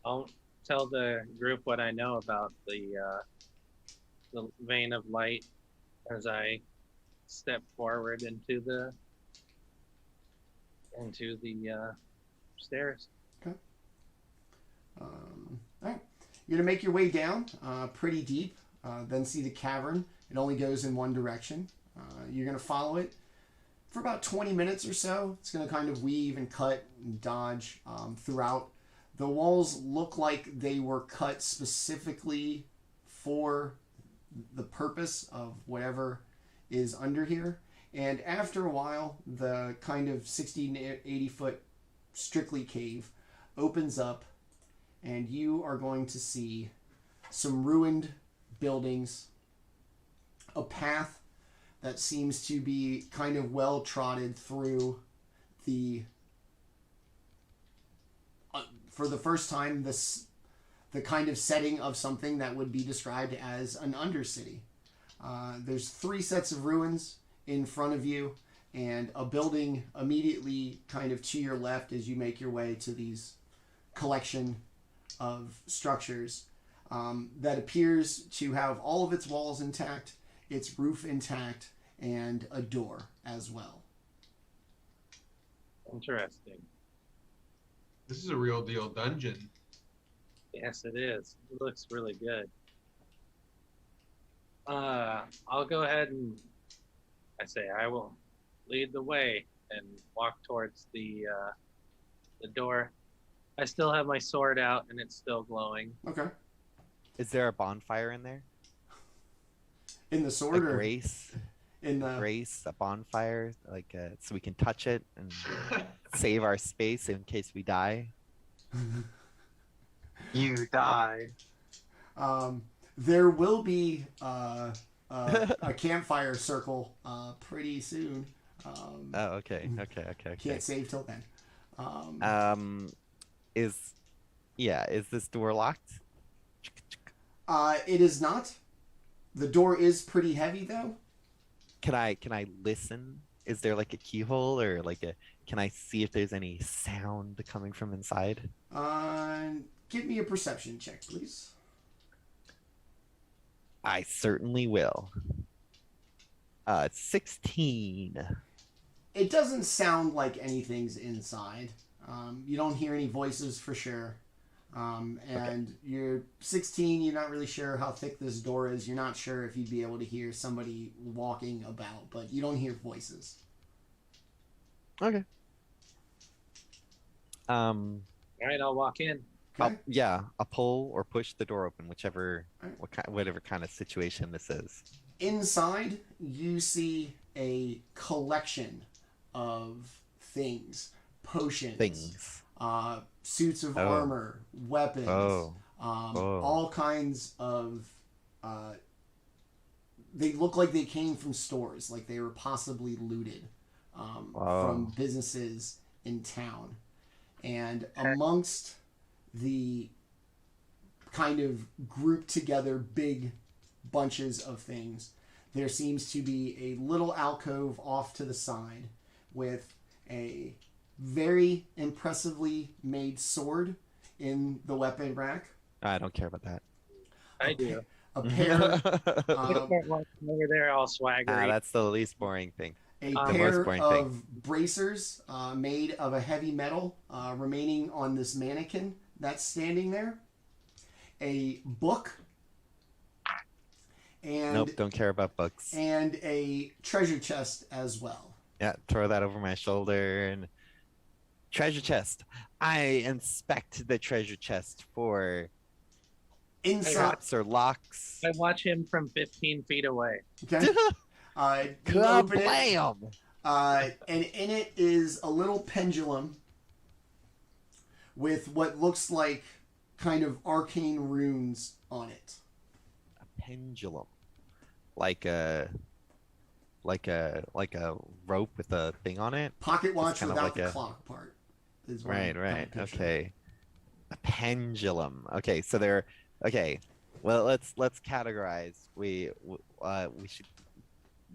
I'll tell the group what I know about the vein of light as I step forward into the stairs. Okay. All right. You're gonna make your way down pretty deep, then see the cavern. It only goes in one direction. You're gonna follow it for about 20 minutes or so. It's gonna kind of weave and cut and dodge throughout. The walls look like they were cut specifically for the purpose of whatever is under here. And after a while, the kind of 60 to 80 foot strictly cave opens up, and you are going to see some ruined buildings, a path that seems to be kind of well trodden through the for the first time, the kind of setting of something that would be described as an Undercity. There's 3 sets of ruins in front of you, and a building immediately kind of to your left as you make your way to these collection of structures that appears to have all of its walls intact, its roof intact, and a door as well. Interesting. This is a real deal dungeon. Yes, it is. It looks really good. I'll go ahead and I will lead the way and walk towards the door. I still have my sword out and it's still glowing. Okay. Is there a bonfire in there? In the sword, A or grace? in the Grace, a bonfire, like so we can touch it and save our space in case we die. You died. There will be a campfire circle pretty soon. Oh, okay. Can't save till then. Is this door locked? It is not. The door is pretty heavy though. Can I listen? Is there like a keyhole or like can I see if there's any sound coming from inside? Give me a perception check, please. I certainly will. 16. It doesn't sound like anything's inside. You don't hear any voices for sure. And you're 16, you're not really sure how thick this door is. You're not sure if you'd be able to hear somebody walking about, but you don't hear voices. Okay. All right, I'll walk in. Okay. I'll pull or push the door open, whichever, whatever kind of situation this is. Inside, you see a collection of things, potions, suits of armor, weapons, all kinds of. They look like they came from stores, like they were possibly looted from businesses in town, and amongst the kind of grouped together big bunches of things, there seems to be a little alcove off to the side with a very impressively made sword in the weapon rack. I don't care about that. I do. A pair Over there, all swaggery. That's the least boring thing. A pair of bracers made of a heavy metal remaining on this mannequin that's standing there. A book. And, nope, don't care about books. And a treasure chest as well. Yeah, throw that over my shoulder. And treasure chest. I inspect the treasure chest for traps or locks. I watch him from 15 feet away. Okay. You open it, Kablam! and in it is a little pendulum with what looks like kind of arcane runes on it. A pendulum, like a rope with a thing on it. Pocket watch without like the clock part. Is what right. I'm picturing. Okay. A pendulum. Okay, so they're okay. Well, let's categorize. We should.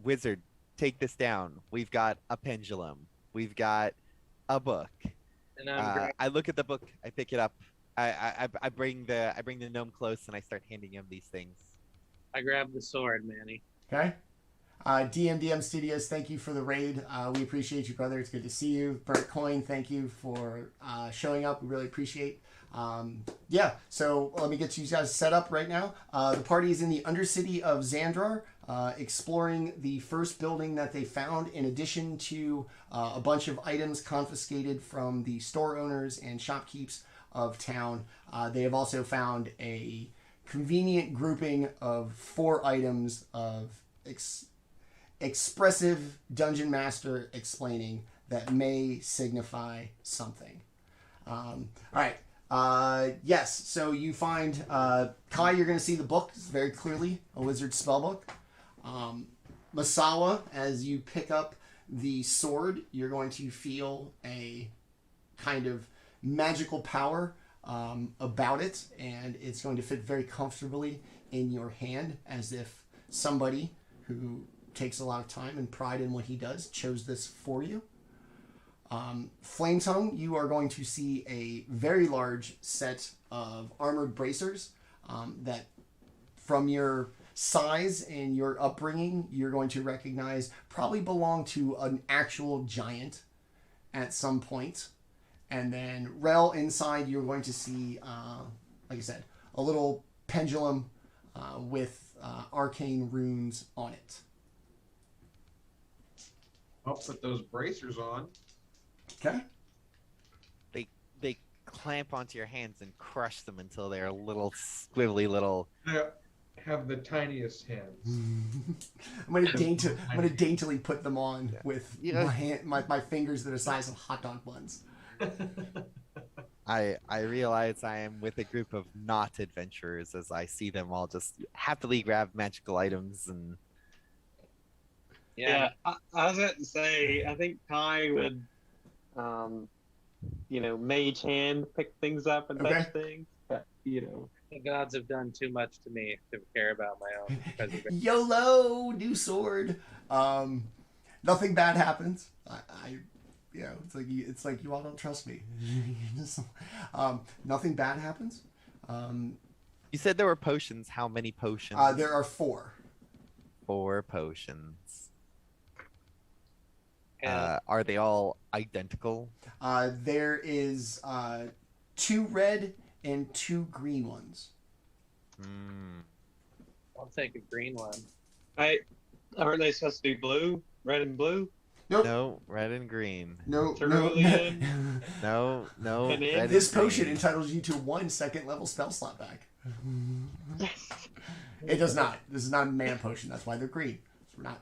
Wizard, take this down. We've got a pendulum. We've got a book. And I look at the book. I pick it up. I bring the gnome close and I start handing him these things. I grab the sword, Manny. Okay. DM Studios, thank you for the raid. We appreciate you, brother. It's good to see you. Bert Coin, thank you for showing up. We really appreciate. So let me get you guys set up right now. The party is in the Undercity of Xandrar, exploring the first building that they found, in addition to a bunch of items confiscated from the store owners and shopkeepers of town. They have also found a convenient grouping of 4 items of expressive dungeon master explaining that may signify something. All right. Yes, so you find Kai, you're going to see the book very clearly, a wizard spellbook. Masaow, as you pick up the sword, you're going to feel a kind of magical power about it, and it's going to fit very comfortably in your hand, as if somebody who takes a lot of time and pride in what he does chose this for you. Flametongue, you are going to see a very large set of armored bracers that, from your size and your upbringing, you're going to recognize probably belong to an actual giant at some point. And then Rel, inside, you're going to see, like I said, a little pendulum with arcane runes on it. I'll put those bracers on. Okay. They clamp onto your hands and crush them until they're little squiggly little. I have the tiniest hands. I'm gonna daintily put them on with my fingers that are the size of hot dog buns. I realize I am with a group of not adventurers as I see them all just happily grab magical items and. Yeah, I was going to say, I think Kai would, mage hand pick things up and touch things, but, The gods have done too much to me to care about my own preservation. YOLO, new sword. Nothing bad happens. Yeah, it's like you all don't trust me. Nothing bad happens. You said there were potions. How many potions? There are 4. 4 potions. Yeah. Are they all identical? There is 2 red and 2 green ones. Hmm. I'll take a green one. Aren't they supposed to be blue, red and blue? Nope. No, red and green. No. Cerulean. No. And red This and potion green. entitles you to 1 second level spell slot back. It does not. This is not a mana potion. That's why they're green.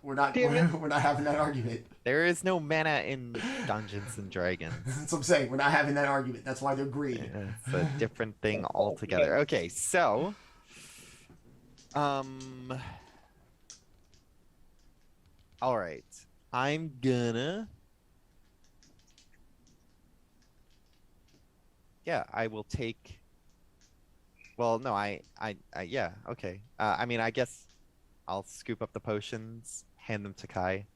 We're not having that argument. There is no mana in Dungeons and Dragons. That's what I'm saying. We're not having that argument. That's why they're green. It's a different thing altogether. Okay, so all right. I'm gonna I will take well, no, yeah, okay. I mean, I guess I'll scoop up the potions, hand them to Kai.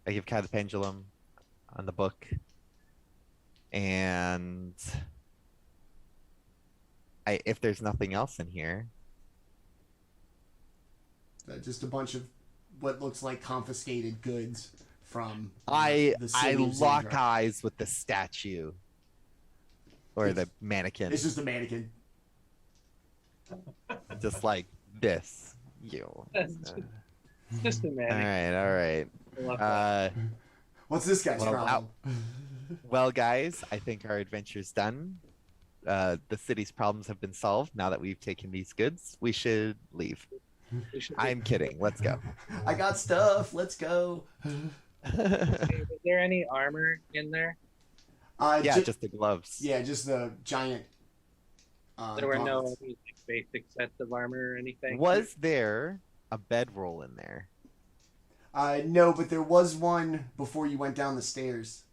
I give Kai the pendulum on the book. And if there's nothing else in here. Just a bunch of what looks like confiscated goods from I the city of lock Xandra. eyes with the statue. Or the mannequin. It's just a mannequin. Just like this. Just a man. All right. What's this guy's well, problem? Well, guys, I think our adventure's done. The city's problems have been solved. Now that we've taken these goods, we should leave. I'm kidding. Let's go. I got stuff. Let's go. Is there any armor in there? Yeah, just the gloves. Yeah, just the giant. There were no gauntlets. like, basic sets of armor or anything? Was there a bedroll in there? No, but there was one before you went down the stairs.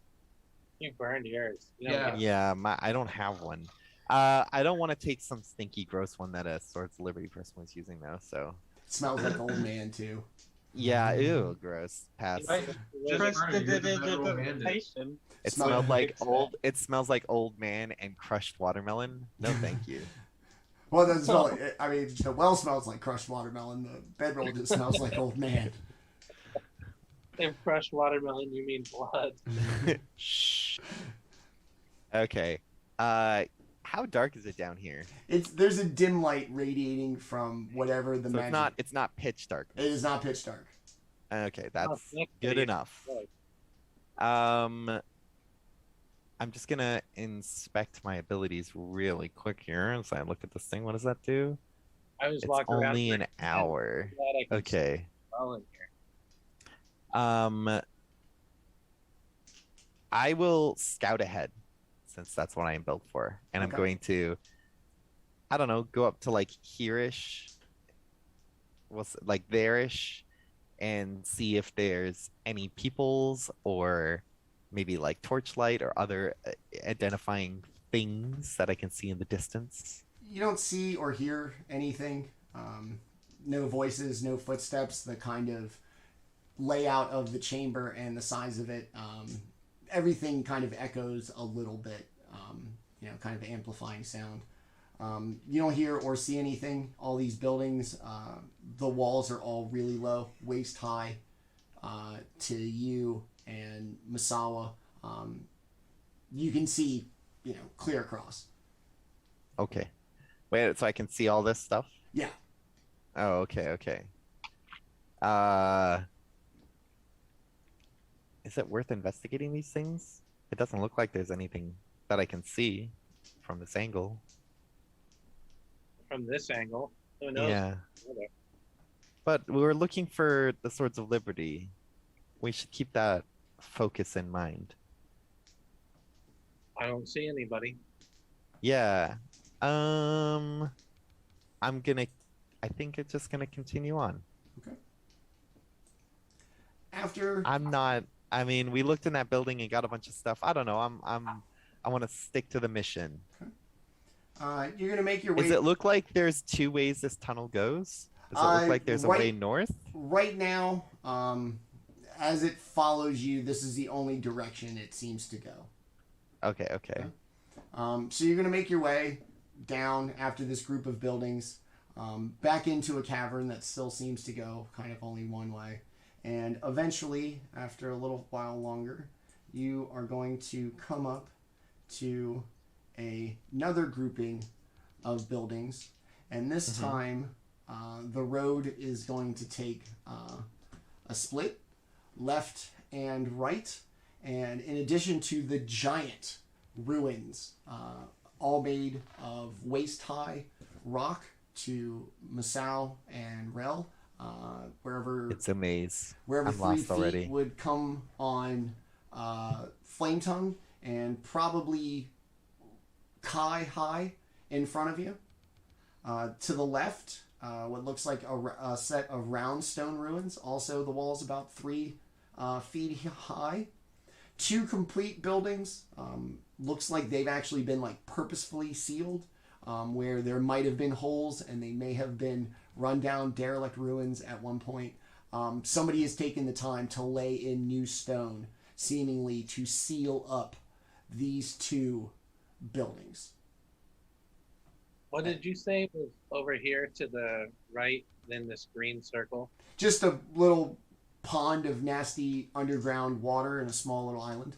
You burned yours. You Yeah. don't Yeah, I don't have one. I don't want to take some stinky, gross one that a Swords of Liberty person was using, though, so... It smells like old man, too. Yeah, ew, gross. Pass. Prestidigitation. It Smell- smelled like old. It smells like old man and crushed watermelon. No, thank you. Well, it doesn't smell like, I mean, the well smells like crushed watermelon. The bedroll just smells like old man. In fresh watermelon, you mean blood. Shh. Okay. How dark is it down here? There's a dim light radiating from whatever the So magic. it's not pitch dark. It is not pitch dark. Okay, that's that's good pretty enough. good. I'm just gonna inspect my abilities really quick here as I look at this thing. What does that do? I was It's walking around. only for an 10 hour. glad I could see Okay. well in here. I will scout ahead since that's what I am built for. And Okay. I'm going to, I don't know, go up to like here-ish, like there-ish, and see if there's any peoples or maybe like torchlight or other identifying things that I can see in the distance. You don't see or hear anything. No voices, no footsteps. The kind of layout of the chamber and the size of it, everything kind of echoes a little bit, kind of amplifying sound. You don't hear or see anything. All these buildings, the walls are all really low, waist high to you and Masaow. You can see, clear across. Okay. Wait, so I can see all this stuff? Yeah. Oh, okay. Is it worth investigating these things? It doesn't look like there's anything that I can see from this angle. From this angle, who knows? Yeah. But we were looking for the Swords of Liberty. We should keep that focus in mind. I don't see anybody. Yeah. I think it's just gonna continue on. After I mean, we looked in that building and got a bunch of stuff. I don't know. I want to stick to the mission. you're gonna make your way. Does it look like there's 2 ways this tunnel goes? Does it look like there's a way north? Right now, as it follows you, this is the only direction it seems to go. Okay, okay. So you're going to make your way down after this group of buildings, back into a cavern that still seems to go kind of only one way. And eventually, after a little while longer, you are going to come up to another grouping of buildings. And this time, the road is going to take a split, left and right. And in addition to the giant ruins, all made of waist-high rock to Masaow and Rel, wherever It's a maze. wherever I'm 3 lost feet already. would come on Flametongue, and probably Kai high in front of you. To the left, what looks like a set of round stone ruins. Also, the walls about 3 feet high. 2 complete buildings. Looks like they've actually been like purposefully sealed, where there might have been holes and they may have been rundown derelict ruins at one point. Somebody has taken the time to lay in new stone, seemingly to seal up these 2 buildings. What did you say was over here to the right, then this green circle? Just a little pond of nasty underground water and a small little island.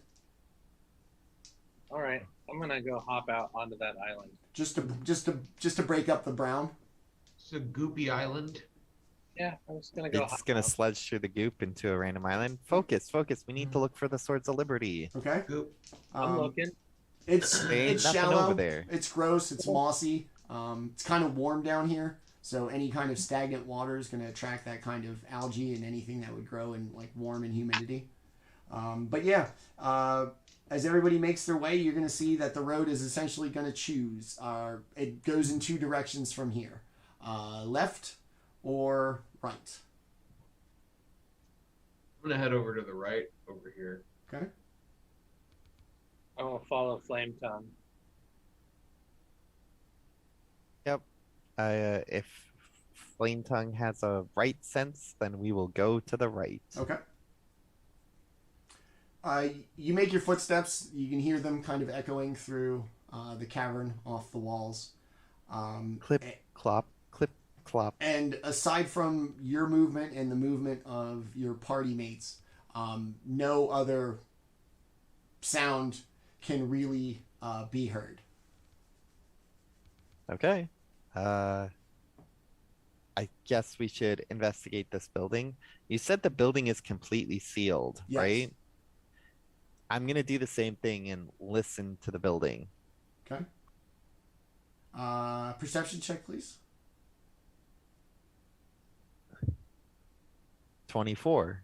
All right, I'm gonna go hop out onto that island. Just to break up the brown. It's a goopy island. Yeah, I'm just gonna go. It's gonna sledge through the goop into a random island. Focus. We need to look for the Swords of Liberty. Okay. Goop. I'm looking. It's There ain't it's nothing shallow. over there. It's gross. It's mossy. It's kind of warm down here, so any kind of stagnant water is going to attract that kind of algae and anything that would grow in like warm and humidity. But yeah, as everybody makes their way, you're going to see that the road is essentially going to choose. It goes in 2 directions from here, left or right. I'm gonna head over to the right over here. Okay. I'm gonna follow Flametongue. Yep. If Flametongue has a right sense, then we will go to the right. Okay. You make your footsteps. You can hear them kind of echoing through the cavern off the walls. Clip, clop, clip, clop. And aside from your movement and the movement of your party mates, no other sound can really be heard. Okay. I guess we should investigate this building. You said the building is completely sealed, Yes. right? I'm gonna do the same thing and listen to the building. Okay. Perception check, please. 24.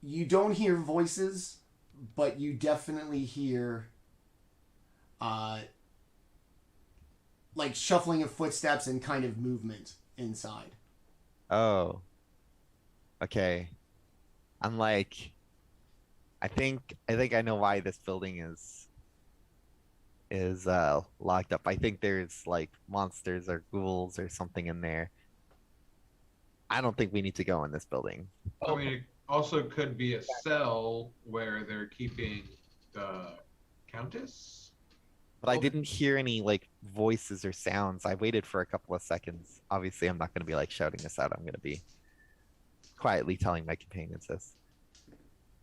You don't hear voices, but you definitely hear like shuffling of footsteps and kind of movement inside. Oh. Okay. I'm like, I think I know why this building is locked up. I think there's like monsters or ghouls or something in there. I don't think we need to go in this building. I mean, it also could be a cell where they're keeping the Countess. But I didn't hear any like voices or sounds. I waited for a couple of seconds. Obviously, I'm not going to be like shouting this out. I'm going to be quietly telling my companions this.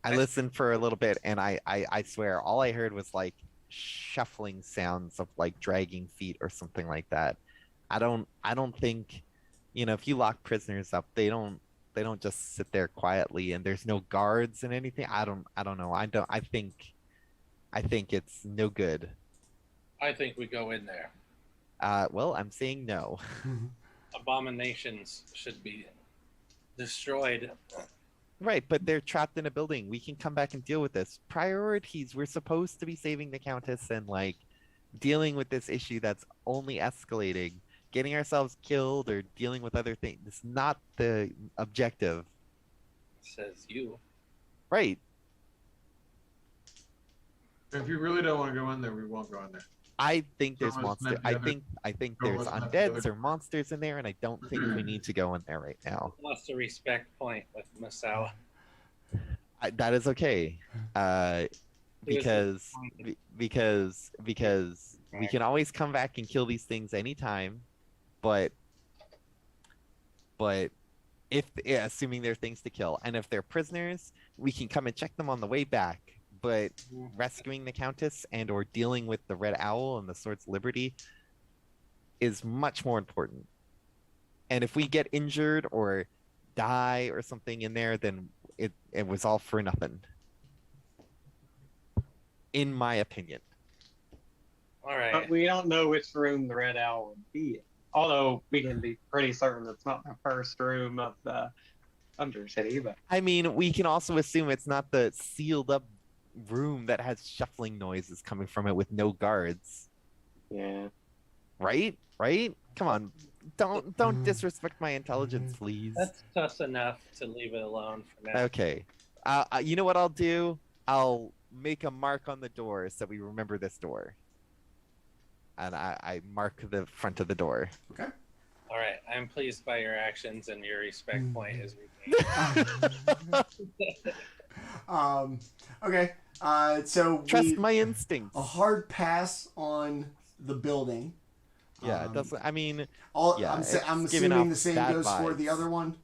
I listened for a little bit, and I swear all I heard was like shuffling sounds of like dragging feet or something like that. I don't think, if you lock prisoners up, they don't just sit there quietly and there's no guards and anything. I don't know. I think it's no good. I think we go in there. Well, I'm saying no. Abominations should be destroyed. Right, but they're trapped in a building. We can come back and deal with this. Priorities. We're supposed to be saving the Countess and like dealing with this issue that's only escalating. Getting ourselves killed or dealing with other things. It's not the objective. Says you. Right. If you really don't want to go in there, we won't go in there. I think there's Someone's monster. met the other- I think someone's there's met the other undeads or monsters in there, and I don't think we need to go in there right now. Lost a respect point with Masaow. That is okay. He was Because disappointed. we can always come back and kill these things anytime, but if assuming they're things to kill, and if they're prisoners, we can come and check them on the way back. But rescuing the Countess and or dealing with the Red Owl and the Swords of Liberty is much more important. And if we get injured or die or something in there, then it was all for nothing. In my opinion. All right. But we don't know which room the Red Owl would be in. Although we can be pretty certain it's not the first room of the Undercity, but I mean, we can also assume it's not the sealed up room that has shuffling noises coming from it with no guards. yeah. Right? Right? Come on. Don't disrespect my intelligence, please. That's just enough to leave it alone for now. Okay. You know what I'll do? I'll make a mark on the door so we remember this door. And I mark the front of the door. Okay. All right. I'm pleased by your actions, and your respect point is regained. Okay. So Trust my instincts. a hard pass on the building. Yeah, it doesn't. I mean, I'm it's giving assuming off the same bad goes for the vibes. other one.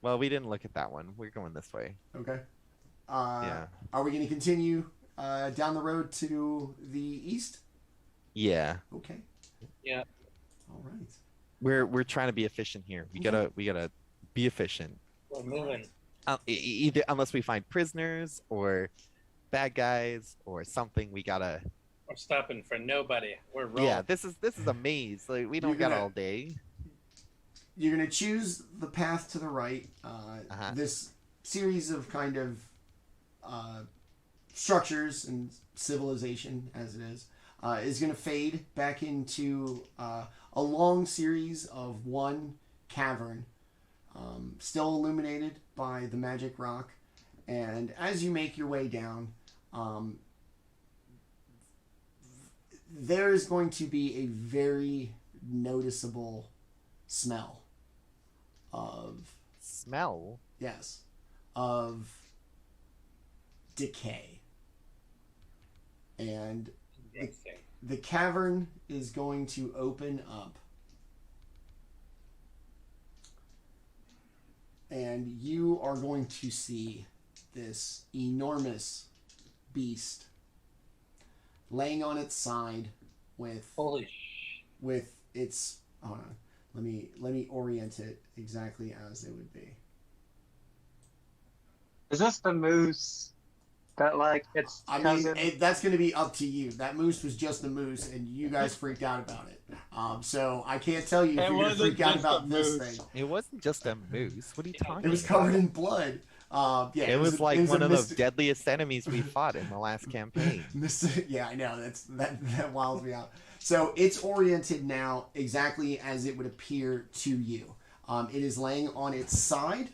well, we didn't look at that one. We're going this way. Okay. Yeah. Are we going to continue down the road to the east? Yeah. Okay. Yeah. All right. We're trying to be efficient here. We gotta be efficient. We're moving. Either unless we find prisoners or bad guys or something, we gotta. We're stopping for nobody. We're rolling. Yeah, this is a maze. Like we don't You're got gonna- all day. You're going to choose the path to the right. This series of kind of structures and civilization, as it is going to fade back into a long series of one cavern, still illuminated by the magic rock. And as you make your way down, there is going to be a very noticeable smell of decay. And Interesting. the cavern is going to open up, and you are going to see this enormous beast laying on its side with Holy with its hold on. Let me orient it exactly as it would be. Is this the moose that like it's I cousin? mean, that's going to be up to you. That moose was just a moose, and you guys freaked out about it. So I can't tell you if It you're going to wasn't freak out just about a this moose. thing. It wasn't just a moose. What are you talking It was about? covered in blood. Yeah, It was like one a of the myst- deadliest enemies we fought in the last campaign. Yeah, I know. That wilds me out. So it's oriented now exactly as it would appear to you. It is laying on its side.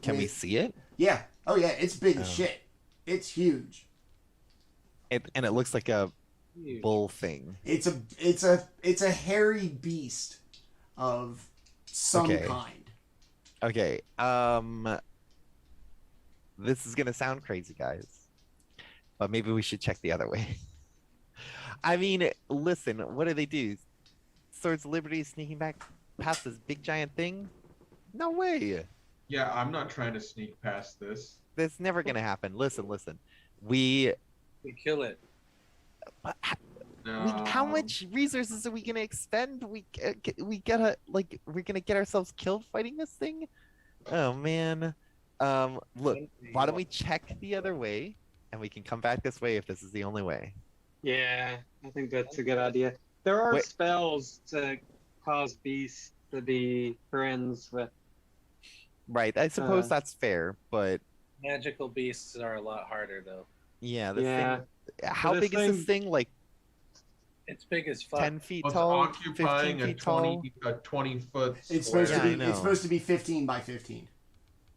Can we see it? Yeah. Oh yeah, it's big as shit. It's huge. And it looks like a huge. bull thing. It's a hairy beast of some Okay. kind. Okay. This is gonna sound crazy, guys, but maybe we should check the other way. I mean, listen, what do they do? Swords of Liberty sneaking back past this big giant thing? No way. Yeah, I'm not trying to sneak past this. That's never gonna happen. Listen. We kill it. No. how much resources are we gonna expend? We gotta we're gonna get ourselves killed fighting this thing. Oh man. Look, why don't we check the other way, and we can come back this way if this is the only way. Yeah, I think that's a good idea. There are Wait. spells to cause beasts to be friends with. Right. I suppose that's fair, but Magical beasts are a lot harder though. yeah, this Yeah. thing. How This big is this thing? Like It's big as fuck. 10 feet Well, it's tall, occupying 15 a feet tall. 20 foot It's square. supposed Yeah, to I be. know. It's supposed to be 15 by 15.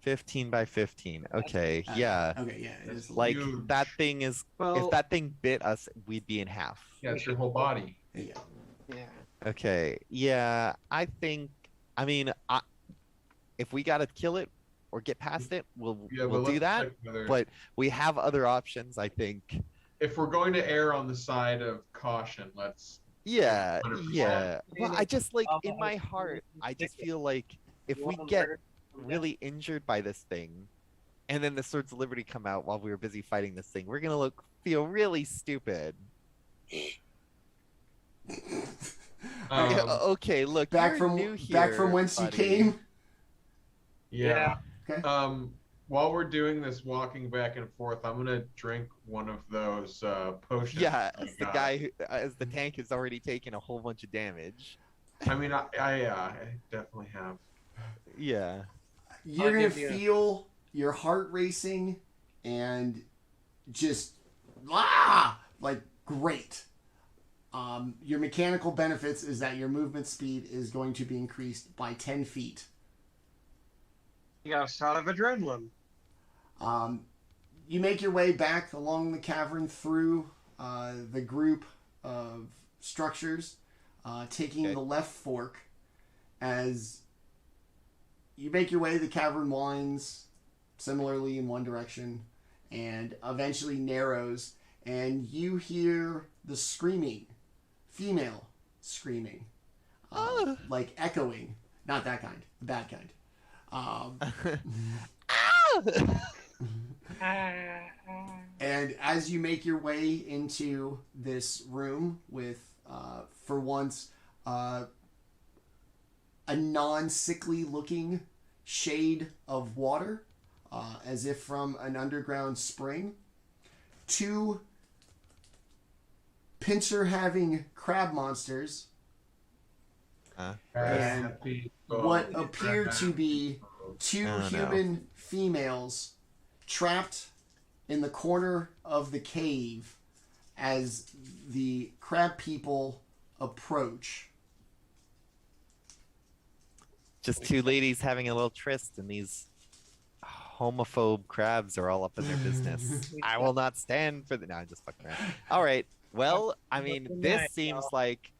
15 by 15. Okay, yeah. Okay, yeah. It is Like Huge. that thing is. Well, If that thing bit us, we'd be in half. Yeah, it's your whole body. yeah. yeah. Okay, yeah. I think. I mean, if we gotta kill it or get past it, we'll Yeah, we'll but do let's that. check whether- But we have other options, I think. if we're going to err on the side of caution, let's. Yeah, 100%. yeah. Well, I just like in my heart, I just feel like if we get really injured by this thing, and then the Swords of Liberty come out while we were busy fighting this thing, we're gonna feel really stupid. Okay, look, Back you're from new here, back from whence buddy. you came. Yeah. Okay. While we're doing this walking back and forth, I'm gonna drink one of those potions. Yeah, I as the got. guy who, as the tank has already taken a whole bunch of damage. I mean, I definitely have. Yeah. You're I'll gonna give you- feel your heart racing and just like great. Your mechanical benefits is that your movement speed is going to be increased by 10 feet. You got a shot of adrenaline. You make your way back along the cavern through the group of structures, taking Okay. the left fork. As you make your way, the cavern winds similarly in one direction and eventually narrows, and you hear the screaming, female screaming, like echoing. Not that kind, the bad kind. And as you make your way into this room with, for once, a non-sickly looking shade of water, as if from an underground spring, two pincer-having crab monsters, and what appear to be two Oh, no. human females trapped in the corner of the cave as the crab people approach. Just two ladies having a little tryst, and these homophobe crabs are all up in their business. I will not stand for the. No, I'm just fucking around. All right. Well, I mean, this seems like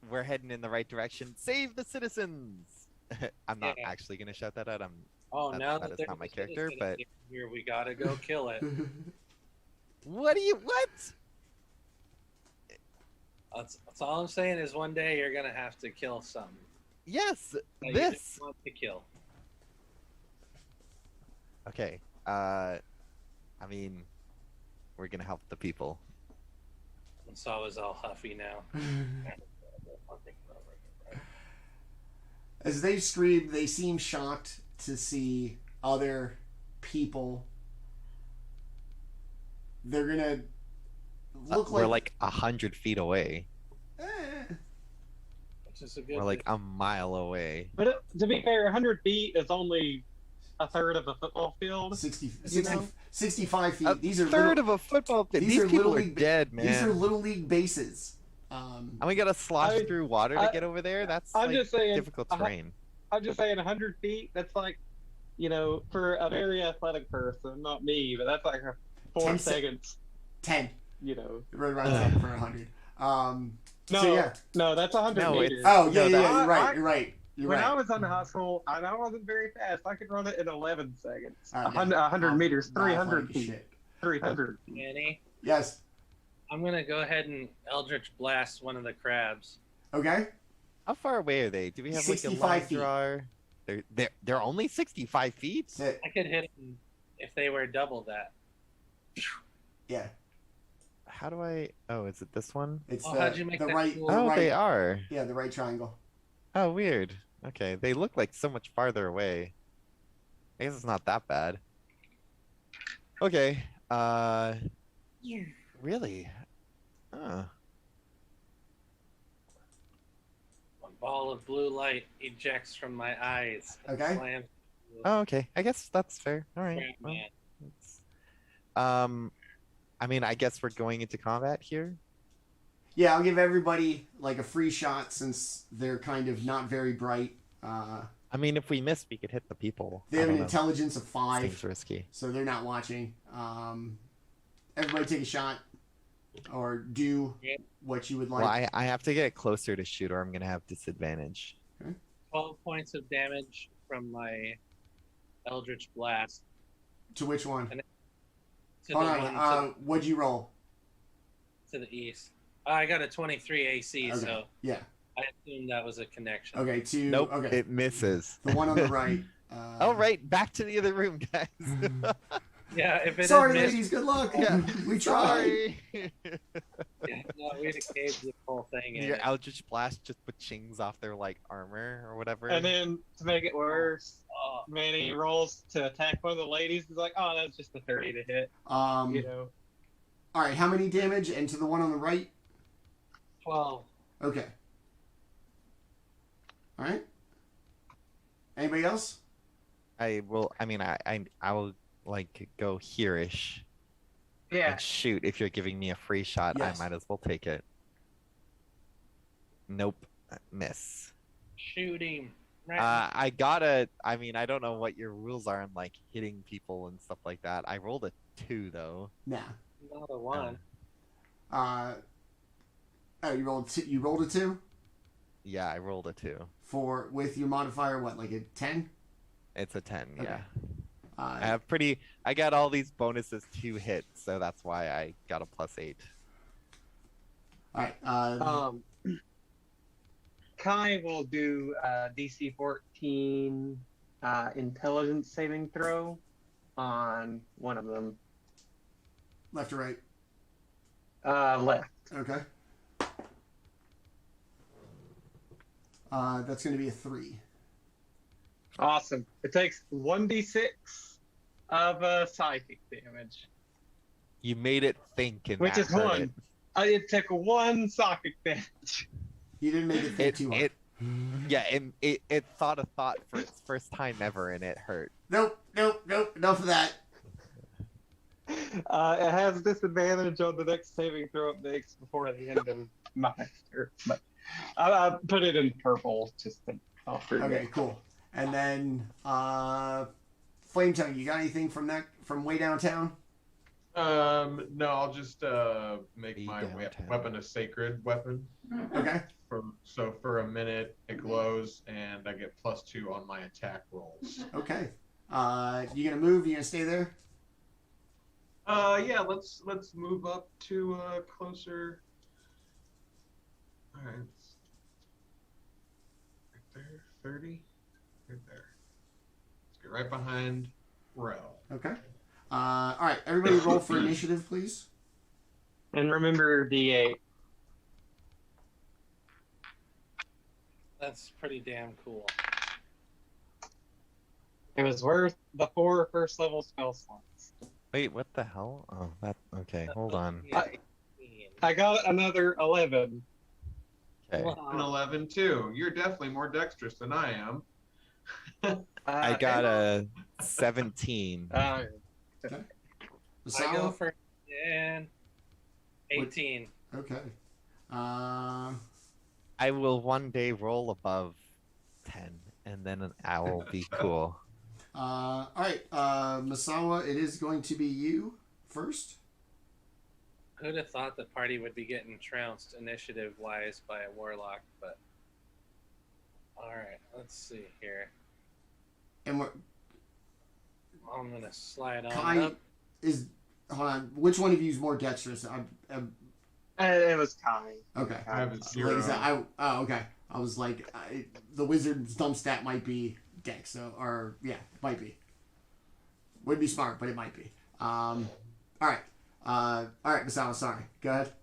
we're heading in the right direction. Save the citizens! I'm not Yeah. actually gonna shout that out. Oh, now that is there's not my a character, citizen but here, we gotta go kill it. what? That's all I'm saying is one day you're gonna have to kill something. Yes, that you this. didn't want to kill. Okay. I mean, we're gonna help the people. Masaow is all huffy now. As they scream, they seem shocked to see other people. They're gonna look We're like 100 feet away. Which is a good We're like a mile away. But to be fair, 100 feet is only a third of a football field. 65 feet. A These are third little, of a football field. these These are people Little are League- dead, man. These are little league bases. And we gotta slosh through water to get over there. That's I'm like just saying, difficult terrain. I'm just saying 100 feet, that's like, for a very athletic person, not me, but that's like 4 10 seconds, 10. Right around 10 for 100. No, So yeah. no, that's 100 No, meters. Oh yeah, No, yeah, that- you're right. I- You're right. You're When right. I was on the hustle, and I wasn't very fast, I could run it in 11 seconds. All right, 100 yeah. meters, Not 300 athletic as feet. shit. 300. Manny, Yes. I'm gonna go ahead and Eldritch Blast one of the crabs. Okay. How far away are they? Do we have like a 65 line feet. drawer? They're only 65 feet. That's it. I could hit them if they were double that. Yeah. How do I? Oh, is it this one? It's Oh, the, how'd you make the that right. cool? The Oh, right. they are. Yeah, the right triangle. Oh, weird. Okay, they look like so much farther away. I guess it's not that bad. Okay. Really? Huh. One ball of blue light ejects from my eyes. and Okay. slams into the Oh, okay. I guess that's fair. All right. crab Well, man. it's- I mean, I guess we're going into combat here. Yeah, I'll give everybody like a free shot since they're kind of not very bright. I mean, if we miss, we could hit the people. They I have an don't know. intelligence of 5, Seems risky. so they're not watching. Everybody take a shot, or do what you would like. Well, I have to get closer to shoot, or I'm gonna have disadvantage. 12 points of damage from my Eldritch Blast. To which one? To Hold the on. one What'd you roll? to the east. I got a 23 AC, Okay. so Yeah. I assumed that was a connection. Okay. Nope, Okay. it misses. The one on the right. Oh, right, back to the other room, guys. Yeah, if it Sorry, had missed, ladies. Good luck. Yeah. We tried. Sorry. no, we'd have caved the whole thing in. Your Eldritch Blast just chings off their like armor or whatever. And then to make it worse, Manny rolls to attack one of the ladies. He's like, "Oh, that's just a 30 to hit." You know. All right. How many damage? And to the one on the right. 12. Okay. All right. Anybody else? I will. I mean, I will like go here-ish Yeah. and shoot. If you're giving me a free shot, Yes. I might as well take it. Nope, miss. Shoot him. Right. I gotta. I mean, I don't know what your rules are on like hitting people and stuff like that. I rolled a 2 though. Nah. Not a 1. Oh, you rolled. You rolled a 2 Yeah, I rolled a 2. for with your modifier. What, like a 10? It's a 10. Okay. Yeah. I have pretty. I got all these bonuses to hit, so that's why I got a +8. All right. Kai will do DC 14 intelligence saving throw on one of them. Left or right? Left. Okay. That's going to be a 3. Awesome. It takes 1d6 of psychic damage, You made it think, and which that is hurt 1. It took 1 psychic damage. You didn't make it think too hard. It thought a thought for its first time ever, and it hurt. Nope. Enough of that. It has disadvantage on the next saving throw it makes before the end of my turn. But I put it in purple just to offer. Okay, cool. And then Flametongue, you got anything from way downtown? No, I'll just make Be my downtown. weapon a sacred weapon. Okay. So for a minute it glows, and I get +2 on my attack rolls. Okay. You gonna move? You gonna stay there? Yeah, let's move up to closer. All right. Right there, 30. Right there. Let's get right behind Rel. Okay. All right. Everybody, roll for initiative, please. And remember D8. That's pretty damn cool. It was worth the 4 first level spell slots. Wait, what the hell? Oh, that. Okay, hold on. I got another 11. Okay, An 11 too. You're definitely more dexterous than I am. I got a 17. I go Masaow? for 18. Okay. I will one day roll above 10, and then I will be cool. All right. Masaow, it is going to be you first. Who'd have thought the party would be getting trounced initiative-wise by a warlock, but... Alright, let's see here. And we're, I'm gonna slide on Kai up. is. Hold on. Which one of you is more dexterous? It was Kai. Okay. I have a Like I 0. said, okay. I was like, the wizard's dump stat might be dex, so might be. Would be smart, but it might be. All right. Masaow, sorry. Go ahead.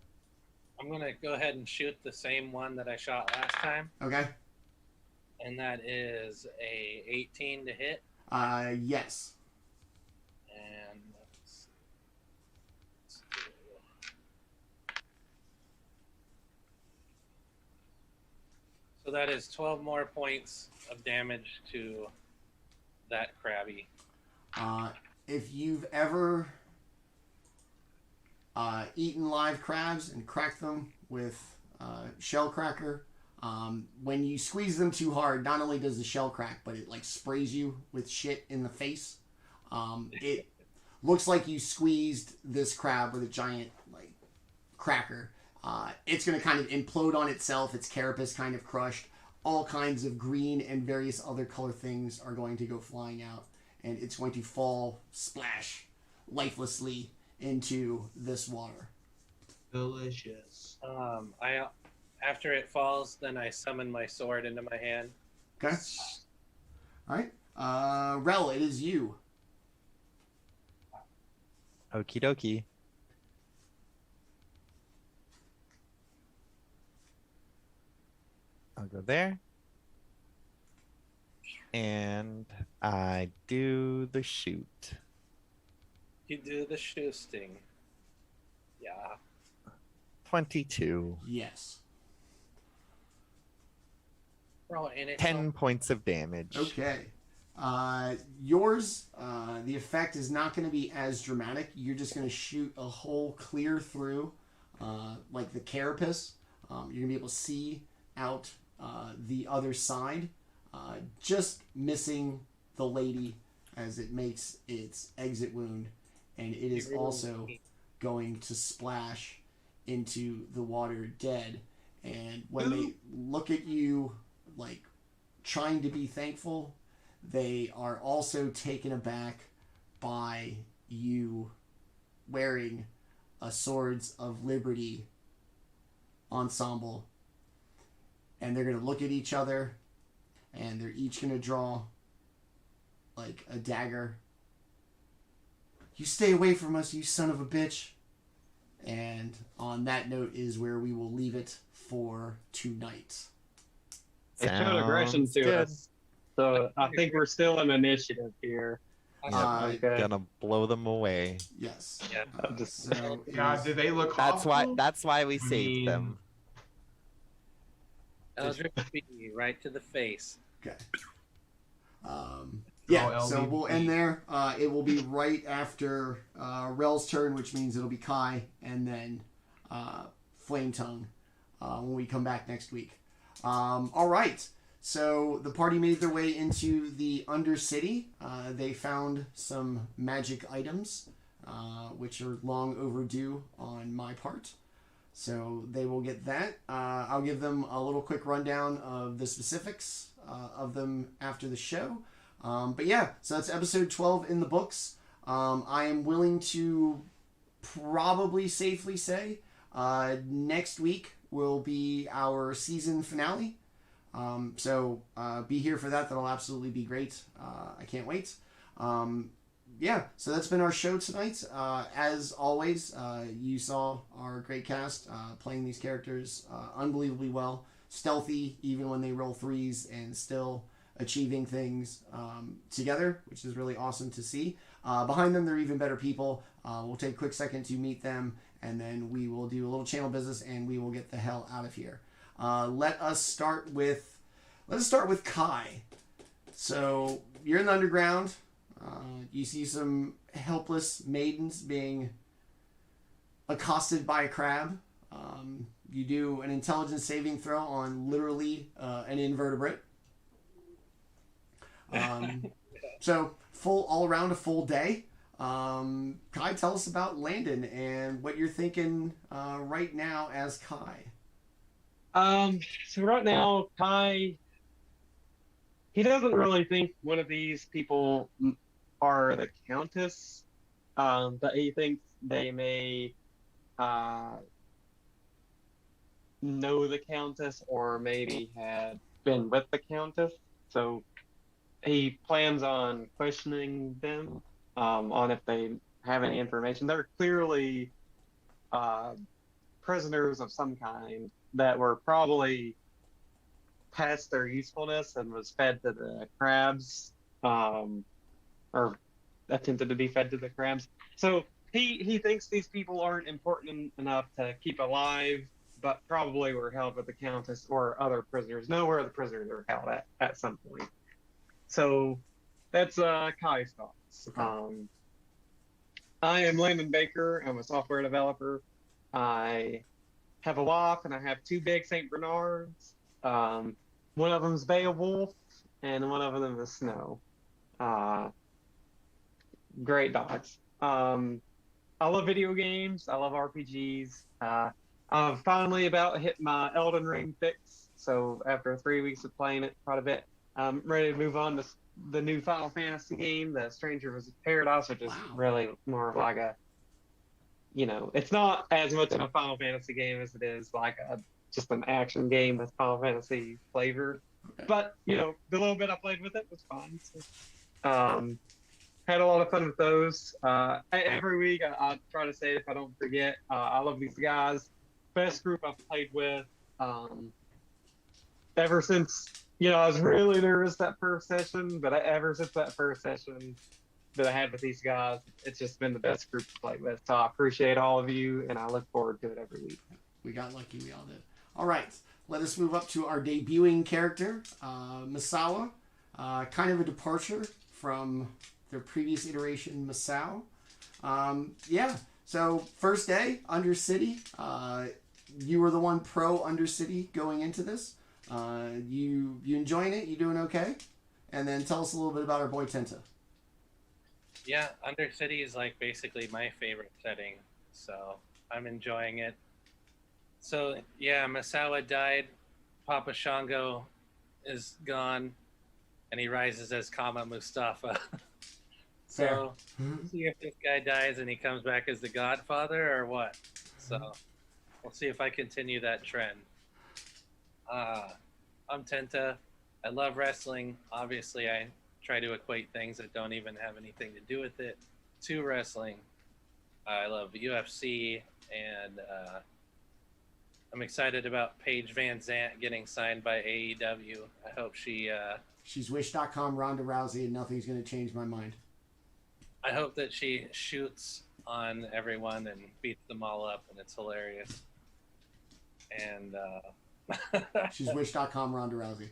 I'm gonna go ahead and shoot the same one that I shot last time, Okay. and that is a 18 to hit. Yes. And let's do... So that is 12 more points of damage to that crabby. If you've ever eaten live crabs and cracked them with shell cracker, When you squeeze them too hard, not only does the shell crack, but it like sprays you with shit in the face. It looks like you squeezed this crab with a giant like cracker. It's going to kind of implode on itself. Its carapace kind of crushed. All kinds of green and various other color things are going to go flying out, and it's going to fall, splash, lifelessly into this water. Delicious. I after it falls, then I summon my sword into my hand. Okay. All right. Rel, it is you. Okie dokie. I'll go there. And I do the shoot. You do the shoosting. Yeah. 22. Yes. Bro, and it's 10 points of damage. Okay. Yours, the effect is not going to be as dramatic. You're just going to shoot a hole clear through, like the carapace. You're going to be able to see out the other side, just missing the lady as it makes its exit wound, and it is also going to splash into the water dead. And when they look at you like trying to be thankful, they are also taken aback by you wearing a Swords of Liberty ensemble. And they're going to look at each other, and they're each going to draw like a dagger. You stay away from us, you son of a bitch. And on that note is where we will leave it for tonight. They showed aggression Sounds to good. us, so I think we're still in initiative here. Yeah, Okay. gonna blow them away. Yes. Yeah, So God, did they look That's why. awful? That's why we I saved mean, them. Eldritch Bee right to the face. okay. Yeah, Oh, so LVP. we'll end there. It will be right after Rel's turn, which means it'll be Kai and then Flametongue when we come back next week. All right. So the party made their way into the Undercity. They found some magic items, which are long overdue on my part. So they will get that. I'll give them a little quick rundown of the specifics of them after the show. But yeah, so that's episode 12 in the books. I am willing to probably safely say next week will be our season finale. So be here for that. That'll absolutely be great. I can't wait. Yeah, so that's been our show tonight. As always, you saw our great cast playing these characters unbelievably well. Stealthy, even when they roll threes, and still achieving things together, which is really awesome to see. Behind them, they're even better people. We'll take a quick second to meet them, and then we will do a little channel business, and we will get the hell out of here. Let us start with Kai. So you're in the underground. You see some helpless maidens being accosted by a crab. You do an intelligence saving throw on literally an invertebrate. So all around a full day. Kai, tell us about Landon and what you're thinking right now as Kai. So right now, Kai, he doesn't really think one of these people are the Countess, but he thinks they may know the Countess or maybe had been with the Countess. So he plans on questioning them on if they have any information. They're clearly prisoners of some kind that were probably past their usefulness and was fed to the crabs, or attempted to be fed to the crabs. So he thinks these people aren't important enough to keep alive, but probably were held with the Countess or other prisoners. Know where the prisoners are held at some point. So that's Kai's thoughts. I am Landon Baker. I'm a software developer. I have a wife and I have two big St. Bernards. One of them's Beowulf, and one of them is Snow. Uh, Great dogs. I love video games. I love RPGs. I'm finally about to hit my Elden Ring fix. So after 3 weeks of playing it quite a bit, I'm ready to move on to the new Final Fantasy game, The Stranger of Paradise, which is really more of like a, it's not as much of a Final Fantasy game as it is like just an action game with Final Fantasy flavor. But the little bit I played with it was fun. So, had a lot of fun with those. Every week I try to say it if I don't forget. I love these guys. Best group I've played with. Ever since, I was really nervous that first session, but ever since that first session that I had with these guys, it's just been the best group to play with. So I appreciate all of you, and I look forward to it every week. We got lucky, we all did. All right, let us move up to our debuting character, Masaow. Kind of a departure from their previous iteration, Masaow. So first day, Undercity. You were the one pro Undercity going into this. You enjoying it? You doing okay? And then tell us a little bit about our boy Tenta. Yeah, Undercity is like basically my favorite setting, so I'm enjoying it. So yeah, Masaow died, Papa Shango is gone, and he rises as Kama Mustafa. So see if this guy dies and he comes back as the Godfather or what. So we'll see if I continue that trend. I'm Tenta. I love wrestling. Obviously, I try to equate things that don't even have anything to do with it to wrestling. I love UFC, and I'm excited about Paige Van Zant getting signed by AEW. I hope she's Wish.com Ronda Rousey, and nothing's going to change my mind. I hope that she shoots on everyone and beats them all up, and it's hilarious. And she's Wish.com Ronda Rousey.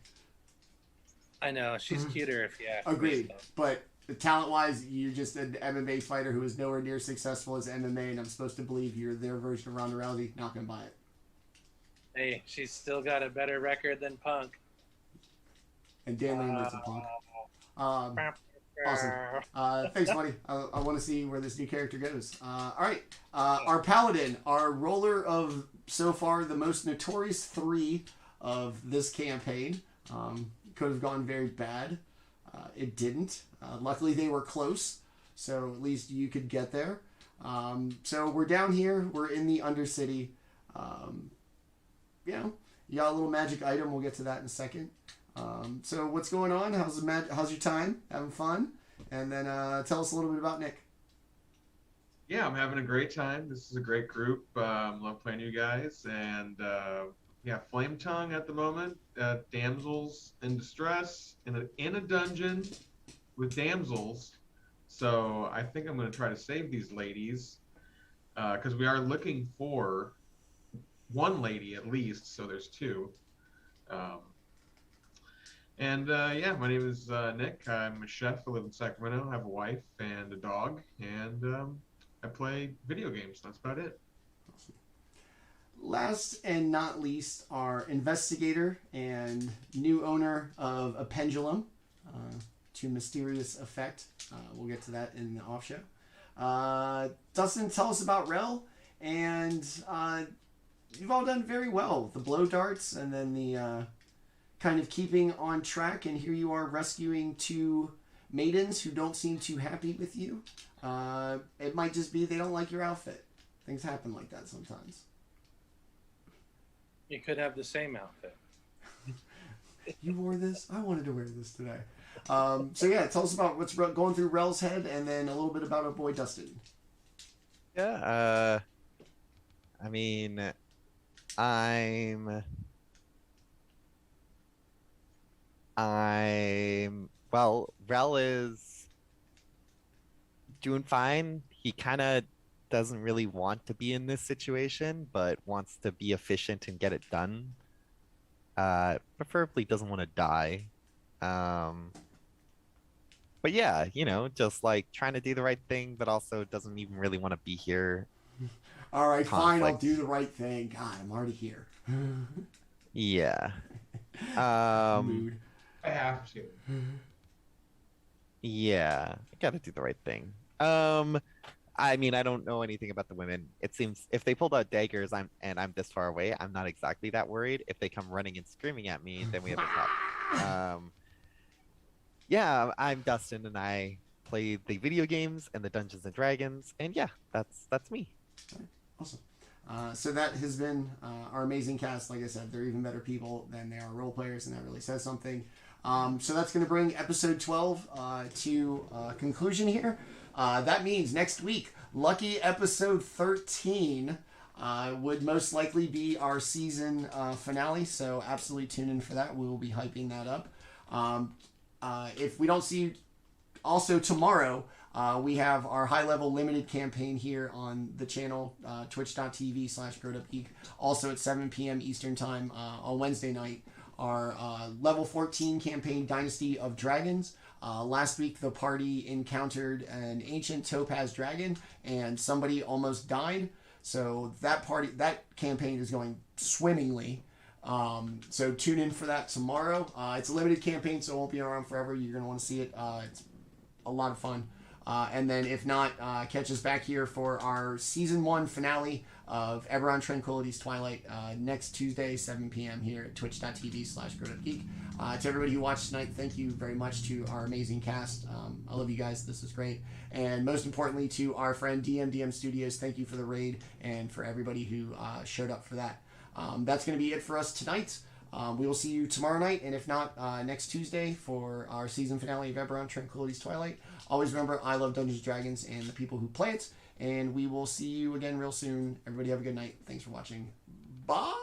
I know, she's cuter if you ask me. Agreed, but talent-wise, you're just an MMA fighter who is nowhere near successful as MMA, and I'm supposed to believe you're their version of Ronda Rousey. Not going to buy it. Hey, she's still got a better record than Punk. And Dan Lambert's a Punk. Awesome. Thanks, buddy. I want to see where this new character goes. All right. Our Paladin, our roller of, so far, the most notorious 3 of this campaign. Could have gone very bad. It didn't. Luckily, they were close, so at least you could get there. So we're down here. We're in the Undercity. You got a little magic item. We'll get to that in a second. So what's going on? How's your time? Having fun? And then tell us a little bit about Nick. Yeah, I'm having a great time. This is a great group. Love playing you guys. And Flametongue at the moment. Damsels in distress in a dungeon with damsels. So I think I'm going to try to save these ladies because we are looking for one lady at least. So there's 2. My name is Nick. I'm a chef. I live in Sacramento. I have a wife and a dog, and I play video games. That's about it. Awesome. Last and not least, our investigator and new owner of a pendulum to mysterious effect. We'll get to that in the off show. Dustin, tell us about Rel, and you've all done very well. The blow darts, and then the kind of keeping on track, and here you are rescuing 2 maidens who don't seem too happy with you. It might just be they don't like your outfit. Things happen like that sometimes. You could have the same outfit. You wore this? I wanted to wear this today. Tell us about what's going through Rel's head, and then a little bit about our boy Dustin. Yeah, I mean, Rel is doing fine. He kind of doesn't really want to be in this situation, but wants to be efficient and get it done. Preferably doesn't want to die. But yeah, just like trying to do the right thing, but also doesn't even really want to be here. All right, fine, I'll do the right thing. God, I'm already here. Yeah. Mood. I have to. Yeah, I gotta do the right thing. I mean, I don't know anything about the women. It seems if they pulled out daggers, I'm this far away, I'm not exactly that worried. If they come running and screaming at me, then we have a problem. Yeah, I'm Dustin, and I play the video games and the Dungeons and Dragons, and yeah, that's me. Awesome. So that has been our amazing cast. Like I said, they're even better people than they are role players, and that really says something. So that's going to bring episode 12 to conclusion here. That means next week, lucky episode 13 would most likely be our season finale. So absolutely tune in for that. We will be hyping that up. If we don't see you also tomorrow, we have our high-level limited campaign here on the channel, twitch.tv/GrowedUpGeek. Also at 7 p.m. Eastern Time on Wednesday night, our level 14 campaign, Dynasty of Dragons. Last week, the party encountered an ancient topaz dragon, and somebody almost died. So that campaign is going swimmingly. So tune in for that tomorrow. It's a limited campaign, so it won't be around forever. You're going to want to see it. It's a lot of fun. And then if not, catch us back here for our season 1 finale of Eberron Tranquility's Twilight next Tuesday, 7 p.m. here at twitch.tv/GrowedUpGeek. To everybody who watched tonight, thank you very much to our amazing cast. I love you guys. This was great. And most importantly, to our friend DM Studios, thank you for the raid and for everybody who showed up for that. That's going to be it for us tonight. We will see you tomorrow night, and if not, next Tuesday for our season finale of Eberron Tranquility's Twilight. Always remember, I love Dungeons & Dragons and the people who play it, and we will see you again real soon. Everybody have a good night. Thanks for watching. Bye!